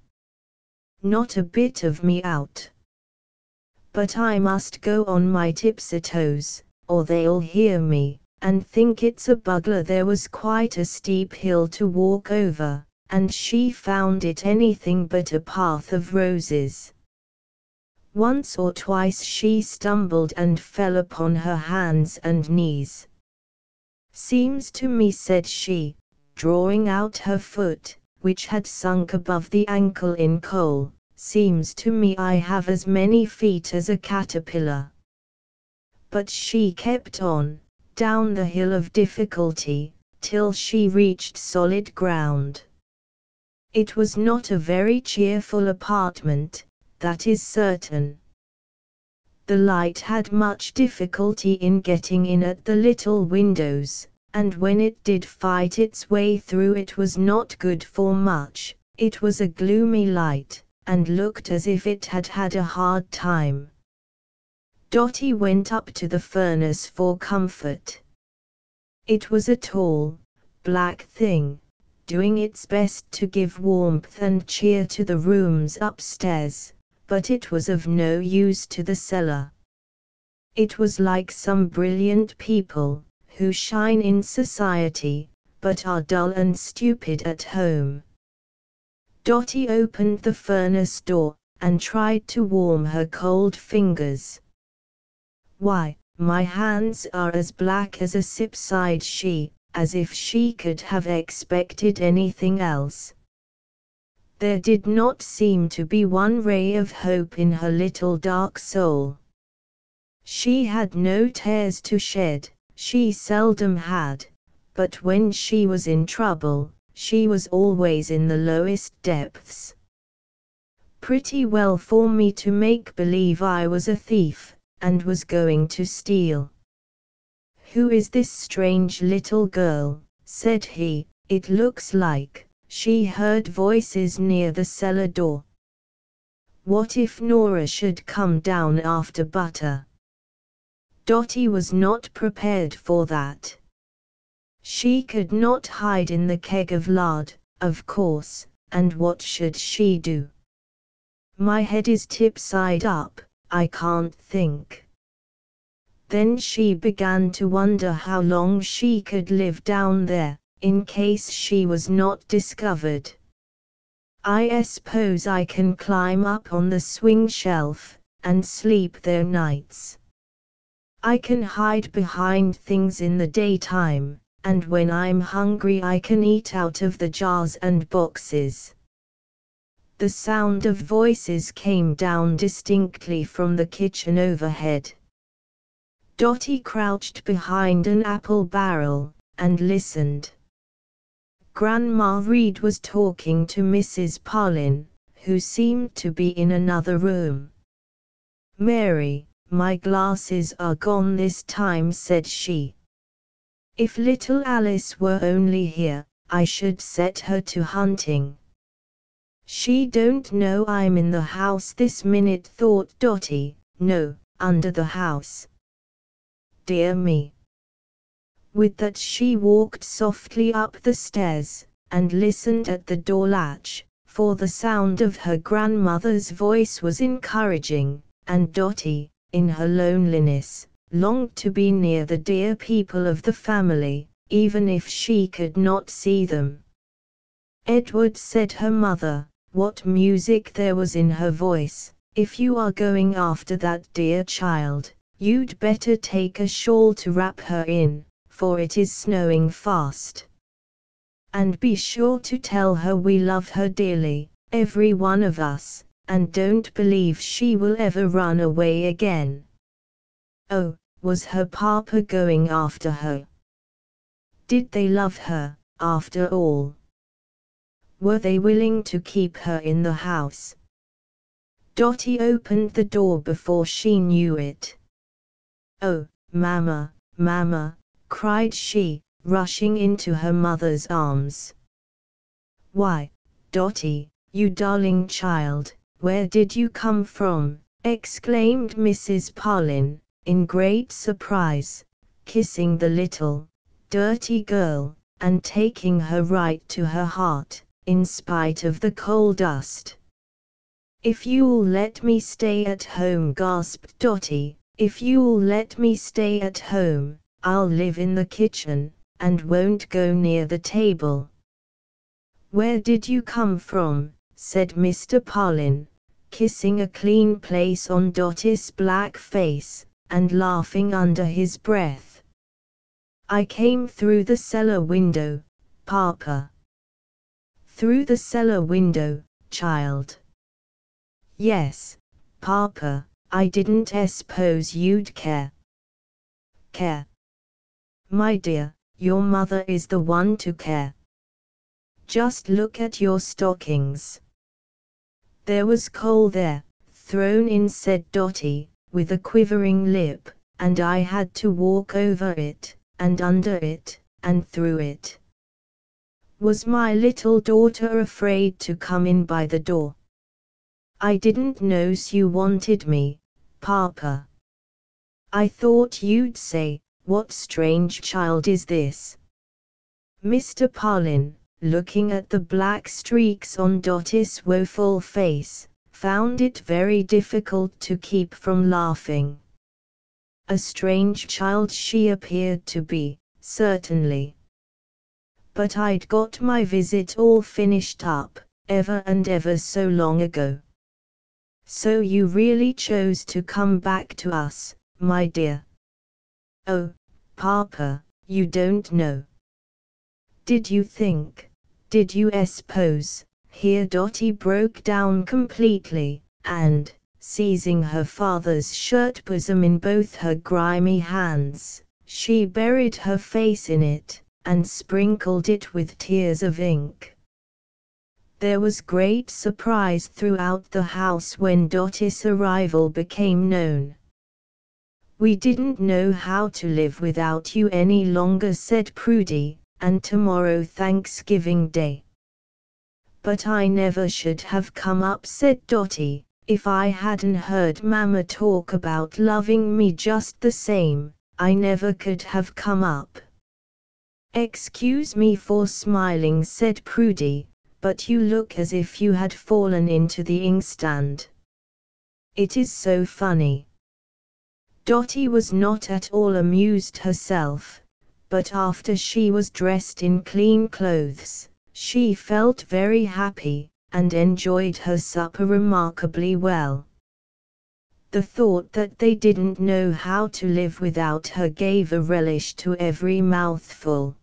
Not a bit of me out. But I must go on my tiptoes, or they'll hear me, and think it's a burglar." There was quite a steep hill to walk over, and she found it anything but a path of roses. Once or twice she stumbled and fell upon her hands and knees. "Seems to me," said she, drawing out her foot, which had sunk above the ankle in coal, "seems to me I have as many feet as a caterpillar." But she kept on, down the hill of difficulty, till she reached solid ground. It was not a very cheerful apartment, that is certain. The light had much difficulty in getting in at the little windows, and when it did fight its way through it was not good for much. It was a gloomy light, and looked as if it had had a hard time. Dotty went up to the furnace for comfort. It was a tall, black thing, doing its best to give warmth and cheer to the rooms upstairs, but it was of no use to the cellar. It was like some brilliant people, who shine in society, but are dull and stupid at home. Dotty opened the furnace door, and tried to warm her cold fingers. "Why, my hands are as black as a sip," sighed she, as if she could have expected anything else. There did not seem to be one ray of hope in her little dark soul. She had no tears to shed, she seldom had, but when she was in trouble, she was always in the lowest depths. "Pretty well for me to make believe I was a thief, and was going to steal. Who is this strange little girl?" said he. "It looks like," she heard voices near the cellar door. What if Nora should come down after butter? Dotty was not prepared for that. She could not hide in the keg of lard, of course, and what should she do? "My head is tip side up, I can't think." Then she began to wonder how long she could live down there, in case she was not discovered. "I suppose I can climb up on the swing shelf, and sleep there nights. I can hide behind things in the daytime, and when I'm hungry I can eat out of the jars and boxes." The sound of voices came down distinctly from the kitchen overhead. Dotty crouched behind an apple barrel, and listened. Grandma Reed was talking to Mrs. Parlin, who seemed to be in another room. "Mary, my glasses are gone this time," said she. "If little Alice were only here, I should set her to hunting." "She don't know I'm in the house this minute," thought Dotty. "No, under the house. Dear me." With that she walked softly up the stairs, and listened at the door latch, for the sound of her grandmother's voice was encouraging, and Dotty, in her loneliness, longed to be near the dear people of the family, even if she could not see them. "Edward," said her mother, what music there was in her voice, "if you are going after that dear child, you'd better take a shawl to wrap her in, for it is snowing fast. And be sure to tell her we love her dearly, every one of us, and don't believe she will ever run away again." Oh, was her papa going after her? Did they love her, after all? Were they willing to keep her in the house? Dotty opened the door before she knew it. "Oh, Mamma, Mamma," cried she, rushing into her mother's arms. "Why, Dotty, you darling child, where did you come from?" exclaimed Mrs. Parlin, in great surprise, kissing the little, dirty girl, and taking her right to her heart, in spite of the coal dust. "If you'll let me stay at home," gasped Dotty, "if you'll let me stay at home, I'll live in the kitchen, and won't go near the table." "Where did you come from?" said Mr. Parlin, kissing a clean place on Dotty's black face, and laughing under his breath. "I came through the cellar window, Papa." "Through the cellar window, child?" "Yes, Papa, I didn't suppose you'd care." "Care? My dear, your mother is the one to care. Just look at your stockings." "There was coal there, thrown in," said Dotty, with a quivering lip, "and I had to walk over it, and under it, and through it. Was my little daughter afraid to come in by the door? I didn't know's you wanted me, Papa. I thought you'd say, what strange child is this? Mr. Parlin, looking at the black streaks on Dotty's woeful face, found it very difficult to keep from laughing. A strange child she appeared to be, certainly. But I'd got my visit all finished up, ever and ever so long ago. So you really chose to come back to us, my dear? Oh, Papa, you don't know. Did you suppose? Here Dotty broke down completely, and, seizing her father's shirt bosom in both her grimy hands, she buried her face in it, and sprinkled it with tears of ink. There was great surprise throughout the house when Dotty's arrival became known. We didn't know how to live without you any longer, said Prudy, and tomorrow Thanksgiving Day. But I never should have come up, said Dotty, if I hadn't heard Mama talk about loving me just the same. I never could have come up. Excuse me for smiling, said Prudy, but you look as if you had fallen into the inkstand. It is so funny. Dotty was not at all amused herself, but after she was dressed in clean clothes, she felt very happy, and enjoyed her supper remarkably well. The thought that they didn't know how to live without her gave a relish to every mouthful.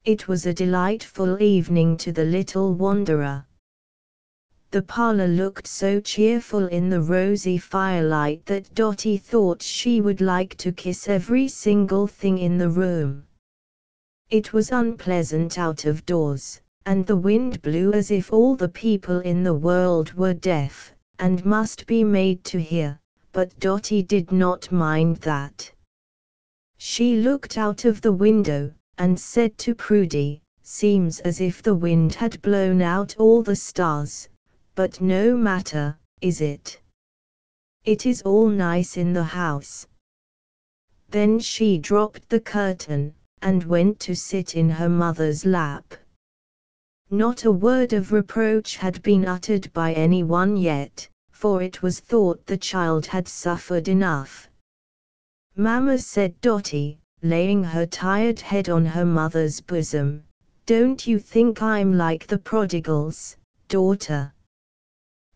It was a delightful evening to the little wanderer. The parlor looked so cheerful in the rosy firelight that Dotty thought she would like to kiss every single thing in the room. It was unpleasant out of doors, and the wind blew as if all the people in the world were deaf, and must be made to hear, but Dotty did not mind that. She looked out of the window, and said to Prudy, "Seems as if the wind had blown out all the stars. But no matter, is it? It is all nice in the house." Then she dropped the curtain, and went to sit in her mother's lap. Not a word of reproach had been uttered by anyone yet, for it was thought the child had suffered enough. "Mamma," said Dotty, laying her tired head on her mother's bosom, "don't you think I'm like the prodigals, daughter?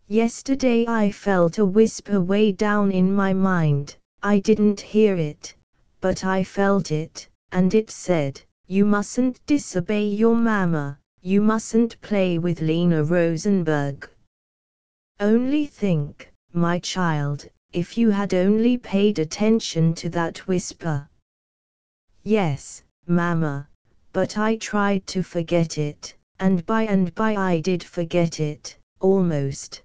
Yesterday I felt a whisper way down in my mind. I didn't hear it, but I felt it, and it said, 'You mustn't disobey your mamma, you mustn't play with Lena Rosenberg.' Only think, my child, if you had only paid attention to that whisper." "Yes, mamma, but I tried to forget it, and by I did forget it, almost.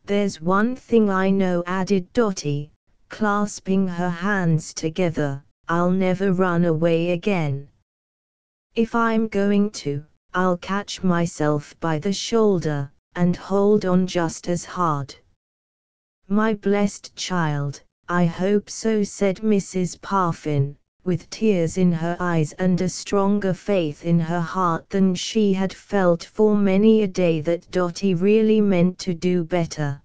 There's one thing I know," added Dotty, clasping her hands together, "I'll never run away again. If I'm going to, I'll catch myself by the shoulder, and hold on just as hard." "My blessed child, I hope so," said Mrs. Parfin, with tears in her eyes and a stronger faith in her heart than she had felt for many a day that Dotty really meant to do better.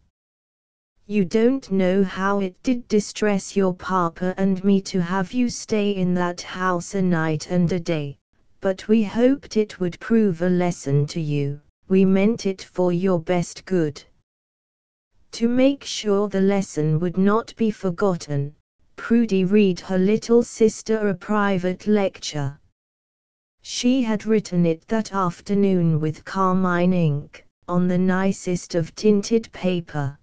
"You don't know how it did distress your papa and me to have you stay in that house a night and a day, but we hoped it would prove a lesson to you. We meant it for your best good." To make sure the lesson would not be forgotten, Prudy read her little sister a private lecture. She had written it that afternoon with carmine ink, on the nicest of tinted paper.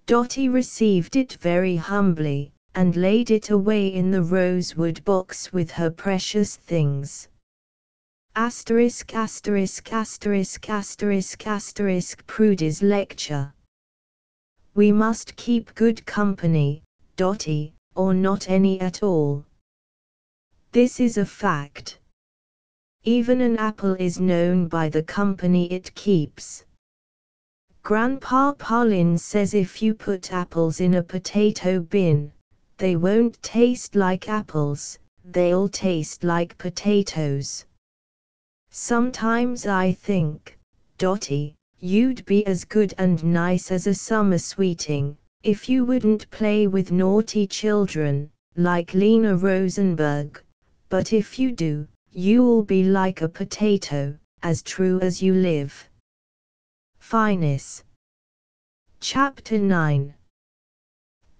Dotty received it very humbly, and laid it away in the rosewood box with her precious things. Asterisk asterisk asterisk asterisk asterisk Prudy's lecture. "We must keep good company, Dotty, or not any at all. This is a fact. Even an apple is known by the company it keeps. Grandpa Pauline says if you put apples in a potato bin, they won't taste like apples, they'll taste like potatoes. Sometimes I think, Dotty, you'd be as good and nice as a summer sweeting, if you wouldn't play with naughty children, like Lena Rosenberg, but if you do, you'll be like a potato, as true as you live. Finesse. Chapter 9.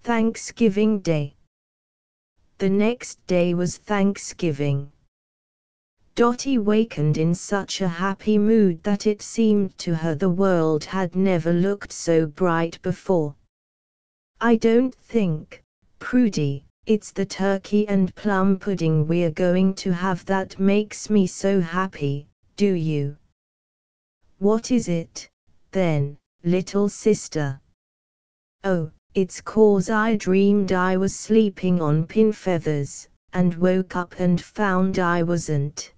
Thanksgiving Day. The next day was Thanksgiving. Dotty wakened in such a happy mood that it seemed to her the world had never looked so bright before. I don't think, Prudy, it's the turkey and plum pudding we're going to have that makes me so happy, do you? What is it, then, little sister? Oh, it's 'cause I dreamed I was sleeping on pin feathers, and woke up and found I wasn't.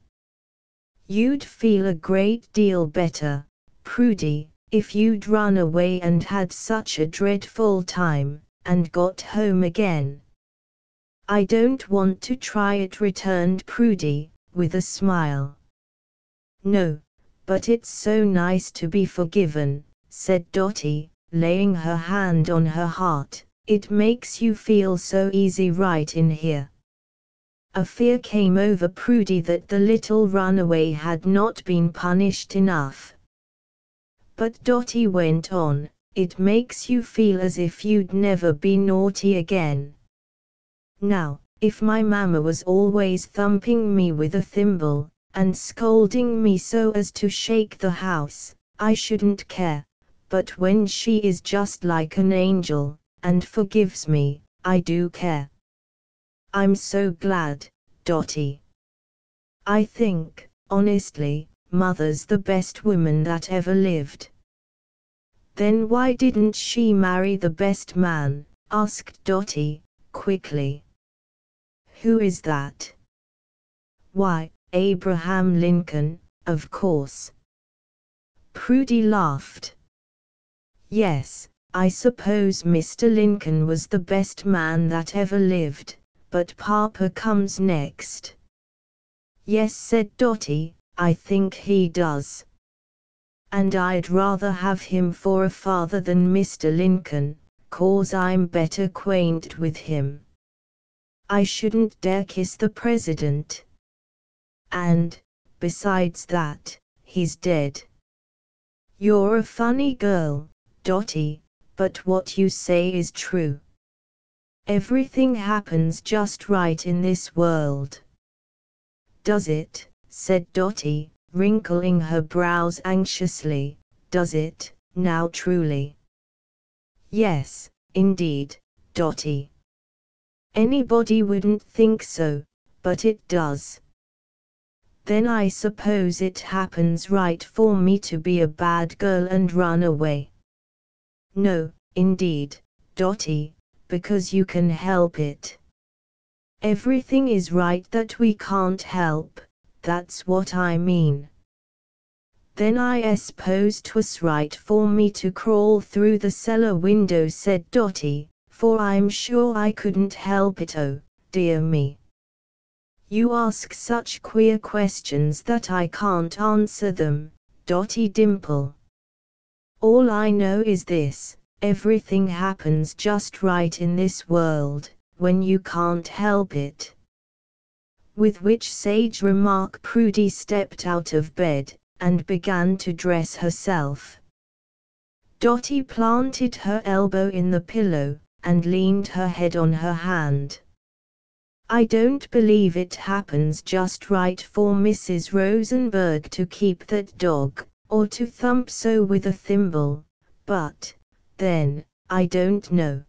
You'd feel a great deal better, Prudy, if you'd run away and had such a dreadful time, and got home again. I don't want to try it, returned Prudy, with a smile. No, but it's so nice to be forgiven, said Dotty, laying her hand on her heart. It makes you feel so easy right in here. A fear came over Prudy that the little runaway had not been punished enough. But Dotty went on, it makes you feel as if you'd never be naughty again. Now, if my mamma was always thumping me with a thimble, and scolding me so as to shake the house, I shouldn't care, but when she is just like an angel, and forgives me, I do care. I'm so glad, Dotty. I think, honestly, Mother's the best woman that ever lived. Then why didn't she marry the best man? Asked Dotty, quickly. Who is that? Why, Abraham Lincoln, of course. Prudy laughed. Yes, I suppose Mr. Lincoln was the best man that ever lived, but Papa comes next. Yes, said Dotty, I think he does. And I'd rather have him for a father than Mr. Lincoln, 'cause I'm better acquainted with him. I shouldn't dare kiss the president. And, besides that, he's dead. You're a funny girl, Dotty, but what you say is true. Everything happens just right in this world. Does it? Said Dotty, wrinkling her brows anxiously. Does it, now truly? Yes, indeed, Dotty. Anybody wouldn't think so, but it does. Then I suppose it happens right for me to be a bad girl and run away. No, indeed, Dotty, because you can help it. Everything is right that we can't help, that's what I mean. Then I suppose 'twas right for me to crawl through the cellar window, said Dotty, for I'm sure I couldn't help it. Oh, dear me. You ask such queer questions that I can't answer them, Dotty Dimple. All I know is this, everything happens just right in this world, when you can't help it. With which sage remark Prudy stepped out of bed, and began to dress herself. Dotty planted her elbow in the pillow, and leaned her head on her hand. I don't believe it happens just right for Mrs. Rosenberg to keep that dog, or to thump so with a thimble, but, then, I don't know.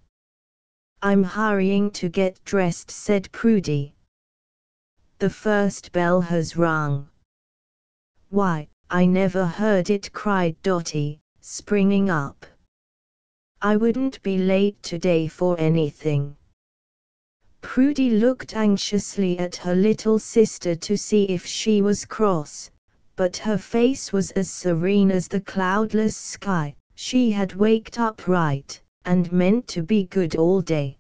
I'm hurrying to get dressed, said Prudy. The first bell has rung. Why, I never heard it, cried Dotty, springing up. I wouldn't be late today for anything. Prudy looked anxiously at her little sister to see if she was cross, but her face was as serene as the cloudless sky. She had waked up right, and meant to be good all day.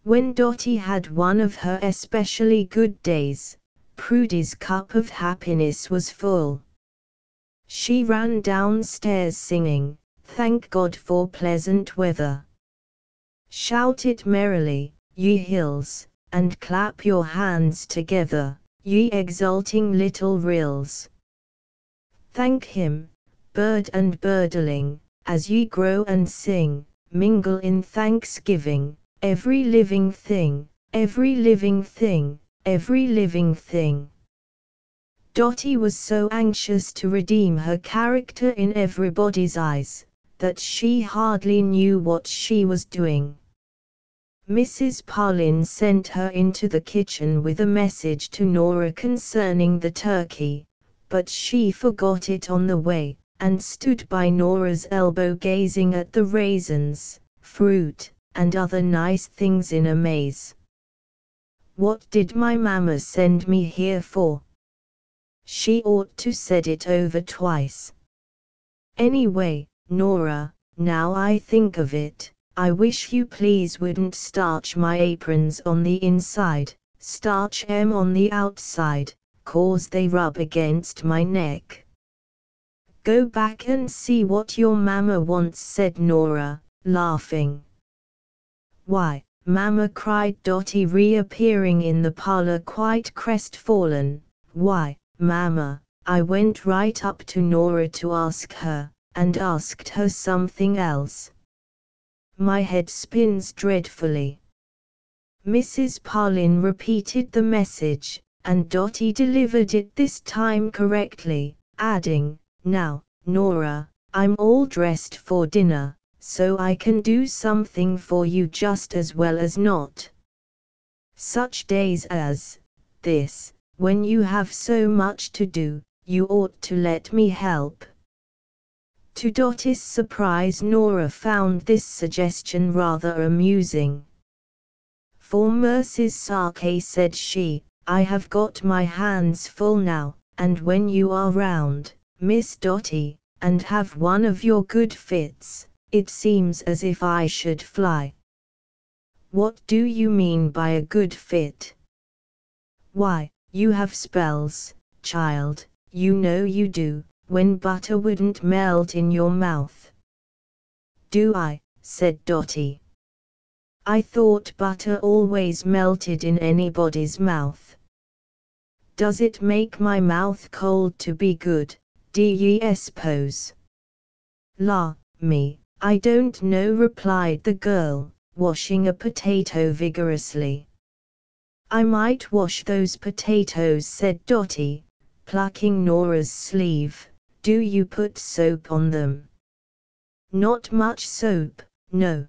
When Dotty had one of her especially good days, Prudy's cup of happiness was full. She ran downstairs singing, "Thank God for pleasant weather." Shout it merrily, ye hills, and clap your hands together, ye exulting little rills. Thank Him, bird and birdling, as ye grow and sing, mingle in thanksgiving, every living thing, every living thing, every living thing. Dotty was so anxious to redeem her character in everybody's eyes, that she hardly knew what she was doing. Mrs. Parlin sent her into the kitchen with a message to Nora concerning the turkey, but she forgot it on the way, and stood by Nora's elbow gazing at the raisins, fruit, and other nice things in amaze. "What did my mamma send me here for? She ought to said it over twice. Anyway, Nora, now I think of it, I wish you please wouldn't starch my aprons on the inside, starch 'em on the outside, 'cause they rub against my neck." "Go back and see what your mamma wants," said Nora, laughing. "Why, mamma," cried Dotty, reappearing in the parlor quite crestfallen, "why, mamma, I went right up to Nora to ask her, and asked her something else. My head spins dreadfully." Mrs. Parlin repeated the message, and Dotty delivered it this time correctly, adding, "Now, Nora, I'm all dressed for dinner, so I can do something for you just as well as not. Such days as this, when you have so much to do, you ought to let me help." To Dotty's surprise, Nora found this suggestion rather amusing. "For mercy's sake," said she, "I have got my hands full now, and when you are round, Miss Dotty, and have one of your good fits, it seems as if I should fly." "What do you mean by a good fit?" "Why, you have spells, child, you know you do, when butter wouldn't melt in your mouth." "Do I?" said Dotty. "I thought butter always melted in anybody's mouth." "Does it make my mouth cold to be good, do ye suppose?" "La, me, I don't know," replied the girl, washing a potato vigorously. "I might wash those potatoes," said Dotty, plucking Nora's sleeve. "Do you put soap on them?" "Not much soap, no."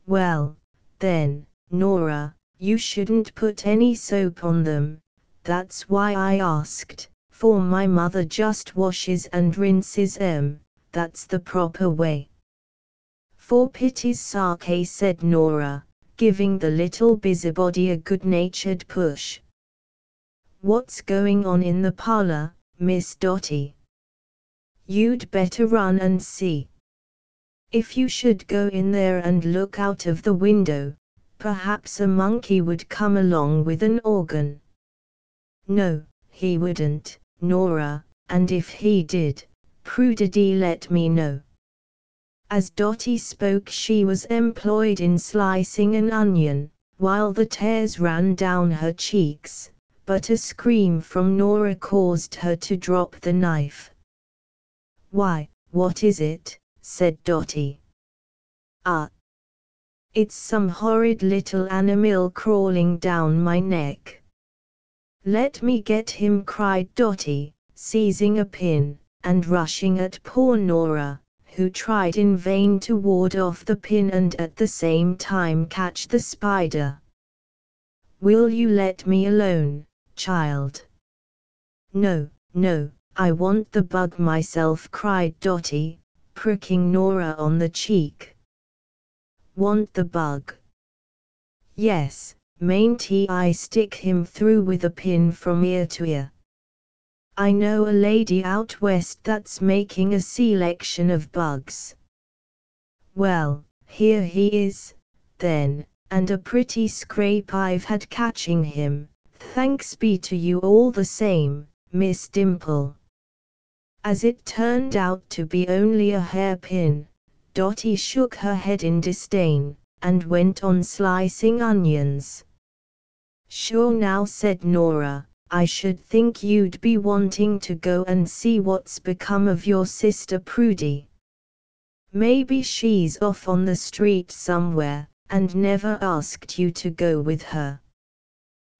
"Well, then, Nora, you shouldn't put any soap on them, that's why I asked, for my mother just washes and rinses 'em, that's the proper way." "For pity's sake," said Nora, giving the little busybody a good-natured push. "What's going on in the parlor, Miss Dotty? You'd better run and see. If you should go in there and look out of the window, perhaps a monkey would come along with an organ." "No, he wouldn't, Nora, and if he did, Prudy let me know." As Dotty spoke, she was employed in slicing an onion, while the tears ran down her cheeks, but a scream from Nora caused her to drop the knife. "Why, what is it?" said Dotty. "Ah! It's some horrid little animal crawling down my neck." "Let me get him," cried Dotty, seizing a pin, and rushing at poor Nora, who tried in vain to ward off the pin and at the same time catch the spider. "Will you let me alone, child?" "No, no, I want the bug myself," cried Dotty, pricking Nora on the cheek. "Want the bug? Yes, mayn't I stick him through with a pin from ear to ear? I know a lady out west that's making a selection of bugs. Well, here he is, then, and a pretty scrape I've had catching him, thanks be to you all the same, Miss Dimple. As it turned out to be only a hairpin, Dotty shook her head in disdain, and went on slicing onions. Sure now, said Nora, I should think you'd be wanting to go and see what's become of your sister Prudy. Maybe she's off on the street somewhere, and never asked you to go with her.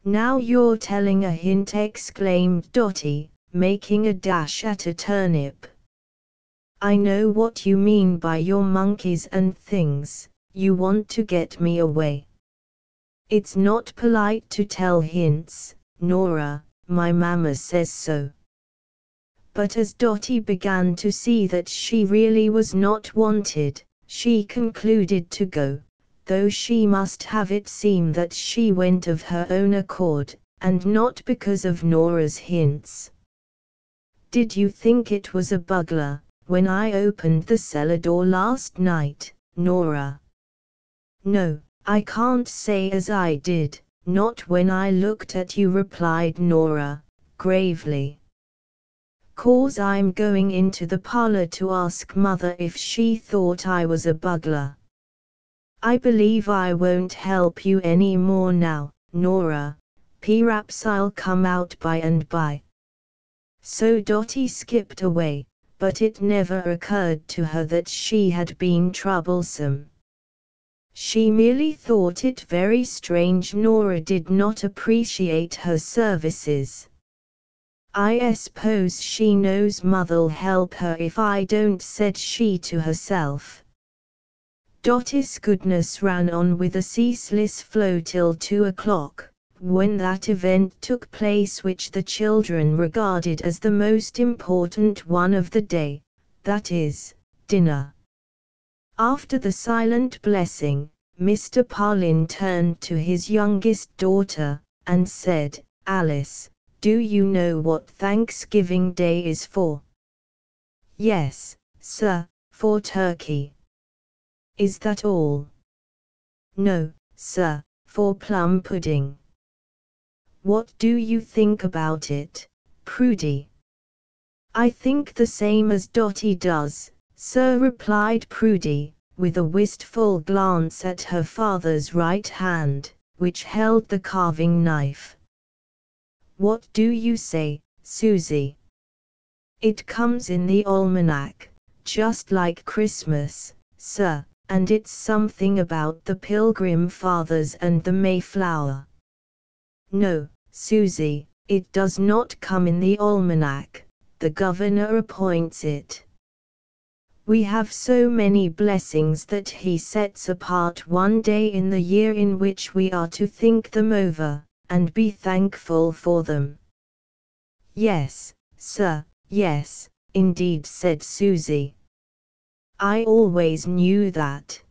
Now you're telling a hint, exclaimed Dotty, making a dash at a turnip. I know what you mean by your monkeys and things, you want to get me away. It's not polite to tell hints, Nora, my mamma says so. But as Dotty began to see that she really was not wanted, she concluded to go, though she must have it seem that she went of her own accord, and not because of Nora's hints. Did you think it was a burglar, when I opened the cellar door last night, Nora? No, I can't say as I did, not when I looked at you, replied Nora, gravely. 'Cause I'm going into the parlor to ask Mother if she thought I was a burglar. I believe I won't help you any more now, Nora, perhaps I'll come out by and by. So Dotty skipped away, but it never occurred to her that she had been troublesome. She merely thought it very strange Nora did not appreciate her services. I suppose she knows Mother'll help her if I don't, said she to herself. Dotty's goodness ran on with a ceaseless flow till 2 o'clock, when that event took place which the children regarded as the most important one of the day, that is, dinner. After the silent blessing, Mr. Parlin turned to his youngest daughter, and said, Alice, do you know what Thanksgiving Day is for? Yes, sir, for turkey. Is that all? No, sir, for plum pudding. What do you think about it, Prudy? I think the same as Dotty does, sir, replied Prudy, with a wistful glance at her father's right hand, which held the carving knife. What do you say, Susie? It comes in the almanac, just like Christmas, sir, and it's something about the Pilgrim Fathers and the Mayflower. No, Susie, it does not come in the almanac, the governor appoints it. We have so many blessings that he sets apart one day in the year in which we are to think them over, and be thankful for them. Yes, sir, yes, indeed, said Susie. I always knew that.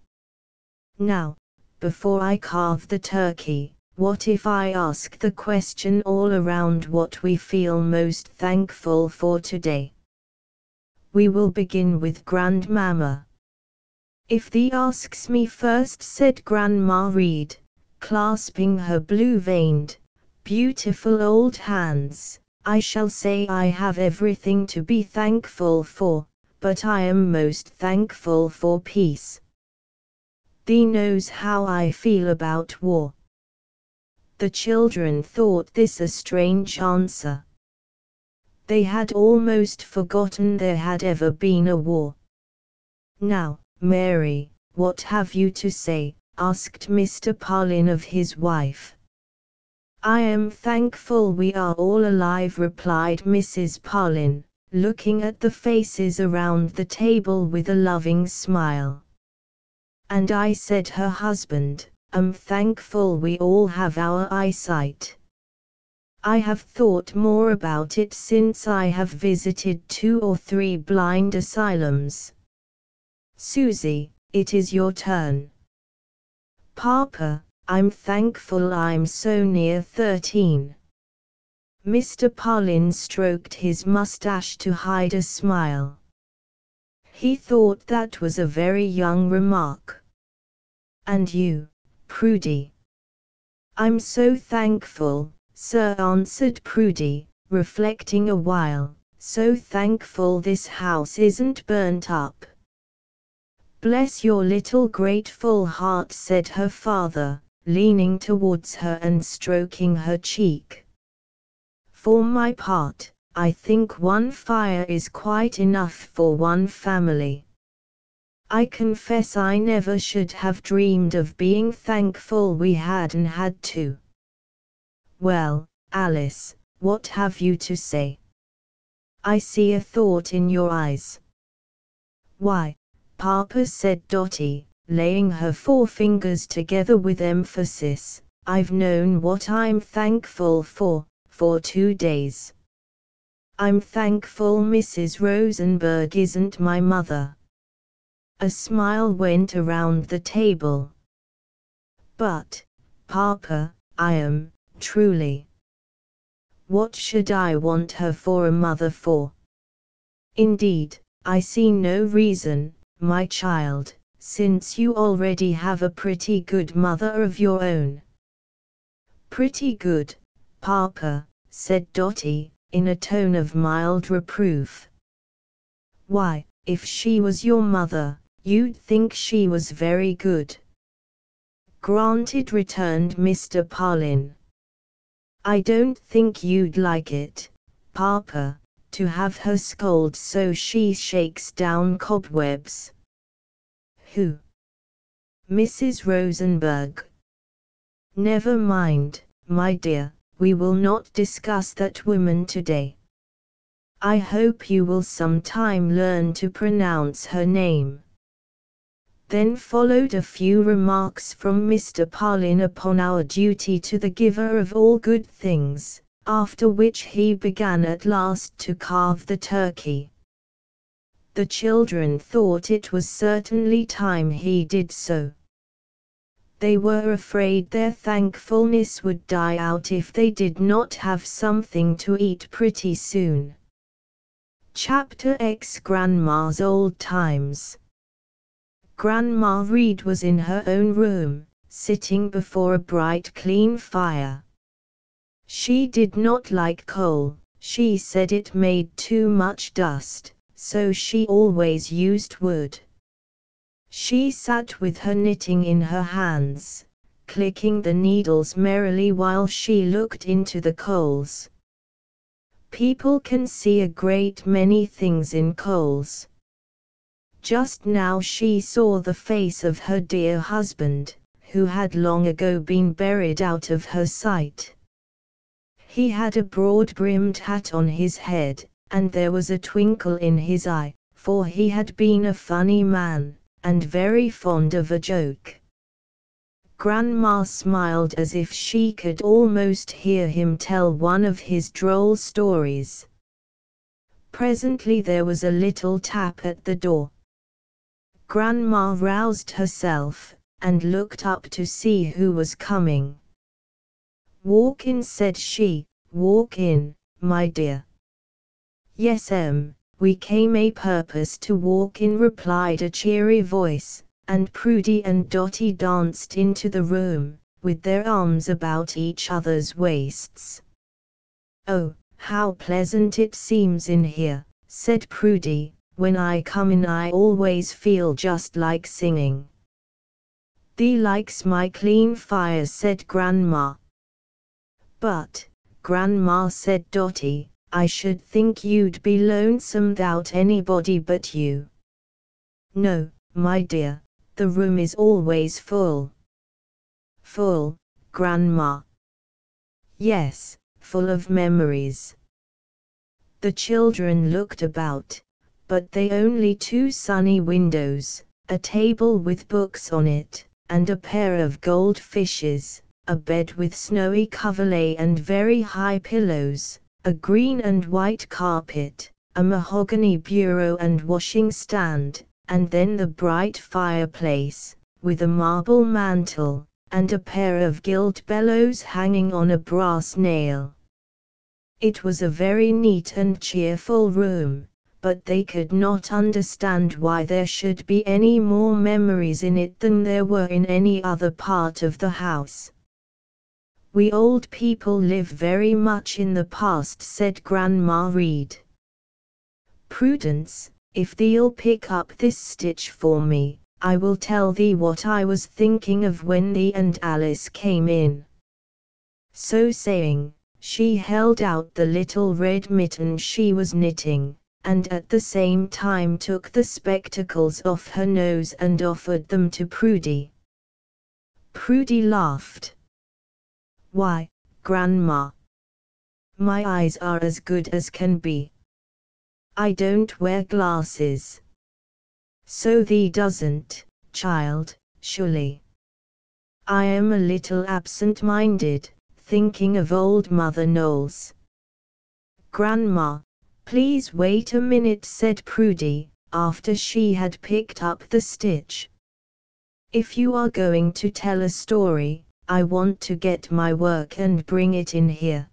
Now, before I carve the turkey, what if I ask the question all around what we feel most thankful for today? We will begin with Grandmamma. If thee asks me first, said Grandma Reed, clasping her blue-veined, beautiful old hands, I shall say I have everything to be thankful for, but I am most thankful for peace. Thee knows how I feel about war. The children thought this a strange answer. They had almost forgotten there had ever been a war. Now, Mary, what have you to say? Asked Mr. Parlin of his wife. I am thankful we are all alive, replied Mrs. Parlin, looking at the faces around the table with a loving smile. And I, said her husband, am thankful we all have our eyesight. I have thought more about it since I have visited 2 or 3 blind asylums. Susie, it is your turn. Papa, I'm thankful I'm so near 13. Mr. Parlin stroked his mustache to hide a smile. He thought that was a very young remark. And you, Prudy? I'm so thankful, sir, answered Prudy, reflecting a while, so thankful this house isn't burnt up. Bless your little grateful heart, said her father, leaning towards her and stroking her cheek. For my part, I think one fire is quite enough for one family. I confess I never should have dreamed of being thankful we hadn't had to. Well, Alice, what have you to say? I see a thought in your eyes. Why, Papa, said Dotty, laying her forefingers together with emphasis, I've known what I'm thankful for 2 days. I'm thankful Mrs. Rosenberg isn't my mother. A smile went around the table. But, Papa, I am, truly. What should I want her for a mother for? Indeed, I see no reason, my child, since you already have a pretty good mother of your own. Pretty good, Papa, said Dotty, in a tone of mild reproof. Why, if she was your mother, you'd think she was very good. Granted, returned Mr. Parlin. I don't think you'd like it, Papa, to have her scold so she shakes down cobwebs. Who? Mrs. Rosenberg. Never mind, my dear, we will not discuss that woman today. I hope you will sometime learn to pronounce her name. Then followed a few remarks from Mr. Parlin upon our duty to the giver of all good things, after which he began at last to carve the turkey. The children thought it was certainly time he did so. They were afraid their thankfulness would die out if they did not have something to eat pretty soon. Chapter X, Grandma's Old Times. Grandma Reed was in her own room, sitting before a bright clean fire. She did not like coal, she said it made too much dust, so she always used wood. She sat with her knitting in her hands, clicking the needles merrily while she looked into the coals. People can see a great many things in coals. Just now she saw the face of her dear husband, who had long ago been buried out of her sight. He had a broad-brimmed hat on his head, and there was a twinkle in his eye, for he had been a funny man, and very fond of a joke. Grandma smiled as if she could almost hear him tell one of his droll stories. Presently there was a little tap at the door. Grandma roused herself, and looked up to see who was coming. "Walk in," said she, "walk in, my dear." "Yes, we came a purpose to walk in," replied a cheery voice, and Prudy and Dotty danced into the room, with their arms about each other's waists. "Oh, how pleasant it seems in here," said Prudy. "When I come in I always feel just like singing." "Thee likes my clean fire," said Grandma. "But, Grandma," said Dotty, "I should think you'd be lonesome 'thout anybody but you." "No, my dear, the room is always full." "Full, Grandma?" "Yes, full of memories." The children looked about, but they only two sunny windows, a table with books on it, and a pair of gold fishes, a bed with snowy coverlay and very high pillows, a green and white carpet, a mahogany bureau and washing stand, and then the bright fireplace, with a marble mantel, and a pair of gilt bellows hanging on a brass nail. It was a very neat and cheerful room, but they could not understand why there should be any more memories in it than there were in any other part of the house. "We old people live very much in the past," said Grandma Reed. "Prudence, if thee'll pick up this stitch for me, I will tell thee what I was thinking of when thee and Alice came in." So saying, she held out the little red mitten she was knitting, and at the same time took the spectacles off her nose and offered them to Prudy. Prudy laughed. "Why, Grandma, my eyes are as good as can be. I don't wear glasses." "So thee doesn't, child, surely." "I am a little absent-minded, thinking of old Mother Knowles." "Grandma, please wait a minute," said Prudy, after she had picked up the stitch. "If you are going to tell a story, I want to get my work and bring it in here.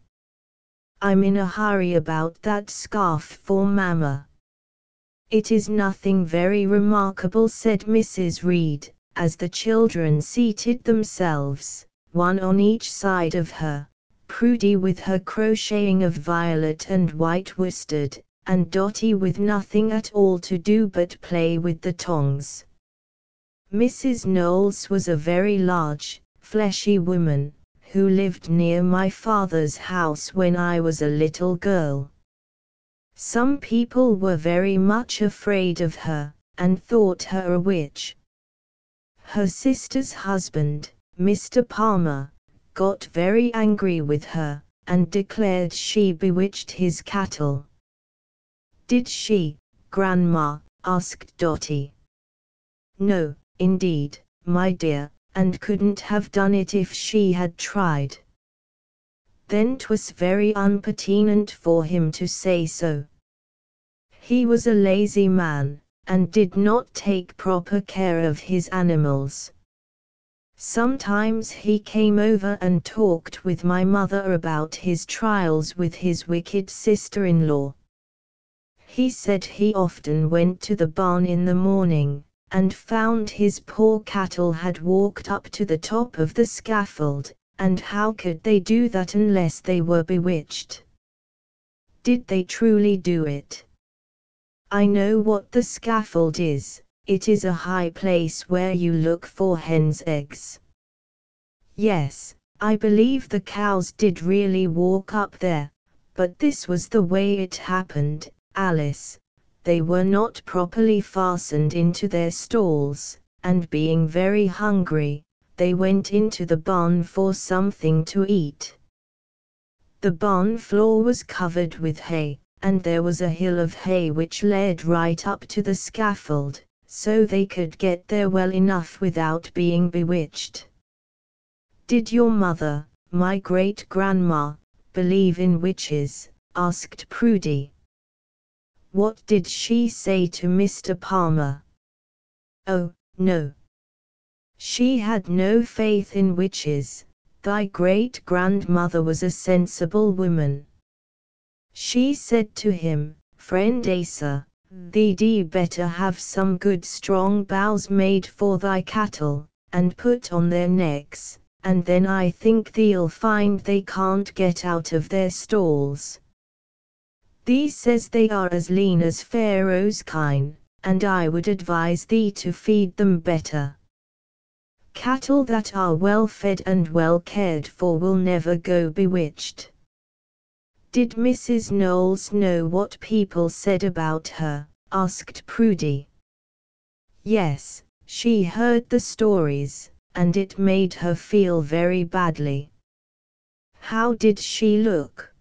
I'm in a hurry about that scarf for Mama." "It is nothing very remarkable," said Mrs. Reed, as the children seated themselves, one on each side of her, Prudy with her crocheting of violet and white worsted, and Dotty with nothing at all to do but play with the tongs. "Mrs. Knowles was a very large, fleshy woman, who lived near my father's house when I was a little girl. Some people were very much afraid of her, and thought her a witch. Her sister's husband, Mr. Palmer, got very angry with her, and declared she bewitched his cattle." "Did she, Grandma?" asked Dotty. "No, indeed, my dear, and couldn't have done it if she had tried." "Then 'twas very unpertinent for him to say so. He was a lazy man, and did not take proper care of his animals. Sometimes he came over and talked with my mother about his trials with his wicked sister-in-law. He said he often went to the barn in the morning, and found his poor cattle had walked up to the top of the scaffold, and how could they do that unless they were bewitched?" "Did they truly do it?" "I know what the scaffold is. It is a high place where you look for hens' eggs." "Yes, I believe the cows did really walk up there, but this was the way it happened, Alice. They were not properly fastened into their stalls, and being very hungry, they went into the barn for something to eat. The barn floor was covered with hay, and there was a hill of hay which led right up to the scaffold, so they could get there well enough without being bewitched." "Did your mother, my great-grandma, believe in witches?" asked Prudy. "What did she say to Mr. Palmer?" "Oh, no. She had no faith in witches. Thy great-grandmother was a sensible woman. She said to him, 'Friend Asa, thee'd better have some good strong boughs made for thy cattle, and put on their necks, and then I think thee'll find they can't get out of their stalls. Thee says they are as lean as Pharaoh's kine, and I would advise thee to feed them better. Cattle that are well fed and well cared for will never go bewitched." "Did Mrs. Knowles know what people said about her?" asked Prudy. "Yes, she heard the stories, and it made her feel very badly." "How did she look?"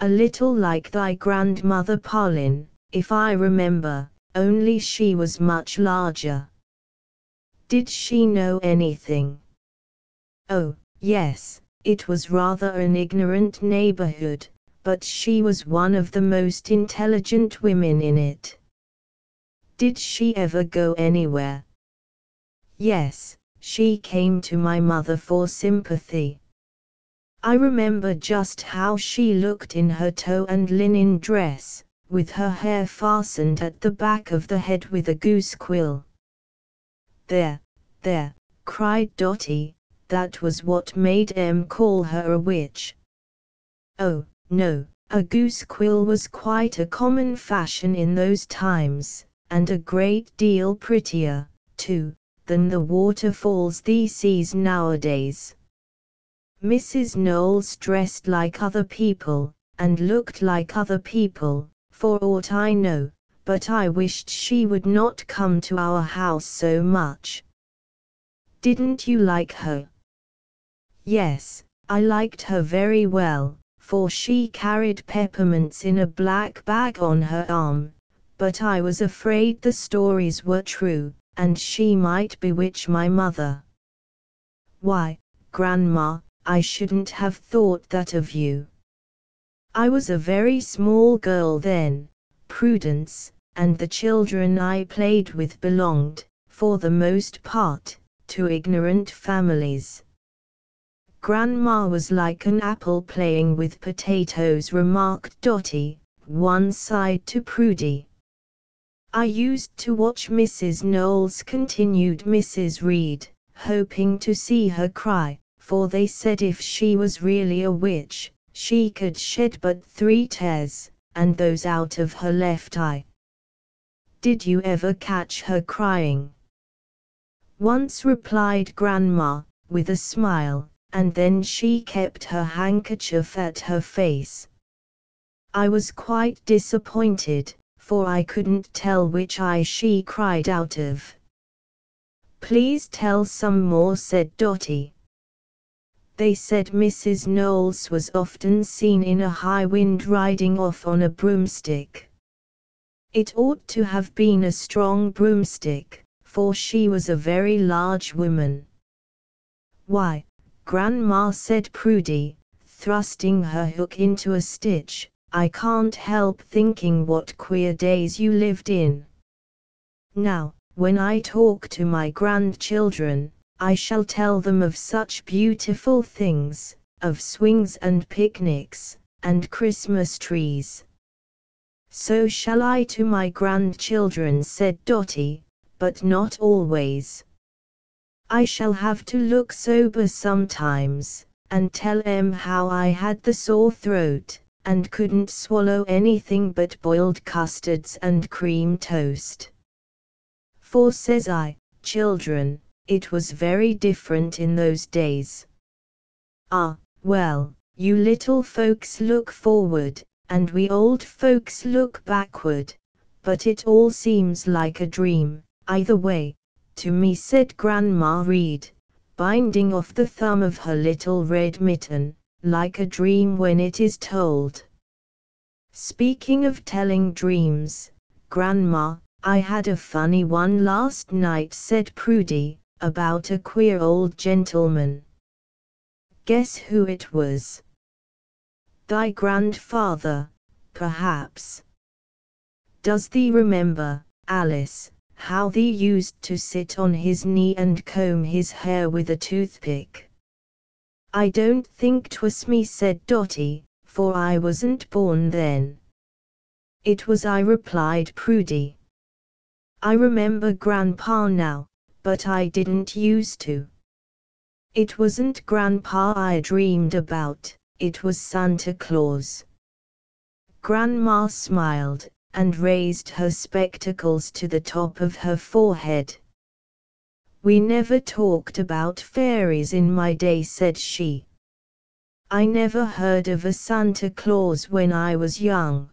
"A little like thy grandmother Pauline, if I remember, only she was much larger." "Did she know anything?" "Oh, yes, it was rather an ignorant neighborhood, but she was one of the most intelligent women in it." "Did she ever go anywhere?" "Yes, she came to my mother for sympathy. I remember just how she looked in her tow and linen dress, with her hair fastened at the back of the head with a goose quill. There, there, cried Dotty, that was what made Em call her a witch. Oh, no, a goose quill was quite a common fashion in those times, and a great deal prettier, too, than the waterfalls thee sees nowadays. Mrs. Knowles dressed like other people, and looked like other people, for aught I know, but I wished she would not come to our house so much. Didn't you like her? Yes, I liked her very well, for she carried peppermints in a black bag on her arm, but I was afraid the stories were true, and she might bewitch my mother. Why, Grandma, I shouldn't have thought that of you. I was a very small girl then, Prudence, and the children I played with belonged, for the most part, to ignorant families. Grandma was like an apple playing with potatoes, remarked Dotty, one side to Prudy. I used to watch Mrs. Knowles, continued Mrs. Reed, hoping to see her cry, for they said if she was really a witch, she could shed but 3 tears, and those out of her left eye. Did you ever catch her crying? Once, replied Grandma, with a smile, and then she kept her handkerchief at her face. I was quite disappointed, for I couldn't tell which eye she cried out of. Please tell some more, said Dotty. They said Mrs. Knowles was often seen in a high wind riding off on a broomstick. It ought to have been a strong broomstick, for she was a very large woman. Why, Grandma, said Prudy, thrusting her hook into a stitch, I can't help thinking what queer days you lived in. Now, when I talk to my grandchildren, I shall tell them of such beautiful things, of swings and picnics, and Christmas trees. So shall I to my grandchildren, said Dotty, but not always. I shall have to look sober sometimes, and tell Em how I had the sore throat, and couldn't swallow anything but boiled custards and cream toast. For, says I, children, it was very different in those days. Ah, well, you little folks look forward, and we old folks look backward, but it all seems like a dream, either way, to me, said Grandma Reed, binding off the thumb of her little red mitten, like a dream when it is told. Speaking of telling dreams, Grandma, I had a funny one last night, said Prudy, about a queer old gentleman. Guess who it was? Thy grandfather, perhaps. Does thee remember, Alice, how thee used to sit on his knee and comb his hair with a toothpick? I don't think 'twas me, said Dotty, for I wasn't born then. It was I, replied Prudy. I remember Grandpa now, but I didn't used to. It wasn't Grandpa I dreamed about, it was Santa Claus. Grandma smiled, and raised her spectacles to the top of her forehead. We never talked about fairies in my day, said she. I never heard of a Santa Claus when I was young.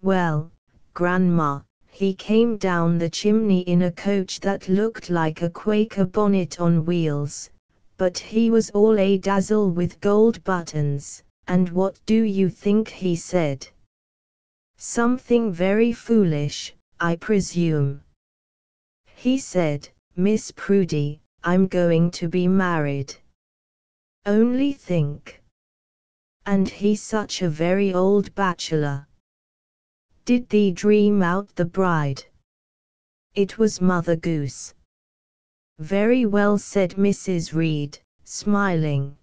Well, Grandma, he came down the chimney in a coach that looked like a Quaker bonnet on wheels, but he was all a dazzle with gold buttons, and what do you think he said? Something very foolish, I presume. He said, Miss Prudy, I'm going to be married. Only think. And he's such a very old bachelor. Did thee dream out the bride? It was Mother Goose. Very well, said Mrs. Reed, smiling.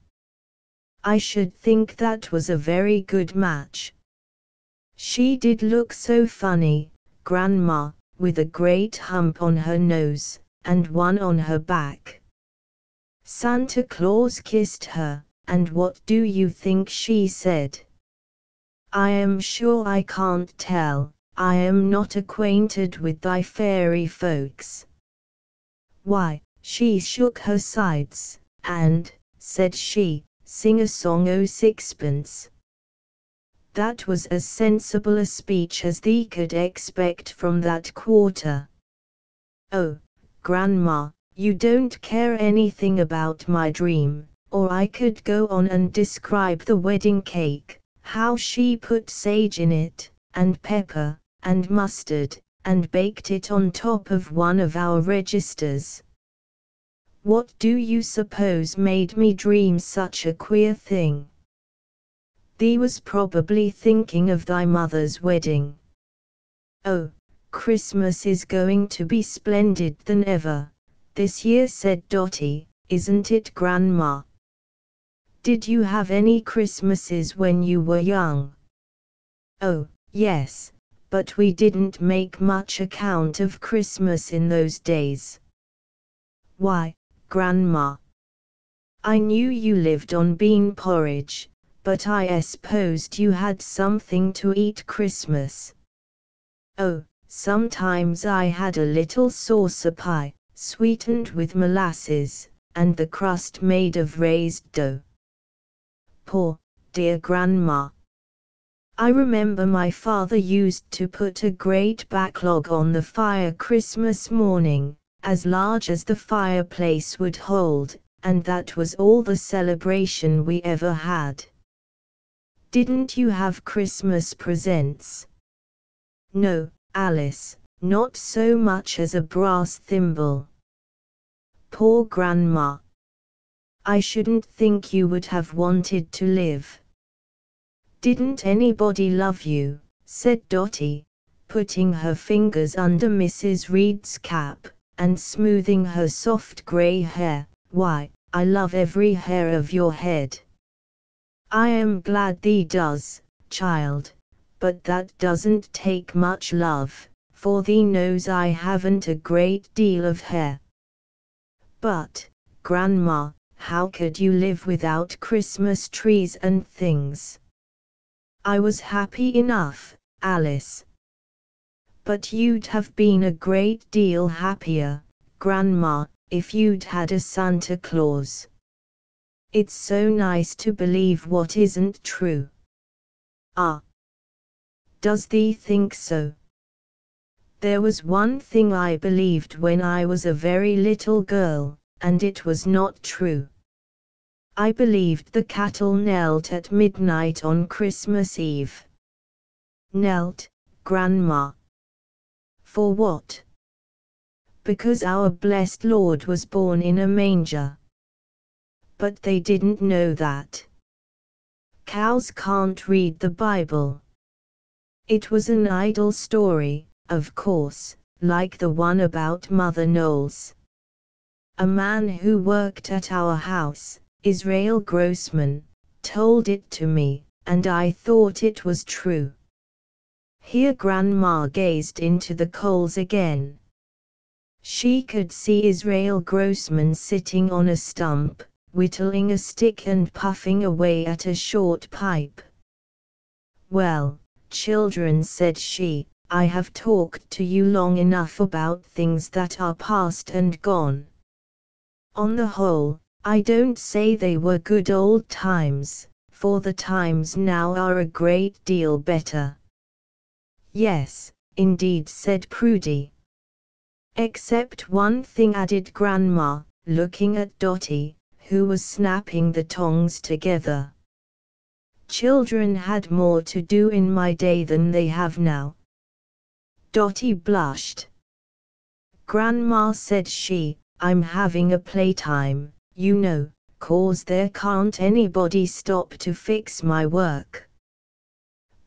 I should think that was a very good match. She did look so funny, Grandma, with a great hump on her nose, and one on her back. Santa Claus kissed her, and what do you think she said? I am sure I can't tell, I am not acquainted with thy fairy folks. Why, she shook her sides, and, said she, sing a song o' sixpence. That was as sensible a speech as thee could expect from that quarter. Oh, Grandma, you don't care anything about my dream, or I could go on and describe the wedding cake, how she put sage in it, and pepper, and mustard, and baked it on top of one of our registers. What do you suppose made me dream such a queer thing? Thee was probably thinking of thy mother's wedding. Oh, Christmas is going to be splendid than ever, this year, said Dotty, isn't it, Grandma? Did you have any Christmases when you were young? Oh, yes, but we didn't make much account of Christmas in those days. Why, Grandma, I knew you lived on bean porridge, but I supposed you had something to eat Christmas. Oh, sometimes I had a little saucer pie, sweetened with molasses, and the crust made of raised dough. Poor, dear Grandma. I remember my father used to put a great backlog on the fire Christmas morning, as large as the fireplace would hold, and that was all the celebration we ever had. Didn't you have Christmas presents? No, Alice, not so much as a brass thimble. Poor Grandma. I shouldn't think you would have wanted to live. Didn't anybody love you? Said Dotty, putting her fingers under Mrs. Reed's cap, and smoothing her soft grey hair. Why, I love every hair of your head. I am glad thee does, child, but that doesn't take much love, for thee knows I haven't a great deal of hair. But, Grandma, how could you live without Christmas trees and things? I was happy enough, Alice. But you'd have been a great deal happier, Grandma, if you'd had a Santa Claus. It's so nice to believe what isn't true. Ah! Does thee think so? There was one thing I believed when I was a very little girl, and it was not true. I believed the cattle knelt at midnight on Christmas Eve. Knelt, Grandma. For what? Because our blessed Lord was born in a manger. But they didn't know that. Cows can't read the Bible. It was an idle story, of course, like the one about Mother Knowles. A man who worked at our house, Israel Grossman, told it to me, and I thought it was true. Here Grandma gazed into the coals again. She could see Israel Grossman sitting on a stump, whittling a stick and puffing away at a short pipe. Well, children, said she, I have talked to you long enough about things that are past and gone. On the whole, I don't say they were good old times, for the times now are a great deal better. Yes, indeed, said Prudy. Except one thing, added Grandma, looking at Dotty, who was snapping the tongs together. Children had more to do in my day than they have now. Dotty blushed. Grandma, said she, I'm having a playtime, you know, 'cause there can't anybody stop to fix my work.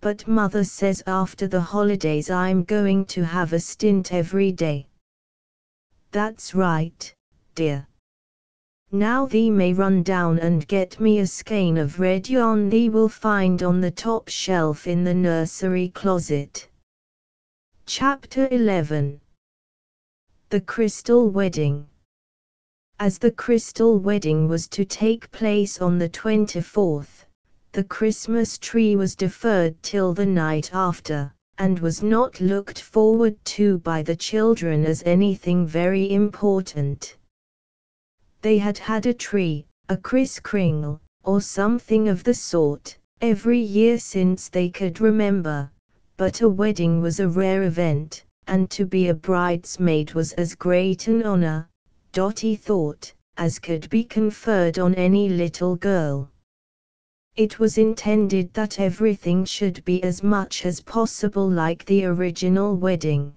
But Mother says after the holidays I'm going to have a stint every day. That's right, dear. Now thee may run down and get me a skein of red yarn thee will find on the top shelf in the nursery closet. Chapter 11. The Crystal Wedding. As the crystal wedding was to take place on the 24th, the Christmas tree was deferred till the night after, and was not looked forward to by the children as anything very important. They had had a tree, a kris-kringle, or something of the sort, every year since they could remember, but a wedding was a rare event, and to be a bridesmaid was as great an honor, Dotty thought, as could be conferred on any little girl. It was intended that everything should be as much as possible like the original wedding.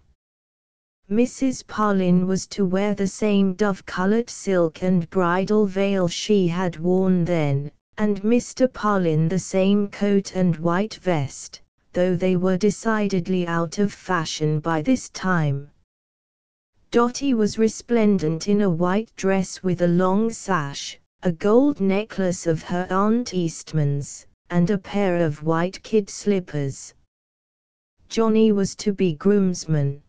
Mrs. Parlin was to wear the same dove-colored silk and bridal veil she had worn then, and Mr. Parlin the same coat and white vest, though they were decidedly out of fashion by this time. Dotty was resplendent in a white dress with a long sash, a gold necklace of her Aunt Eastman's, and a pair of white kid slippers. Johnny was to be groomsman.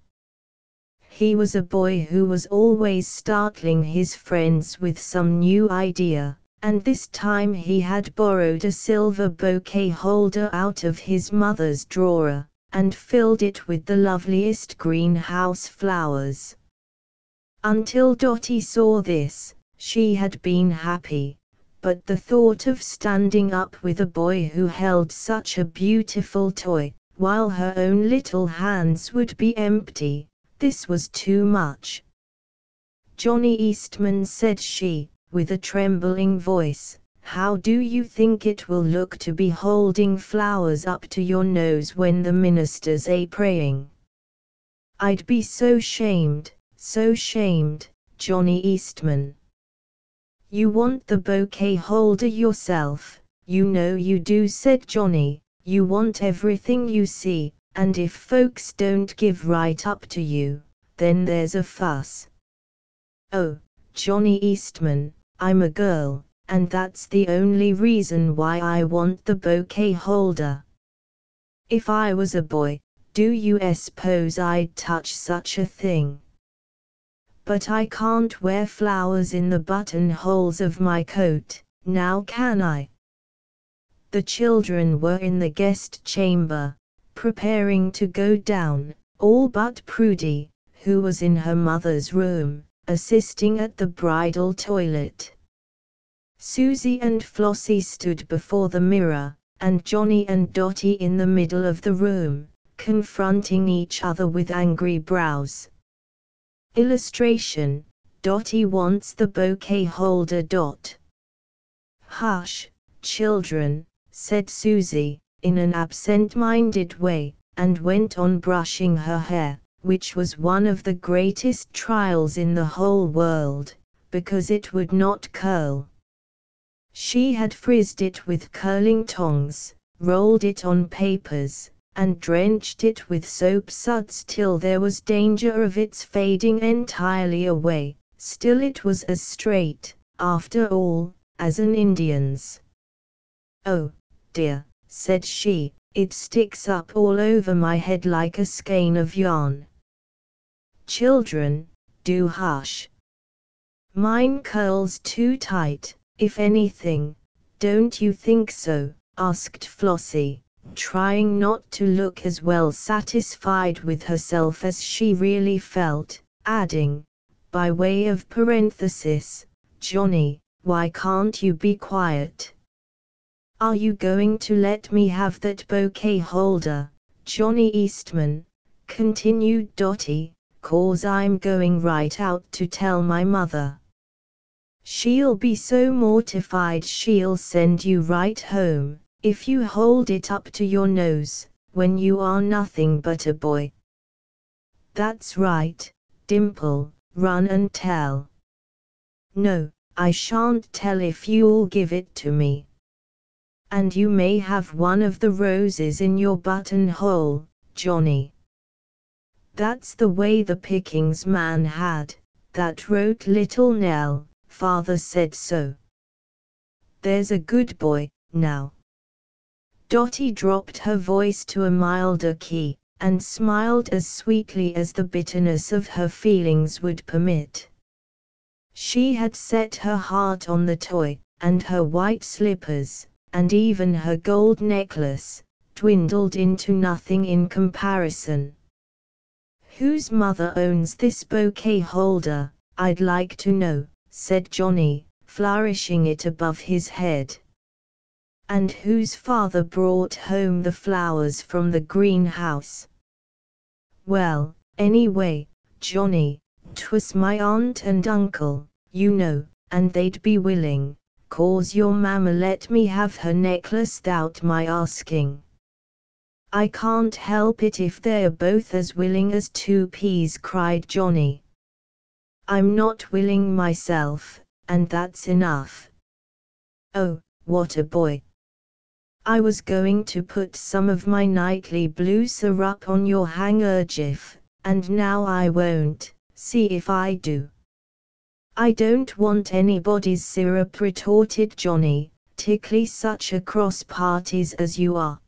He was a boy who was always startling his friends with some new idea, and this time he had borrowed a silver bouquet holder out of his mother's drawer, and filled it with the loveliest greenhouse flowers. Until Dotty saw this, she had been happy, but the thought of standing up with a boy who held such a beautiful toy, while her own little hands would be empty, this was too much. "Johnny Eastman," said she, with a trembling voice, "how do you think it will look to be holding flowers up to your nose when the minister's a-praying?" "I'd be so shamed, Johnny Eastman." "You want the bouquet holder yourself, you know you do," said Johnny. "You want everything you see, and if folks don't give right up to you, then there's a fuss." "Oh, Johnny Eastman, I'm a girl, and that's the only reason why I want the bouquet holder. If I was a boy, do you suppose I'd touch such a thing? But I can't wear flowers in the buttonholes of my coat, now can I?" The children were in the guest chamber, preparing to go down, all but Prudy, who was in her mother's room, assisting at the bridal toilet. Susie and Flossie stood before the mirror, and Johnny and Dotty in the middle of the room, confronting each other with angry brows. Illustration: Dotty wants the bouquet holder. "Hush, children," said Susie, in an absent-minded way, and went on brushing her hair, which was one of the greatest trials in the whole world, because it would not curl. She had frizzed it with curling tongs, rolled it on papers, and drenched it with soap suds till there was danger of its fading entirely away, still it was as straight, after all, as an Indian's. "Oh, dear," said she, "it sticks up all over my head like a skein of yarn." "Children, do hush. Mine curls too tight, if anything, don't you think so?" asked Flossie, trying not to look as well satisfied with herself as she really felt, adding, by way of parenthesis, "Johnny, why can't you be quiet? Are you going to let me have that bouquet holder, Johnny Eastman?" continued Dotty, "'cause I'm going right out to tell my mother. She'll be so mortified she'll send you right home, if you hold it up to your nose, when you are nothing but a boy." "That's right, Dimple, run and tell." "No, I shan't tell if you'll give it to me. And you may have one of the roses in your buttonhole, Johnny. That's the way the pickings man had, "That wrote little Nell, father said so. There's a good boy, now." Dotty dropped her voice to a milder key, and smiled as sweetly as the bitterness of her feelings would permit. She had set her heart on the toy, and her white slippers, and even her gold necklace, dwindled into nothing in comparison. "Whose mother owns this bouquet holder, I'd like to know," said Johnny, flourishing it above his head. "And whose father brought home the flowers from the greenhouse?" "Well, anyway, Johnny, 'twas my aunt and uncle, you know, and they'd be willing, 'cause your mamma let me have her necklace 'thout my asking. I can't help it if they're both as willing as 2 peas," cried Johnny. "I'm not willing myself, and that's enough." "Oh, what a boy! I was going to put some of my nightly blue syrup on your handkerchief, and now I won't. See if I do." "I don't want anybody's syrup," retorted Johnny, "tickly such a cross parties as you are.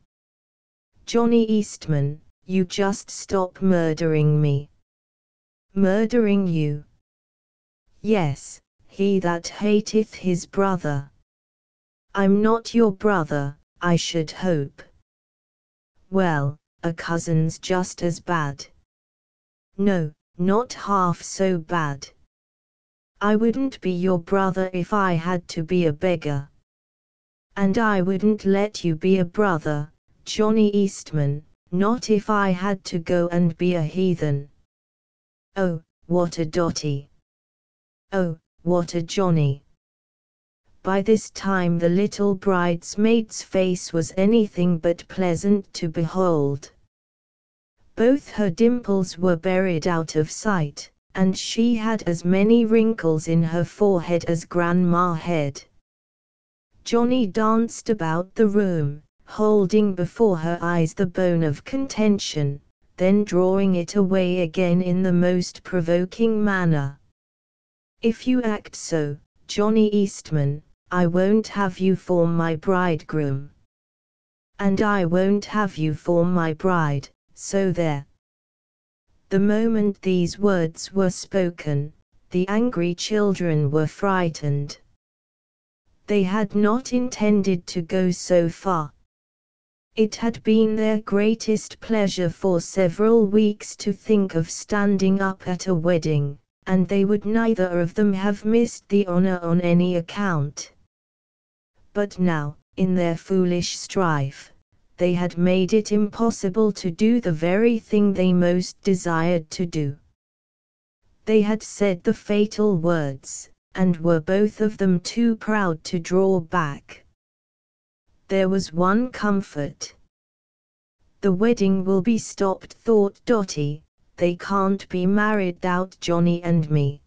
Johnny Eastman, you just stop murdering me." "Murdering you?" "Yes, he that hateth his brother." "I'm not your brother, I should hope." "Well, a cousin's just as bad." "No, not half so bad. I wouldn't be your brother if I had to be a beggar." "And I wouldn't let you be a brother, Johnny Eastman, not if I had to go and be a heathen." "Oh, what a Dotty! Oh, what a Johnny!" By this time the little bridesmaid's face was anything but pleasant to behold. Both her dimples were buried out of sight, and she had as many wrinkles in her forehead as Grandma had. Johnny danced about the room, holding before her eyes the bone of contention, then drawing it away again in the most provoking manner. "If you act so, Johnny Eastman, I won't have you for my bridegroom. And I won't have you for my bride, so there." The moment these words were spoken, the angry children were frightened. They had not intended to go so far. It had been their greatest pleasure for several weeks to think of standing up at a wedding, and they would neither of them have missed the honor on any account. But now, in their foolish strife, they had made it impossible to do the very thing they most desired to do. They had said the fatal words, and were both of them too proud to draw back. There was one comfort. "The wedding will be stopped," thought Dotty. "They can't be married 'thout Johnny and me."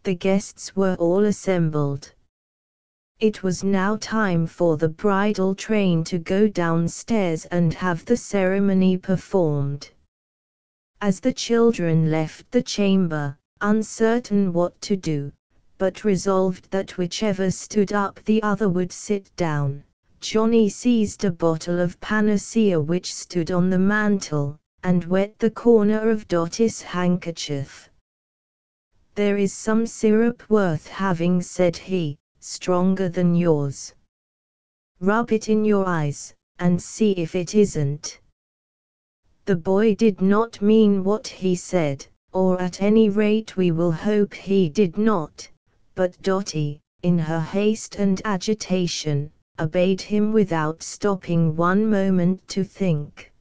The guests were all assembled. It was now time for the bridal train to go downstairs and have the ceremony performed. As the children left the chamber, uncertain what to do, but resolved that whichever stood up the other would sit down, Johnny seized a bottle of panacea which stood on the mantel, and wet the corner of Dotty's handkerchief. "There is some syrup worth having," said he, "stronger than yours. Rub it in your eyes, and see if it isn't." The boy did not mean what he said, or at any rate we will hope he did not, but Dotty, in her haste and agitation, obeyed him without stopping one moment to think.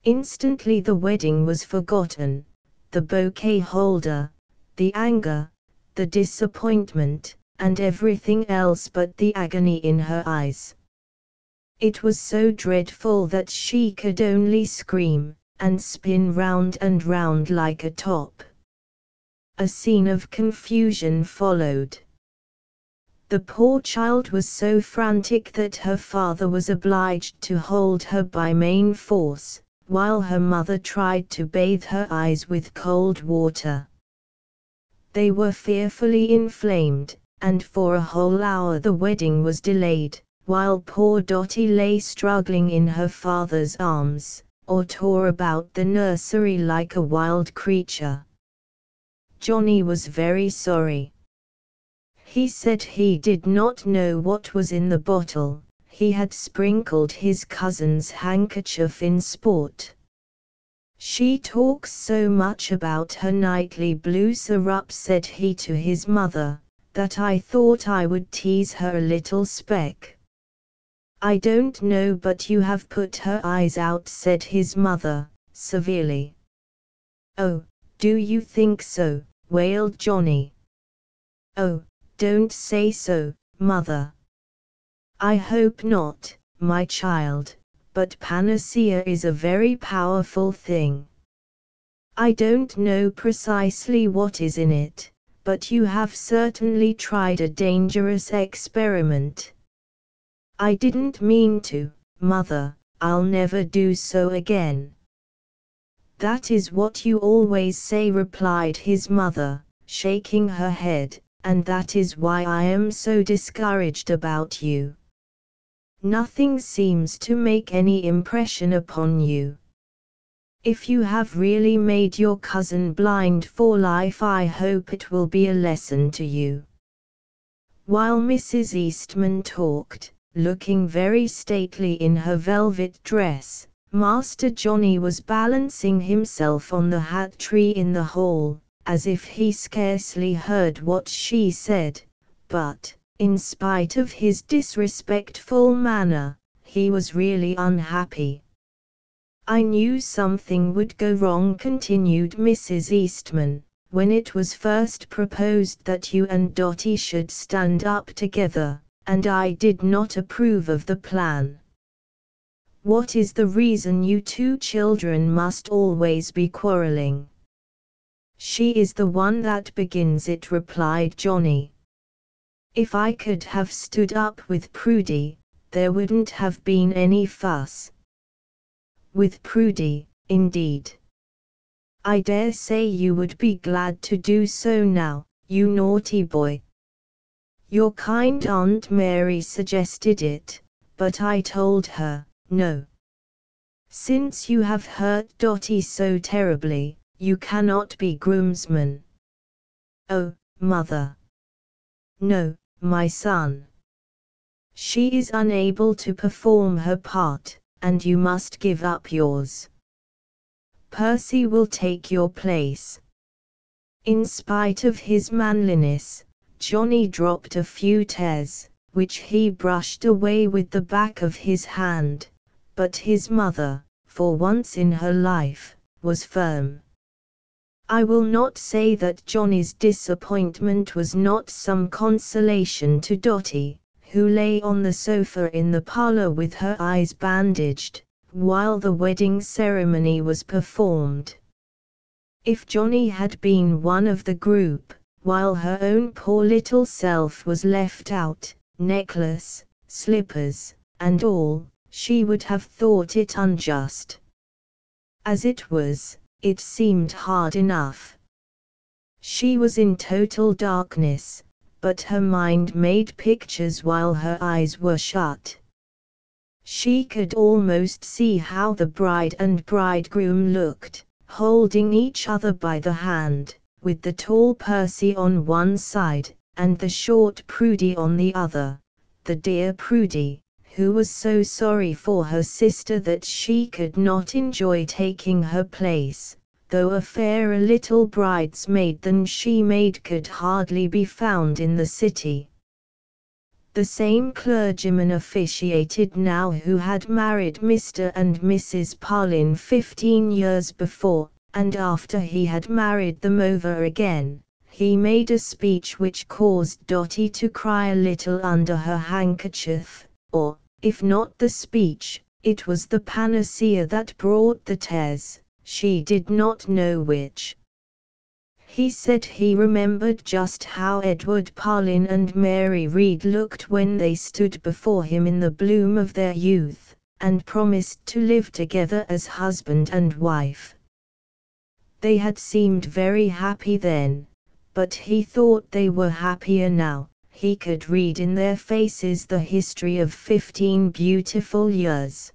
Instantly the wedding was forgotten, the bouquet holder, the anger, the disappointment, and everything else but the agony in her eyes. It was so dreadful that she could only scream, and spin round and round like a top. A scene of confusion followed. The poor child was so frantic that her father was obliged to hold her by main force, while her mother tried to bathe her eyes with cold water. They were fearfully inflamed, and for a whole hour the wedding was delayed, while poor Dotty lay struggling in her father's arms, or tore about the nursery like a wild creature. Johnny was very sorry. He said he did not know what was in the bottle. He had sprinkled his cousin's handkerchief in sport. "She talks so much about her nightly blue syrup," said he to his mother, "that I thought I would tease her a little speck." "I don't know, but you have put her eyes out," said his mother, severely. "Oh, do you think so?" wailed Johnny. "Oh, don't say so, mother. I hope not, my child, but panacea is a very powerful thing. I don't know precisely what is in it, but you have certainly tried a dangerous experiment." "I didn't mean to, mother. I'll never do so again." "That is what you always say," replied his mother, shaking her head, "and that is why I am so discouraged about you. Nothing seems to make any impression upon you. If you have really made your cousin blind for life, I hope it will be a lesson to you." While Mrs. Eastman talked, looking very stately in her velvet dress, Master Johnny was balancing himself on the hat tree in the hall, as if he scarcely heard what she said, but, in spite of his disrespectful manner, he was really unhappy. "I knew something would go wrong," continued Mrs. Eastman, "when it was first proposed that you and Dotty should stand up together, and I did not approve of the plan." "What is the reason you two children must always be quarreling?" "She is the one that begins it," replied Johnny. "If I could have stood up with Prudy, there wouldn't have been any fuss." "With Prudy, indeed. I dare say you would be glad to do so now, you naughty boy." "Your kind Aunt Mary suggested it, but I told her, no. Since you have hurt Dotty so terribly, you cannot be groomsman." "Oh, mother." "No, my son. She is unable to perform her part, and you must give up yours. Percy will take your place." In spite of his manliness, Johnny dropped a few tears, which he brushed away with the back of his hand, but his mother, for once in her life, was firm. I will not say that Johnny's disappointment was not some consolation to Dotty, who lay on the sofa in the parlor with her eyes bandaged, while the wedding ceremony was performed. If Johnny had been one of the group, while her own poor little self was left out, necklace, slippers, and all, she would have thought it unjust. As it was, it seemed hard enough. She was in total darkness, but her mind made pictures while her eyes were shut. She could almost see how the bride and bridegroom looked, holding each other by the hand, with the tall Percy on one side, and the short Prudy on the other, the dear Prudy, who was so sorry for her sister that she could not enjoy taking her place, though a fairer little bridesmaid than she made could hardly be found in the city. The same clergyman officiated now who had married Mr. and Mrs. Parlin 15 years before, and after he had married them over again, he made a speech which caused Dotty to cry a little under her handkerchief, or, if not the speech, it was the panacea that brought the tears, she did not know which. He said he remembered just how Edward Parlin and Mary Read looked when they stood before him in the bloom of their youth, and promised to live together as husband and wife. They had seemed very happy then, but he thought they were happier now. He could read in their faces the history of 15 beautiful years.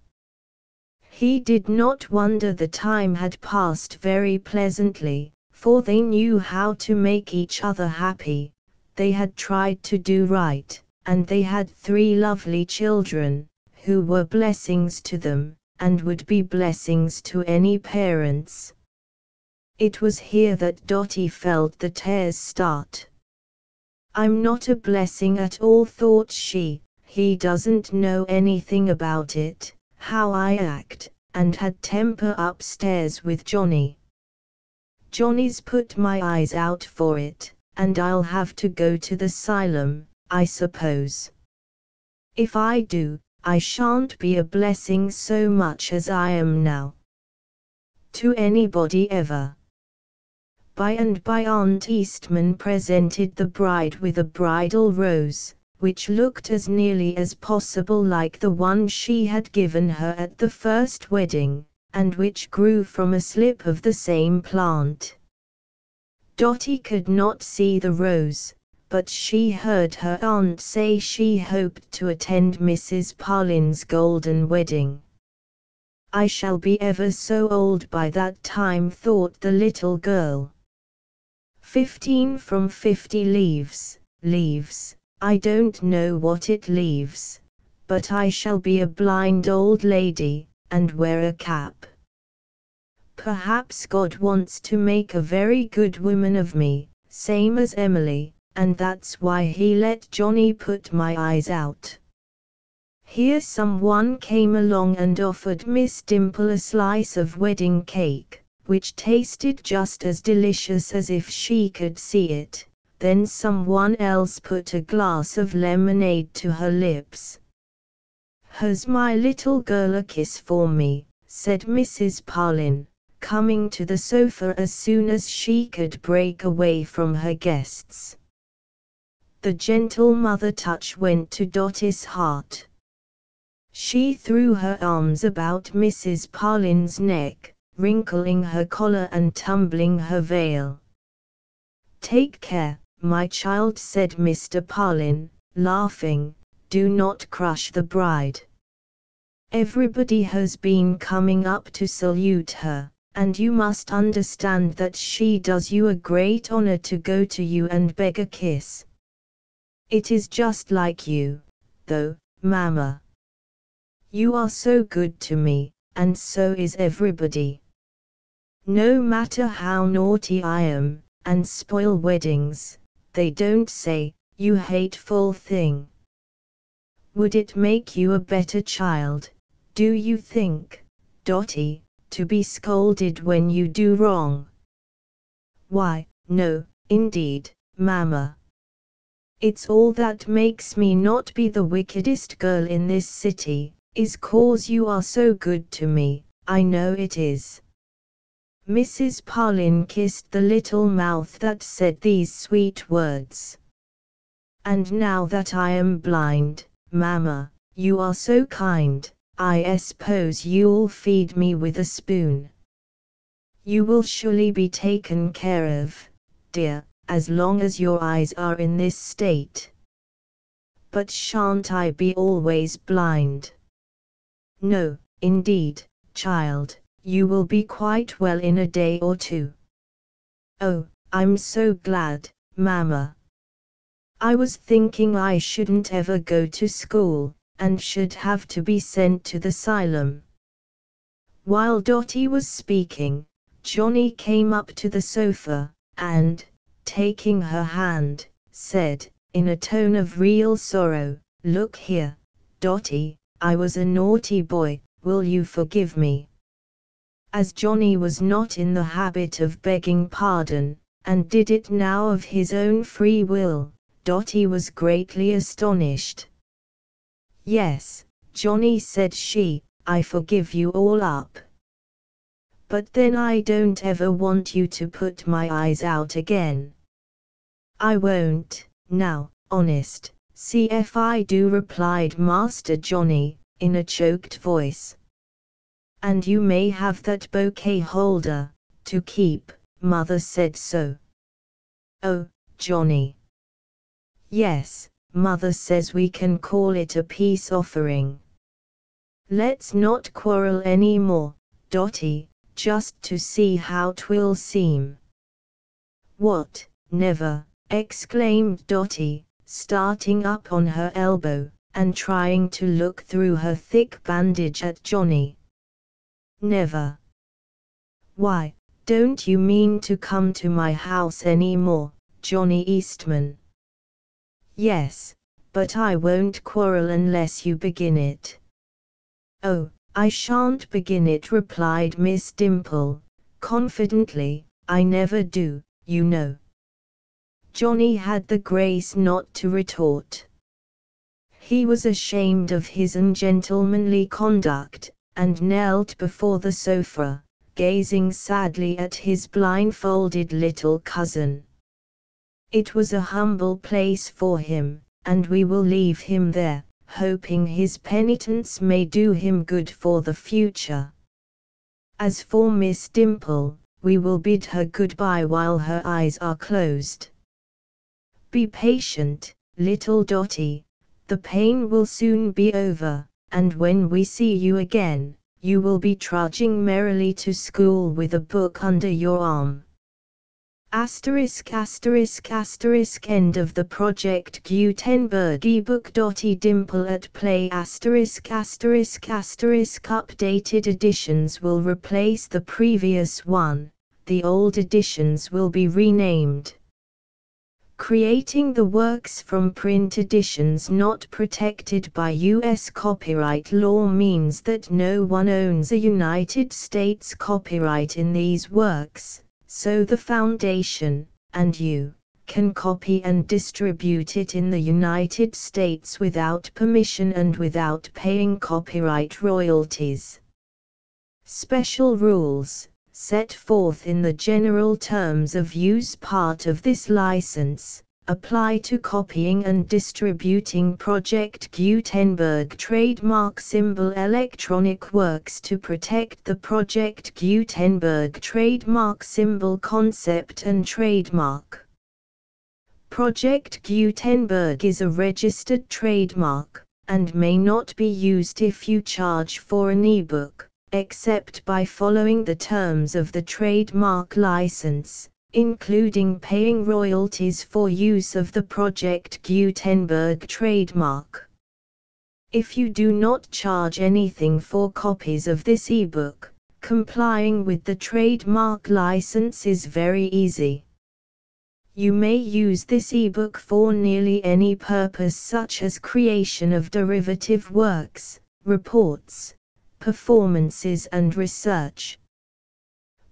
He did not wonder the time had passed very pleasantly, for they knew how to make each other happy. They had tried to do right, and they had 3 lovely children, who were blessings to them, and would be blessings to any parents. It was here that Dotty felt the tears start. "I'm not a blessing at all," thought she. "He doesn't know anything about it, how I act, and had temper upstairs with Johnny. Johnny's put my eyes out for it, and I'll have to go to the asylum, I suppose. If I do, I shan't be a blessing so much as I am now. To anybody ever." By and by Aunt Eastman presented the bride with a bridal rose, which looked as nearly as possible like the one she had given her at the first wedding, and which grew from a slip of the same plant. Dotty could not see the rose, but she heard her aunt say she hoped to attend Mrs. Parlin's golden wedding. "I shall be ever so old by that time," thought the little girl. 15 from 50 leaves, I don't know what it leaves, but I shall be a blind old lady, and wear a cap. Perhaps God wants to make a very good woman of me, same as Emily, and that's why he let Johnny put my eyes out." Here someone came along and offered Miss Dimple a slice of wedding cake, which tasted just as delicious as if she could see it. Then someone else put a glass of lemonade to her lips. "Has my little girl a kiss for me?" said Mrs. Parlin, coming to the sofa as soon as she could break away from her guests. The gentle mother touch went to Dotty's heart. She threw her arms about Mrs. Parlin's neck, wrinkling her collar and tumbling her veil. "Take care, my child," said Mr. Parlin, laughing. "Do not crush the bride. Everybody has been coming up to salute her, and you must understand that she does you a great honor to go to you and beg a kiss. It is just like you, though, Mama. You are so good to me, and so is everybody. No matter how naughty I am, and spoil weddings, they don't say, 'You hateful thing.' Would it make you a better child, do you think, Dotty, to be scolded when you do wrong?" "Why, no, indeed, Mama. It's all that makes me not be the wickedest girl in this city, is 'cause you are so good to me, I know it is." Mrs. Parlin kissed the little mouth that said these sweet words. "And now that I am blind, Mama, you are so kind, I suppose you'll feed me with a spoon. You will surely be taken care of, dear, as long as your eyes are in this state. But shan't I be always blind?" "No, indeed, child, you will be quite well in a day or 2. "Oh, I'm so glad, Mama. I was thinking I shouldn't ever go to school, and should have to be sent to the asylum." While Dotty was speaking, Johnny came up to the sofa, and, taking her hand, said, in a tone of real sorrow, "Look here, Dotty, I was a naughty boy, will you forgive me?" As Johnny was not in the habit of begging pardon, and did it now of his own free will, Dotty was greatly astonished. "Yes, Johnny," said she, "I forgive you all up. But then I don't ever want you to put my eyes out again." "I won't, now, honest, see if I do," replied Master Johnny, in a choked voice. "And you may have that bouquet holder, to keep, Mother said so." Oh, Johnny. Yes, Mother says we can call it a peace offering. Let's not quarrel any more, Dotty, just to see how 'twill seem. What, never, exclaimed Dotty, starting up on her elbow, and trying to look through her thick bandage at Johnny. Never. Why, don't you mean to come to my house any more, Johnny Eastman? Yes, but I won't quarrel unless you begin it. Oh, I shan't begin it, replied Miss Dimple, confidently. I never do, you know. Johnny had the grace not to retort. He was ashamed of his ungentlemanly conduct, and knelt before the sofa, gazing sadly at his blindfolded little cousin. It was a humble place for him, and we will leave him there, hoping his penitence may do him good for the future. As for Miss Dimple, we will bid her goodbye while her eyes are closed. Be patient, little Dotty, the pain will soon be over, and when we see you again, you will be trudging merrily to school with a book under your arm. Asterisk asterisk asterisk end of the Project Gutenberg ebook. Dotty Dimple at Play asterisk asterisk asterisk updated editions will replace the previous one, the old editions will be renamed. Creating the works from print editions not protected by U.S. copyright law means that no one owns a United States copyright in these works, so the Foundation, and you, can copy and distribute it in the United States without permission and without paying copyright royalties. Special rules, set forth in the general terms of use part of this license, apply to copying and distributing Project Gutenberg trademark symbol electronic works to protect the Project Gutenberg trademark symbol concept and trademark. Project Gutenberg is a registered trademark, and may not be used if you charge for an ebook, except by following the terms of the trademark license, including paying royalties for use of the Project Gutenberg trademark. If you do not charge anything for copies of this ebook, complying with the trademark license is very easy. You may use this ebook for nearly any purpose, such as creation of derivative works, reports, performances and research.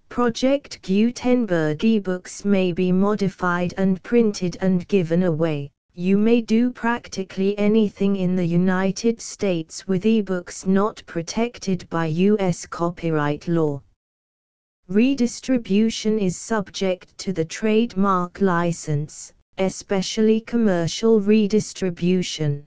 Project Gutenberg ebooks may be modified and printed and given away. You may do practically anything in the United States with ebooks not protected by U.S. copyright law. Redistribution is subject to the trademark license, especially commercial redistribution.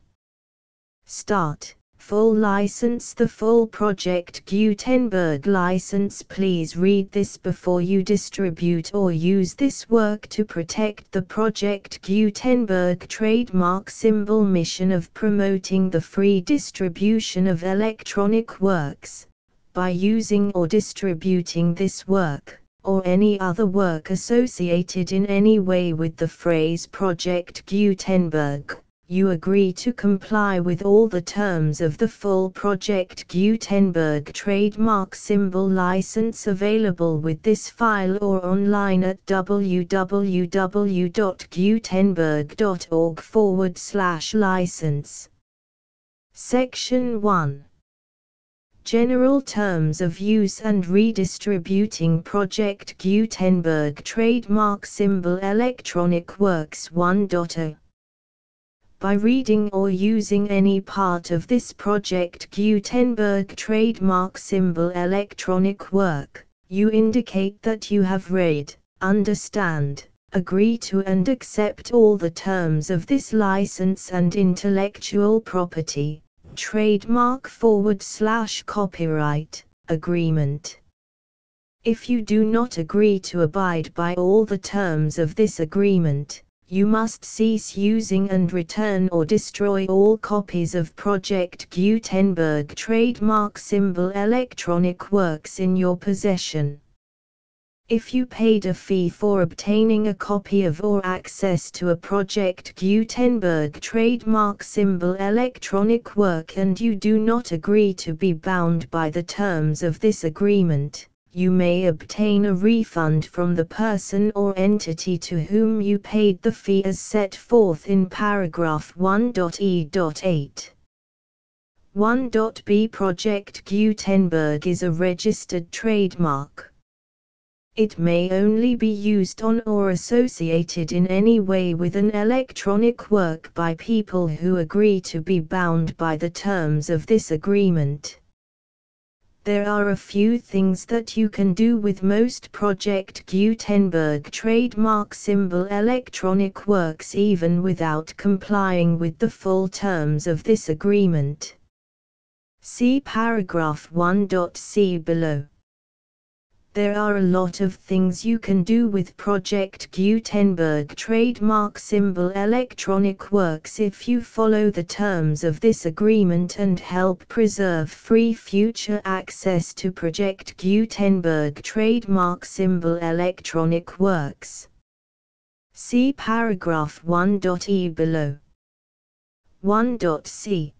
Start. Full license. The full Project Gutenberg license. Please read this before you distribute or use this work to protect the Project Gutenberg trademark symbol mission of promoting the free distribution of electronic works, by using or distributing this work, or any other work associated in any way with the phrase Project Gutenberg. You agree to comply with all the terms of the full Project Gutenberg trademark symbol license available with this file or online at www.gutenberg.org/license. Section 1. General Terms of Use and Redistributing Project Gutenberg Trademark Symbol Electronic Works 1.0. By reading or using any part of this Project Gutenberg trademark symbol electronic work, you indicate that you have read, understand, agree to and accept all the terms of this license and intellectual property, trademark / copyright, agreement. If you do not agree to abide by all the terms of this agreement, you must cease using and return or destroy all copies of Project Gutenberg trademark symbol electronic works in your possession. If you paid a fee for obtaining a copy of or access to a Project Gutenberg trademark symbol electronic work and you do not agree to be bound by the terms of this agreement, you may obtain a refund from the person or entity to whom you paid the fee as set forth in paragraph 1.e.8. 1.b Project Gutenberg is a registered trademark. It may only be used on or associated in any way with an electronic work by people who agree to be bound by the terms of this agreement. There are a few things that you can do with most Project Gutenberg trademark symbol electronic works even without complying with the full terms of this agreement. See paragraph 1.c below. There are a lot of things you can do with Project Gutenberg trademark symbol electronic works if you follow the terms of this agreement and help preserve free future access to Project Gutenberg trademark symbol electronic works. See paragraph 1.e below. 1.c.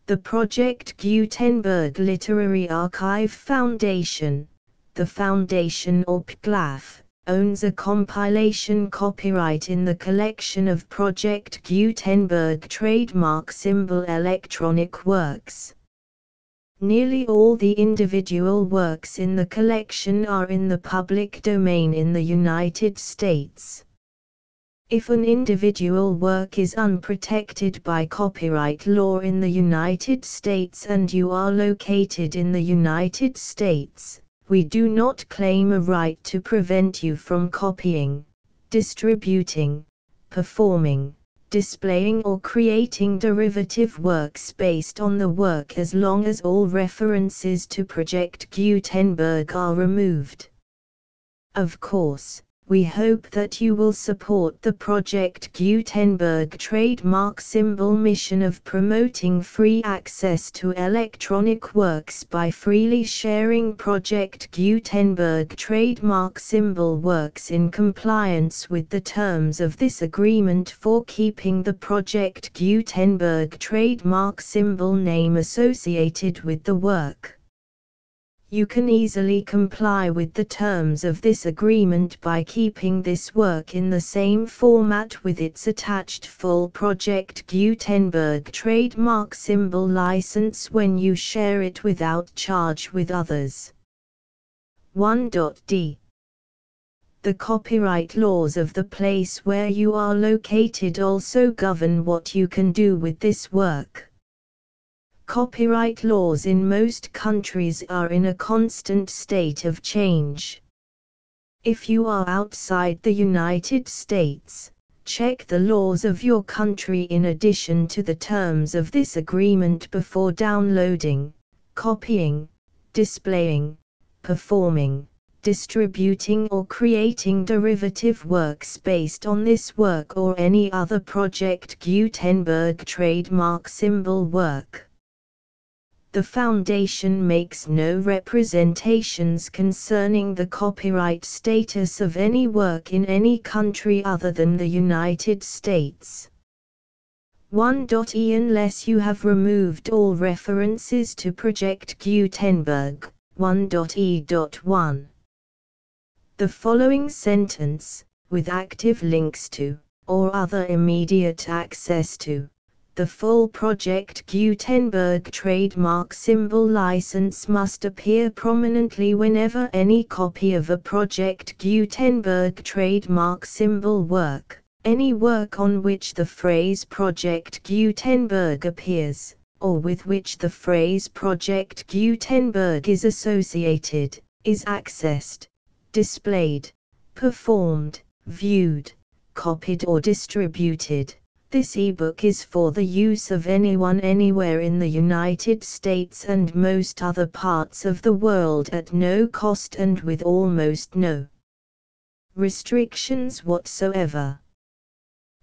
The Project Gutenberg Literary Archive Foundation, the Foundation or PGLAF, owns a compilation copyright in the collection of Project Gutenberg trademark symbol electronic works. Nearly all the individual works in the collection are in the public domain in the United States. If an individual work is unprotected by copyright law in the United States and you are located in the United States, we do not claim a right to prevent you from copying, distributing, performing, displaying or creating derivative works based on the work as long as all references to Project Gutenberg are removed. Of course, we hope that you will support the Project Gutenberg trademark symbol mission of promoting free access to electronic works by freely sharing Project Gutenberg trademark symbol works in compliance with the terms of this agreement for keeping the Project Gutenberg trademark symbol name associated with the work. You can easily comply with the terms of this agreement by keeping this work in the same format with its attached full Project Gutenberg trademark symbol license when you share it without charge with others. 1.d. The copyright laws of the place where you are located also govern what you can do with this work. Copyright laws in most countries are in a constant state of change. If you are outside the United States, check the laws of your country in addition to the terms of this agreement before downloading, copying, displaying, performing, distributing or creating derivative works based on this work or any other Project Gutenberg trademark symbol work. The Foundation makes no representations concerning the copyright status of any work in any country other than the United States. 1.e Unless you have removed all references to Project Gutenberg. 1.e.1. The following sentence, with active links to, or other immediate access to, the full Project Gutenberg trademark symbol license must appear prominently whenever any copy of a Project Gutenberg trademark symbol work, any work on which the phrase Project Gutenberg appears, or with which the phrase Project Gutenberg is associated, is accessed, displayed, performed, viewed, copied or distributed, This ebook is for the use of anyone anywhere in the United States and most other parts of the world at no cost and with almost no restrictions whatsoever.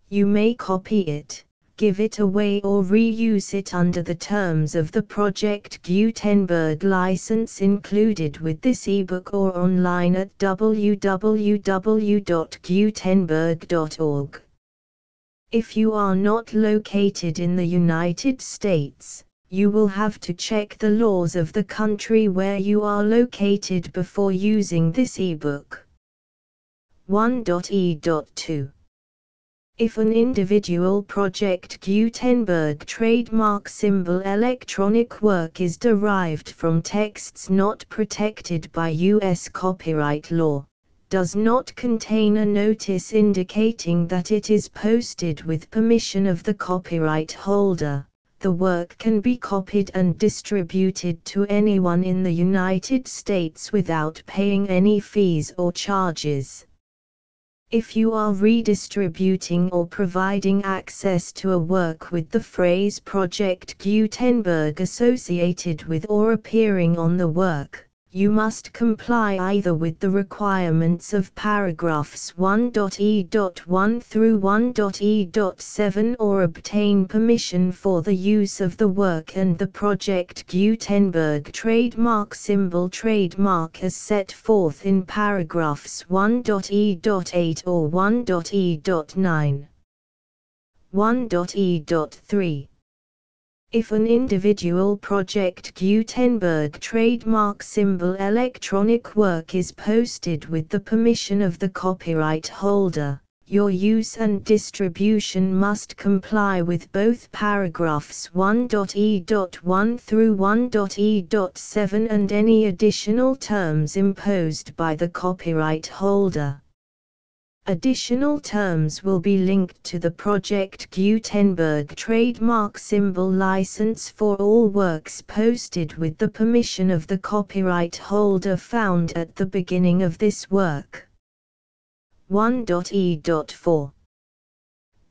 You may copy it, give it away or reuse it under the terms of the Project Gutenberg license included with this ebook or online at www.gutenberg.org. If you are not located in the United States, you will have to check the laws of the country where you are located before using this ebook. 1.e.2 If an individual Project Gutenberg trademark symbol electronic work is derived from texts not protected by U.S. copyright law, does not contain a notice indicating that it is posted with permission of the copyright holder, the work can be copied and distributed to anyone in the United States without paying any fees or charges. If you are redistributing or providing access to a work with the phrase Project Gutenberg associated with or appearing on the work, you must comply either with the requirements of paragraphs 1.e.1 through 1.e.7 or obtain permission for the use of the work and the Project Gutenberg trademark symbol trademark as set forth in paragraphs 1.e.8 or 1.e.9. 1.e.3 If an individual Project Gutenberg trademark symbol electronic work is posted with the permission of the copyright holder, your use and distribution must comply with both paragraphs 1.e.1 through 1.e.7 and any additional terms imposed by the copyright holder. Additional terms will be linked to the Project Gutenberg trademark symbol license for all works posted with the permission of the copyright holder found at the beginning of this work. 1.e.4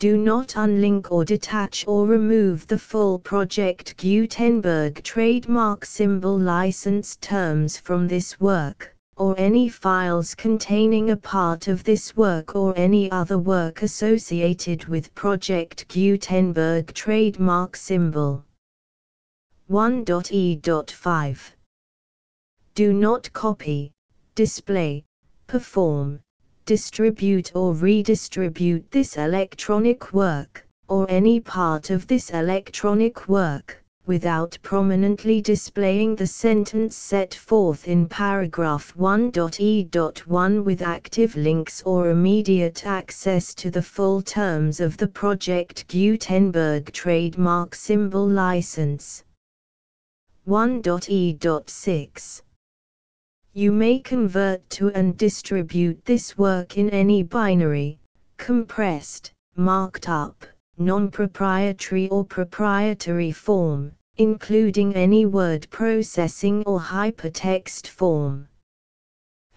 Do not unlink or detach or remove the full Project Gutenberg trademark symbol license terms from this work, or any files containing a part of this work or any other work associated with Project Gutenberg trademark symbol. 1.e.5 Do not copy, display, perform, distribute or redistribute this electronic work, or any part of this electronic work, without prominently displaying the sentence set forth in paragraph 1.e.1 with active links or immediate access to the full terms of the Project Gutenberg trademark symbol license. 1.e.6 You may convert to and distribute this work in any binary, compressed, marked up, non-proprietary or proprietary form, including any word processing or hypertext form.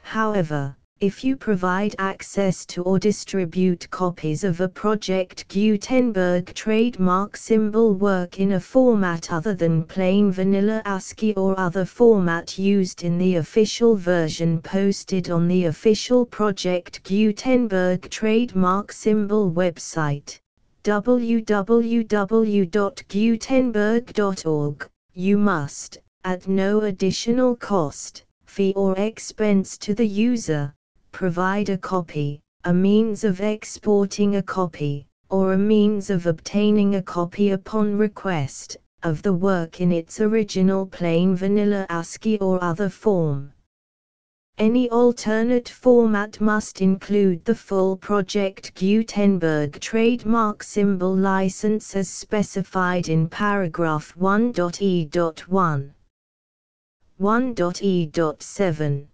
However, if you provide access to or distribute copies of a Project Gutenberg trademark symbol work in a format other than plain vanilla ASCII or other format used in the official version posted on the official Project Gutenberg trademark symbol website, www.gutenberg.org, you must, at no additional cost, fee or expense to the user, provide a copy, a means of exporting a copy, or a means of obtaining a copy upon request, of the work in its original plain vanilla ASCII or other form. Any alternate format must include the full Project Gutenberg trademark symbol license as specified in paragraph 1.e.1. 1.e.7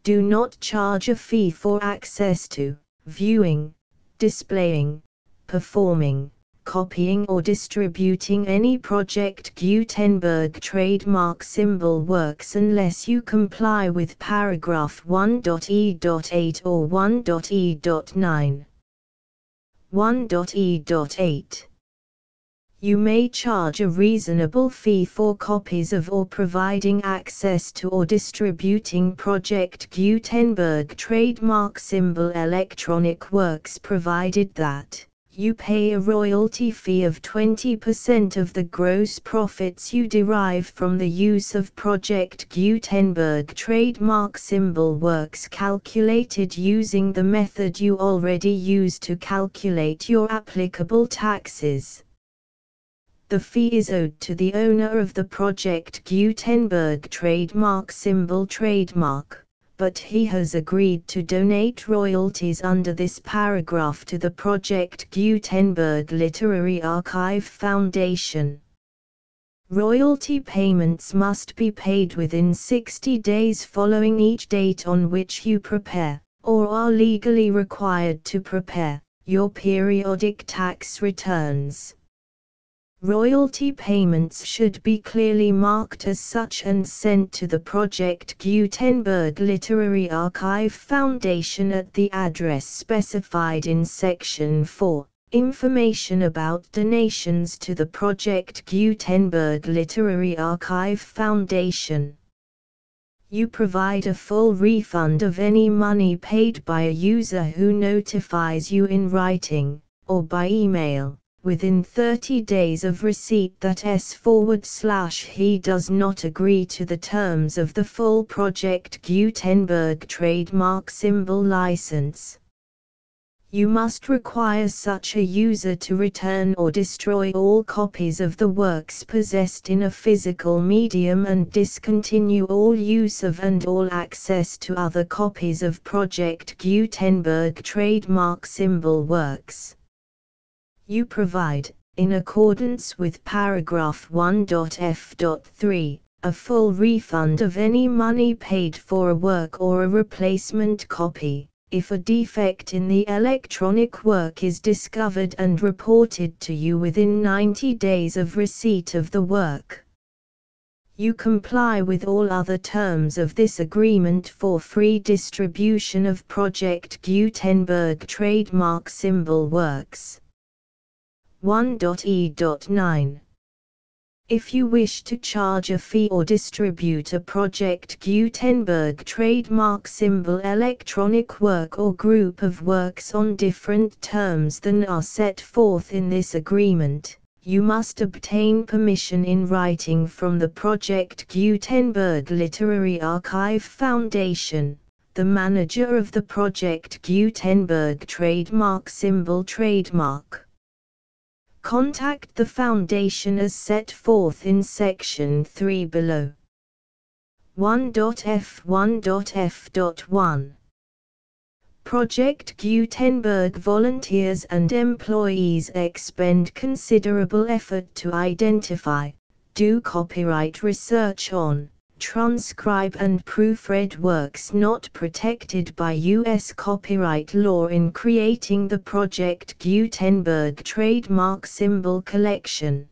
Do not charge a fee for access to, viewing, displaying, performing, copying or distributing any Project Gutenberg trademark symbol works unless you comply with paragraph 1.e.8 or 1.e.9. 1.e.8. You may charge a reasonable fee for copies of or providing access to or distributing Project Gutenberg trademark symbol electronic works, provided that you pay a royalty fee of 20% of the gross profits you derive from the use of Project Gutenberg trademark symbol works calculated using the method you already use to calculate your applicable taxes. The fee is owed to the owner of the Project Gutenberg trademark symbol trademark, but he has agreed to donate royalties under this paragraph to the Project Gutenberg Literary Archive Foundation. Royalty payments must be paid within 60 days following each date on which you prepare, or are legally required to prepare, your periodic tax returns. Royalty payments should be clearly marked as such and sent to the Project Gutenberg Literary Archive Foundation at the address specified in Section 4, Information about donations to the Project Gutenberg Literary Archive Foundation. You provide a full refund of any money paid by a user who notifies you in writing, or by email, within 30 days of receipt that he does not agree to the terms of the full Project Gutenberg trademark symbol license. You must require such a user to return or destroy all copies of the works possessed in a physical medium and discontinue all use of and all access to other copies of Project Gutenberg trademark symbol works. You provide, in accordance with paragraph 1.f.3, a full refund of any money paid for a work or a replacement copy, if a defect in the electronic work is discovered and reported to you within 90 days of receipt of the work. You comply with all other terms of this agreement for free distribution of Project Gutenberg trademark symbol works. 1.e.9. If you wish to charge a fee or distribute a Project Gutenberg trademark symbol electronic work or group of works on different terms than are set forth in this agreement, you must obtain permission in writing from the Project Gutenberg Literary Archive Foundation, the manager of the Project Gutenberg trademark symbol trademark. Contact the Foundation as set forth in Section 3 below. 1.f1.f.1. Project Gutenberg volunteers and employees expend considerable effort to identify, do copyright research on, transcribe and proofread works not protected by U.S. copyright law in creating the Project Gutenberg trademark symbol collection.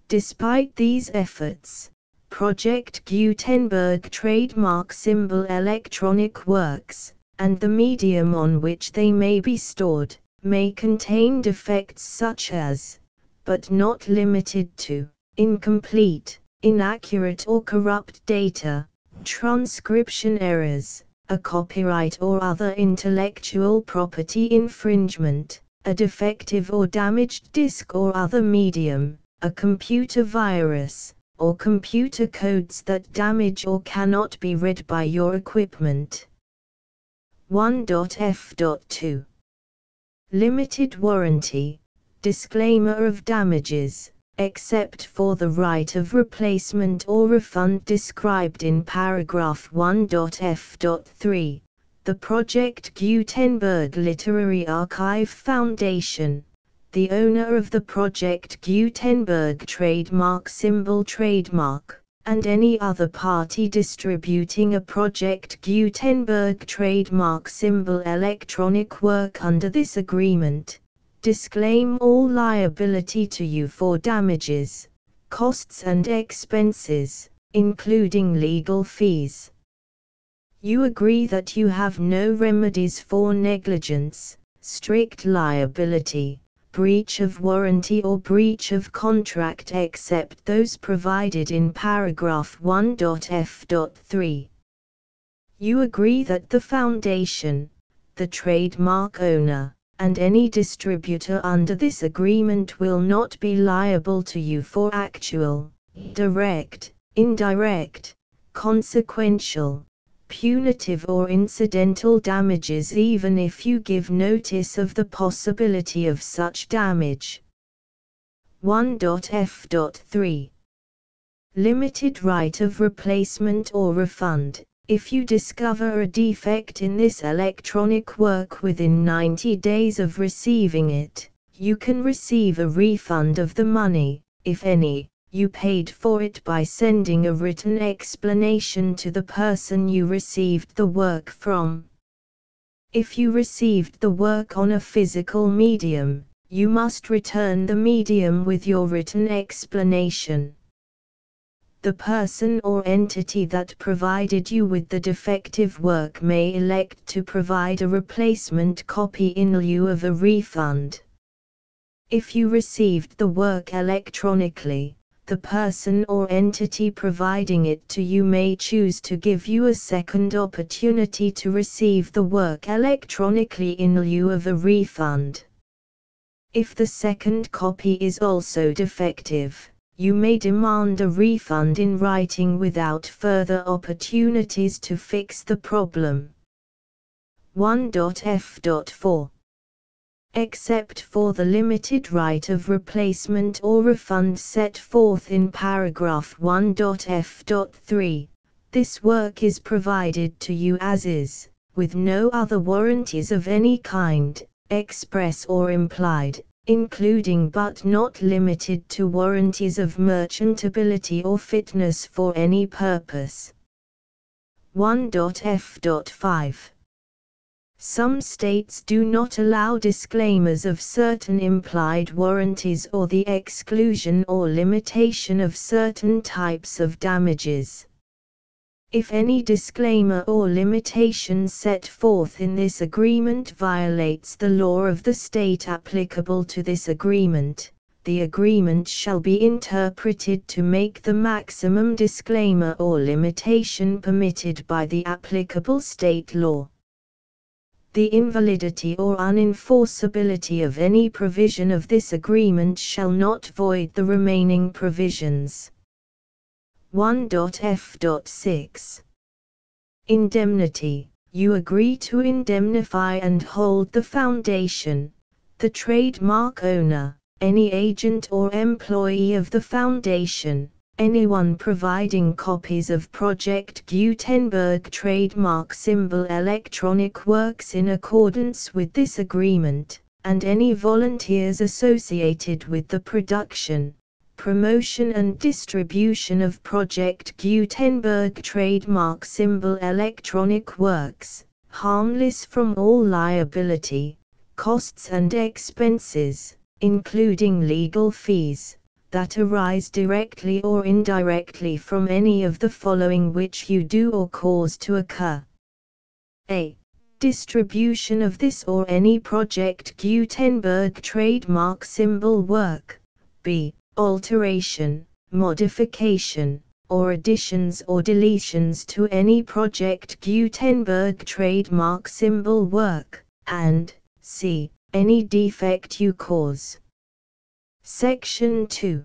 Despite these efforts, Project Gutenberg trademark symbol electronic works, and the medium on which they may be stored, may contain defects such as, but not limited to, incomplete, inaccurate or corrupt data, transcription errors, a copyright or other intellectual property infringement, a defective or damaged disk or other medium, a computer virus, or computer codes that damage or cannot be read by your equipment. 1.f.2. Limited warranty, disclaimer of damages, except for the right of replacement or refund described in paragraph 1.f.3, the Project Gutenberg Literary Archive Foundation, the owner of the Project Gutenberg trademark symbol trademark, and any other party distributing a Project Gutenberg trademark symbol electronic work under this agreement, disclaim all liability to you for damages, costs and expenses, including legal fees. You agree that you have no remedies for negligence, strict liability, breach of warranty or breach of contract except those provided in paragraph 1.f.3. You agree that the foundation, the trademark owner, and any distributor under this agreement will not be liable to you for actual, direct, indirect, consequential, punitive or incidental damages even if you give notice of the possibility of such damage. 1.f.3. Limited right of replacement or refund. If you discover a defect in this electronic work within 90 days of receiving it, you can receive a refund of the money, if any, you paid for it by sending a written explanation to the person you received the work from. If you received the work on a physical medium, you must return the medium with your written explanation. The person or entity that provided you with the defective work may elect to provide a replacement copy in lieu of a refund. If you received the work electronically, the person or entity providing it to you may choose to give you a second opportunity to receive the work electronically in lieu of a refund. If the second copy is also defective, you may demand a refund in writing without further opportunities to fix the problem. 1.f.4. Except for the limited right of replacement or refund set forth in paragraph 1.f.3, this work is provided to you as is, with no other warranties of any kind, express or implied, including but not limited to warranties of merchantability or fitness for any purpose. 1.f.5. Some states do not allow disclaimers of certain implied warranties or the exclusion or limitation of certain types of damages. If any disclaimer or limitation set forth in this agreement violates the law of the state applicable to this agreement, the agreement shall be interpreted to make the maximum disclaimer or limitation permitted by the applicable state law. The invalidity or unenforceability of any provision of this agreement shall not void the remaining provisions. 1.f.6. Indemnity. You agree to indemnify and hold the foundation, the trademark owner, any agent or employee of the foundation, anyone providing copies of Project Gutenberg trademark symbol electronic works in accordance with this agreement, and any volunteers associated with the production, promotion and distribution of Project Gutenberg trademark symbol electronic works, harmless from all liability, costs and expenses, including legal fees, that arise directly or indirectly from any of the following which you do or cause to occur. A. Distribution of this or any Project Gutenberg trademark symbol work. B. Alteration, modification, or additions or deletions to any Project Gutenberg trademark symbol work, and C. Any defect you cause. Section 2.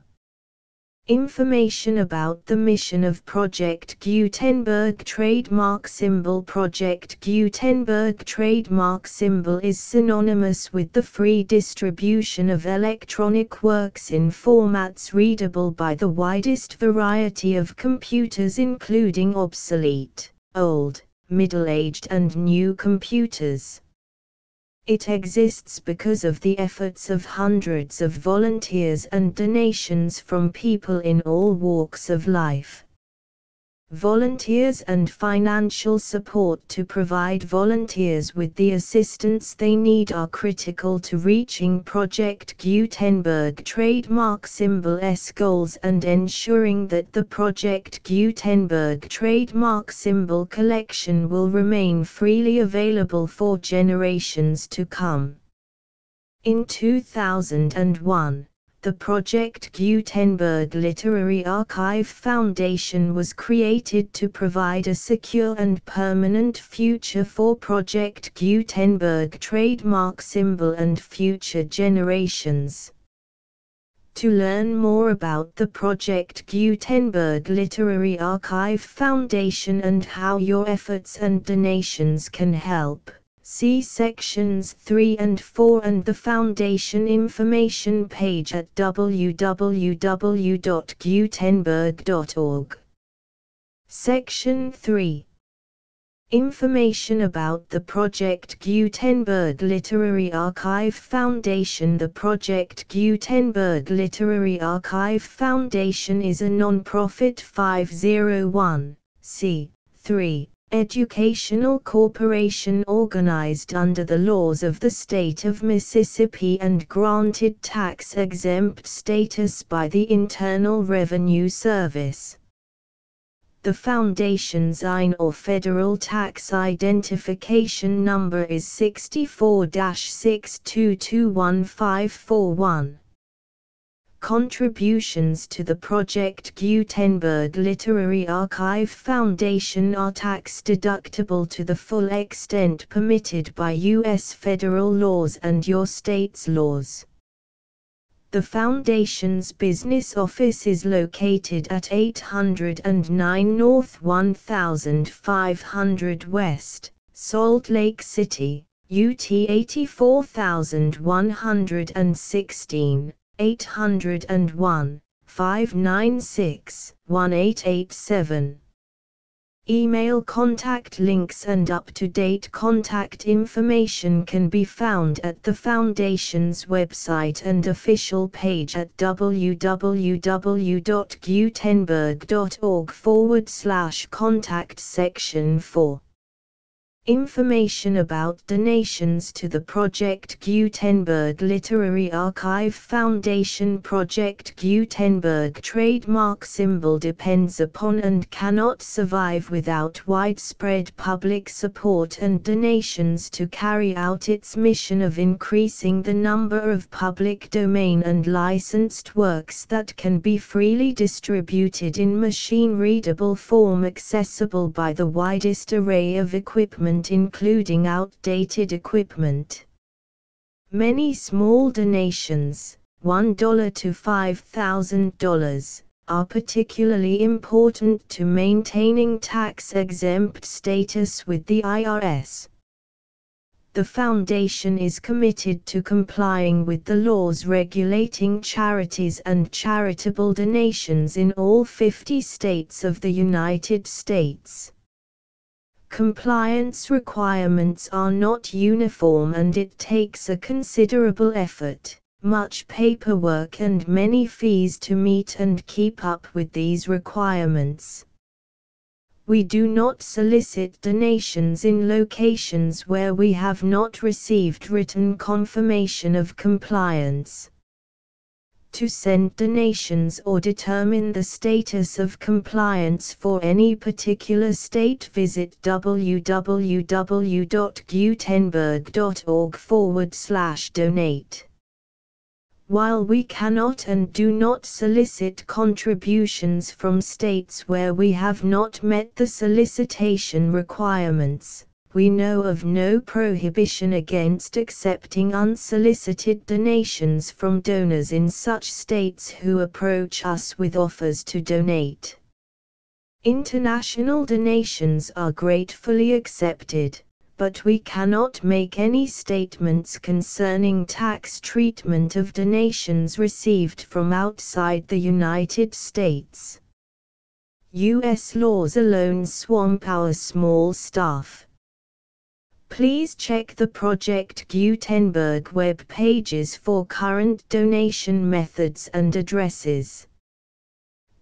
Information about the mission of Project Gutenberg trademark symbol. Project Gutenberg trademark symbol is synonymous with the free distribution of electronic works in formats readable by the widest variety of computers, including obsolete, old, middle-aged and new computers. It exists because of the efforts of hundreds of volunteers and donations from people in all walks of life. Volunteers and financial support to provide volunteers with the assistance they need are critical to reaching Project Gutenberg trademark symbol's goals and ensuring that the Project Gutenberg trademark symbol collection will remain freely available for generations to come. In 2001, the Project Gutenberg Literary Archive Foundation was created to provide a secure and permanent future for Project Gutenberg trademark symbol and future generations. To learn more about the Project Gutenberg Literary Archive Foundation and how your efforts and donations can help, see sections 3 and 4 and the Foundation information page at www.gutenberg.org. Section 3. Information about the Project Gutenberg Literary Archive Foundation. The Project Gutenberg Literary Archive Foundation is a non-profit 501(c)(3) educational corporation organized under the laws of the state of Mississippi and granted tax-exempt status by the Internal Revenue Service. The Foundation's IN or Federal Tax Identification Number is 64-6221541. Contributions to the Project Gutenberg Literary Archive Foundation are tax-deductible to the full extent permitted by U.S. federal laws and your state's laws. The Foundation's business office is located at 809 North 1500 West, Salt Lake City, UT 84116, 801-596-1887. Email contact links and up-to-date contact information can be found at the Foundation's website and official page at www.gutenberg.org/contact section 4. Information about donations to the Project Gutenberg Literary Archive Foundation. Project Gutenberg trademark symbol depends upon and cannot survive without widespread public support and donations to carry out its mission of increasing the number of public domain and licensed works that can be freely distributed in machine-readable form accessible by the widest array of equipment including outdated equipment. Many small donations, $1 to $5,000, are particularly important to maintaining tax-exempt status with the IRS. The Foundation is committed to complying with the laws regulating charities and charitable donations in all 50 states of the United States. Compliance requirements are not uniform and it takes a considerable effort, much paperwork and many fees to meet and keep up with these requirements. We do not solicit donations in locations where we have not received written confirmation of compliance. To send donations or determine the status of compliance for any particular state, visit www.gutenberg.org/donate. While we cannot and do not solicit contributions from states where we have not met the solicitation requirements, we know of no prohibition against accepting unsolicited donations from donors in such states who approach us with offers to donate. International donations are gratefully accepted, but we cannot make any statements concerning tax treatment of donations received from outside the United States. U.S. laws alone swamp our small staff. Please check the Project Gutenberg web pages for current donation methods and addresses.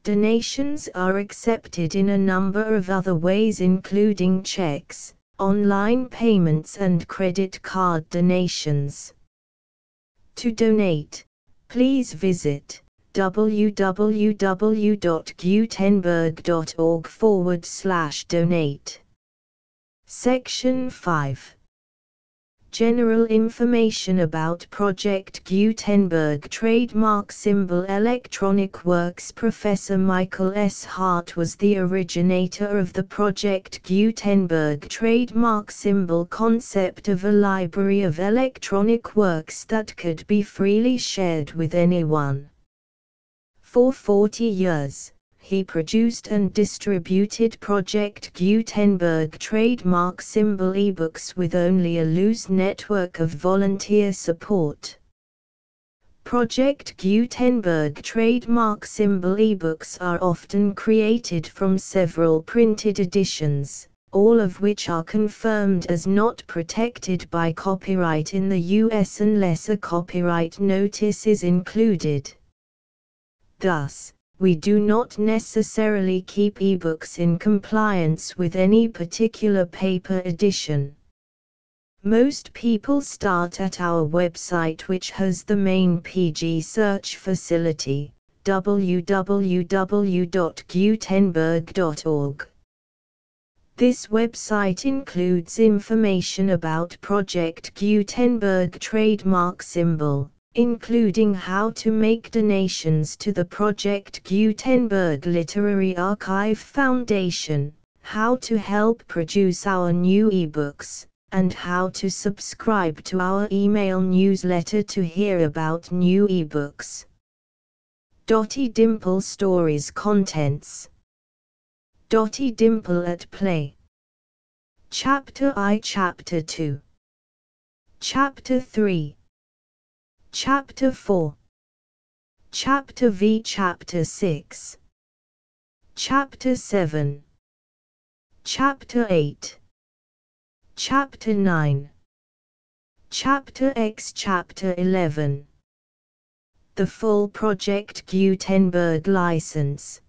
Donations are accepted in a number of other ways including checks, online payments and credit card donations. To donate, please visit www.gutenberg.org/donate. Section 5. General information about Project Gutenberg trademark symbol Electronic Works. Professor Michael S. Hart was the originator of the Project Gutenberg trademark symbol concept of a library of electronic works that could be freely shared with anyone. For 40 years, he produced and distributed Project Gutenberg trademark symbol ebooks with only a loose network of volunteer support. Project Gutenberg trademark symbol ebooks are often created from several printed editions, all of which are confirmed as not protected by copyright in the US unless a copyright notice is included. Thus, we do not necessarily keep ebooks in compliance with any particular paper edition. Most people start at our website, which has the main PG search facility, www.gutenberg.org. This website includes information about Project Gutenberg trademark symbol, including how to make donations to the Project Gutenberg Literary Archive Foundation, how to help produce our new ebooks, and how to subscribe to our email newsletter to hear about new ebooks. Dotty Dimple Stories Contents. Dotty Dimple at Play. Chapter I, Chapter 2. Chapter 3. Chapter 4. Chapter V, Chapter 6. Chapter 7. Chapter 8. Chapter 9. Chapter X, Chapter 11. The full Project Gutenberg license.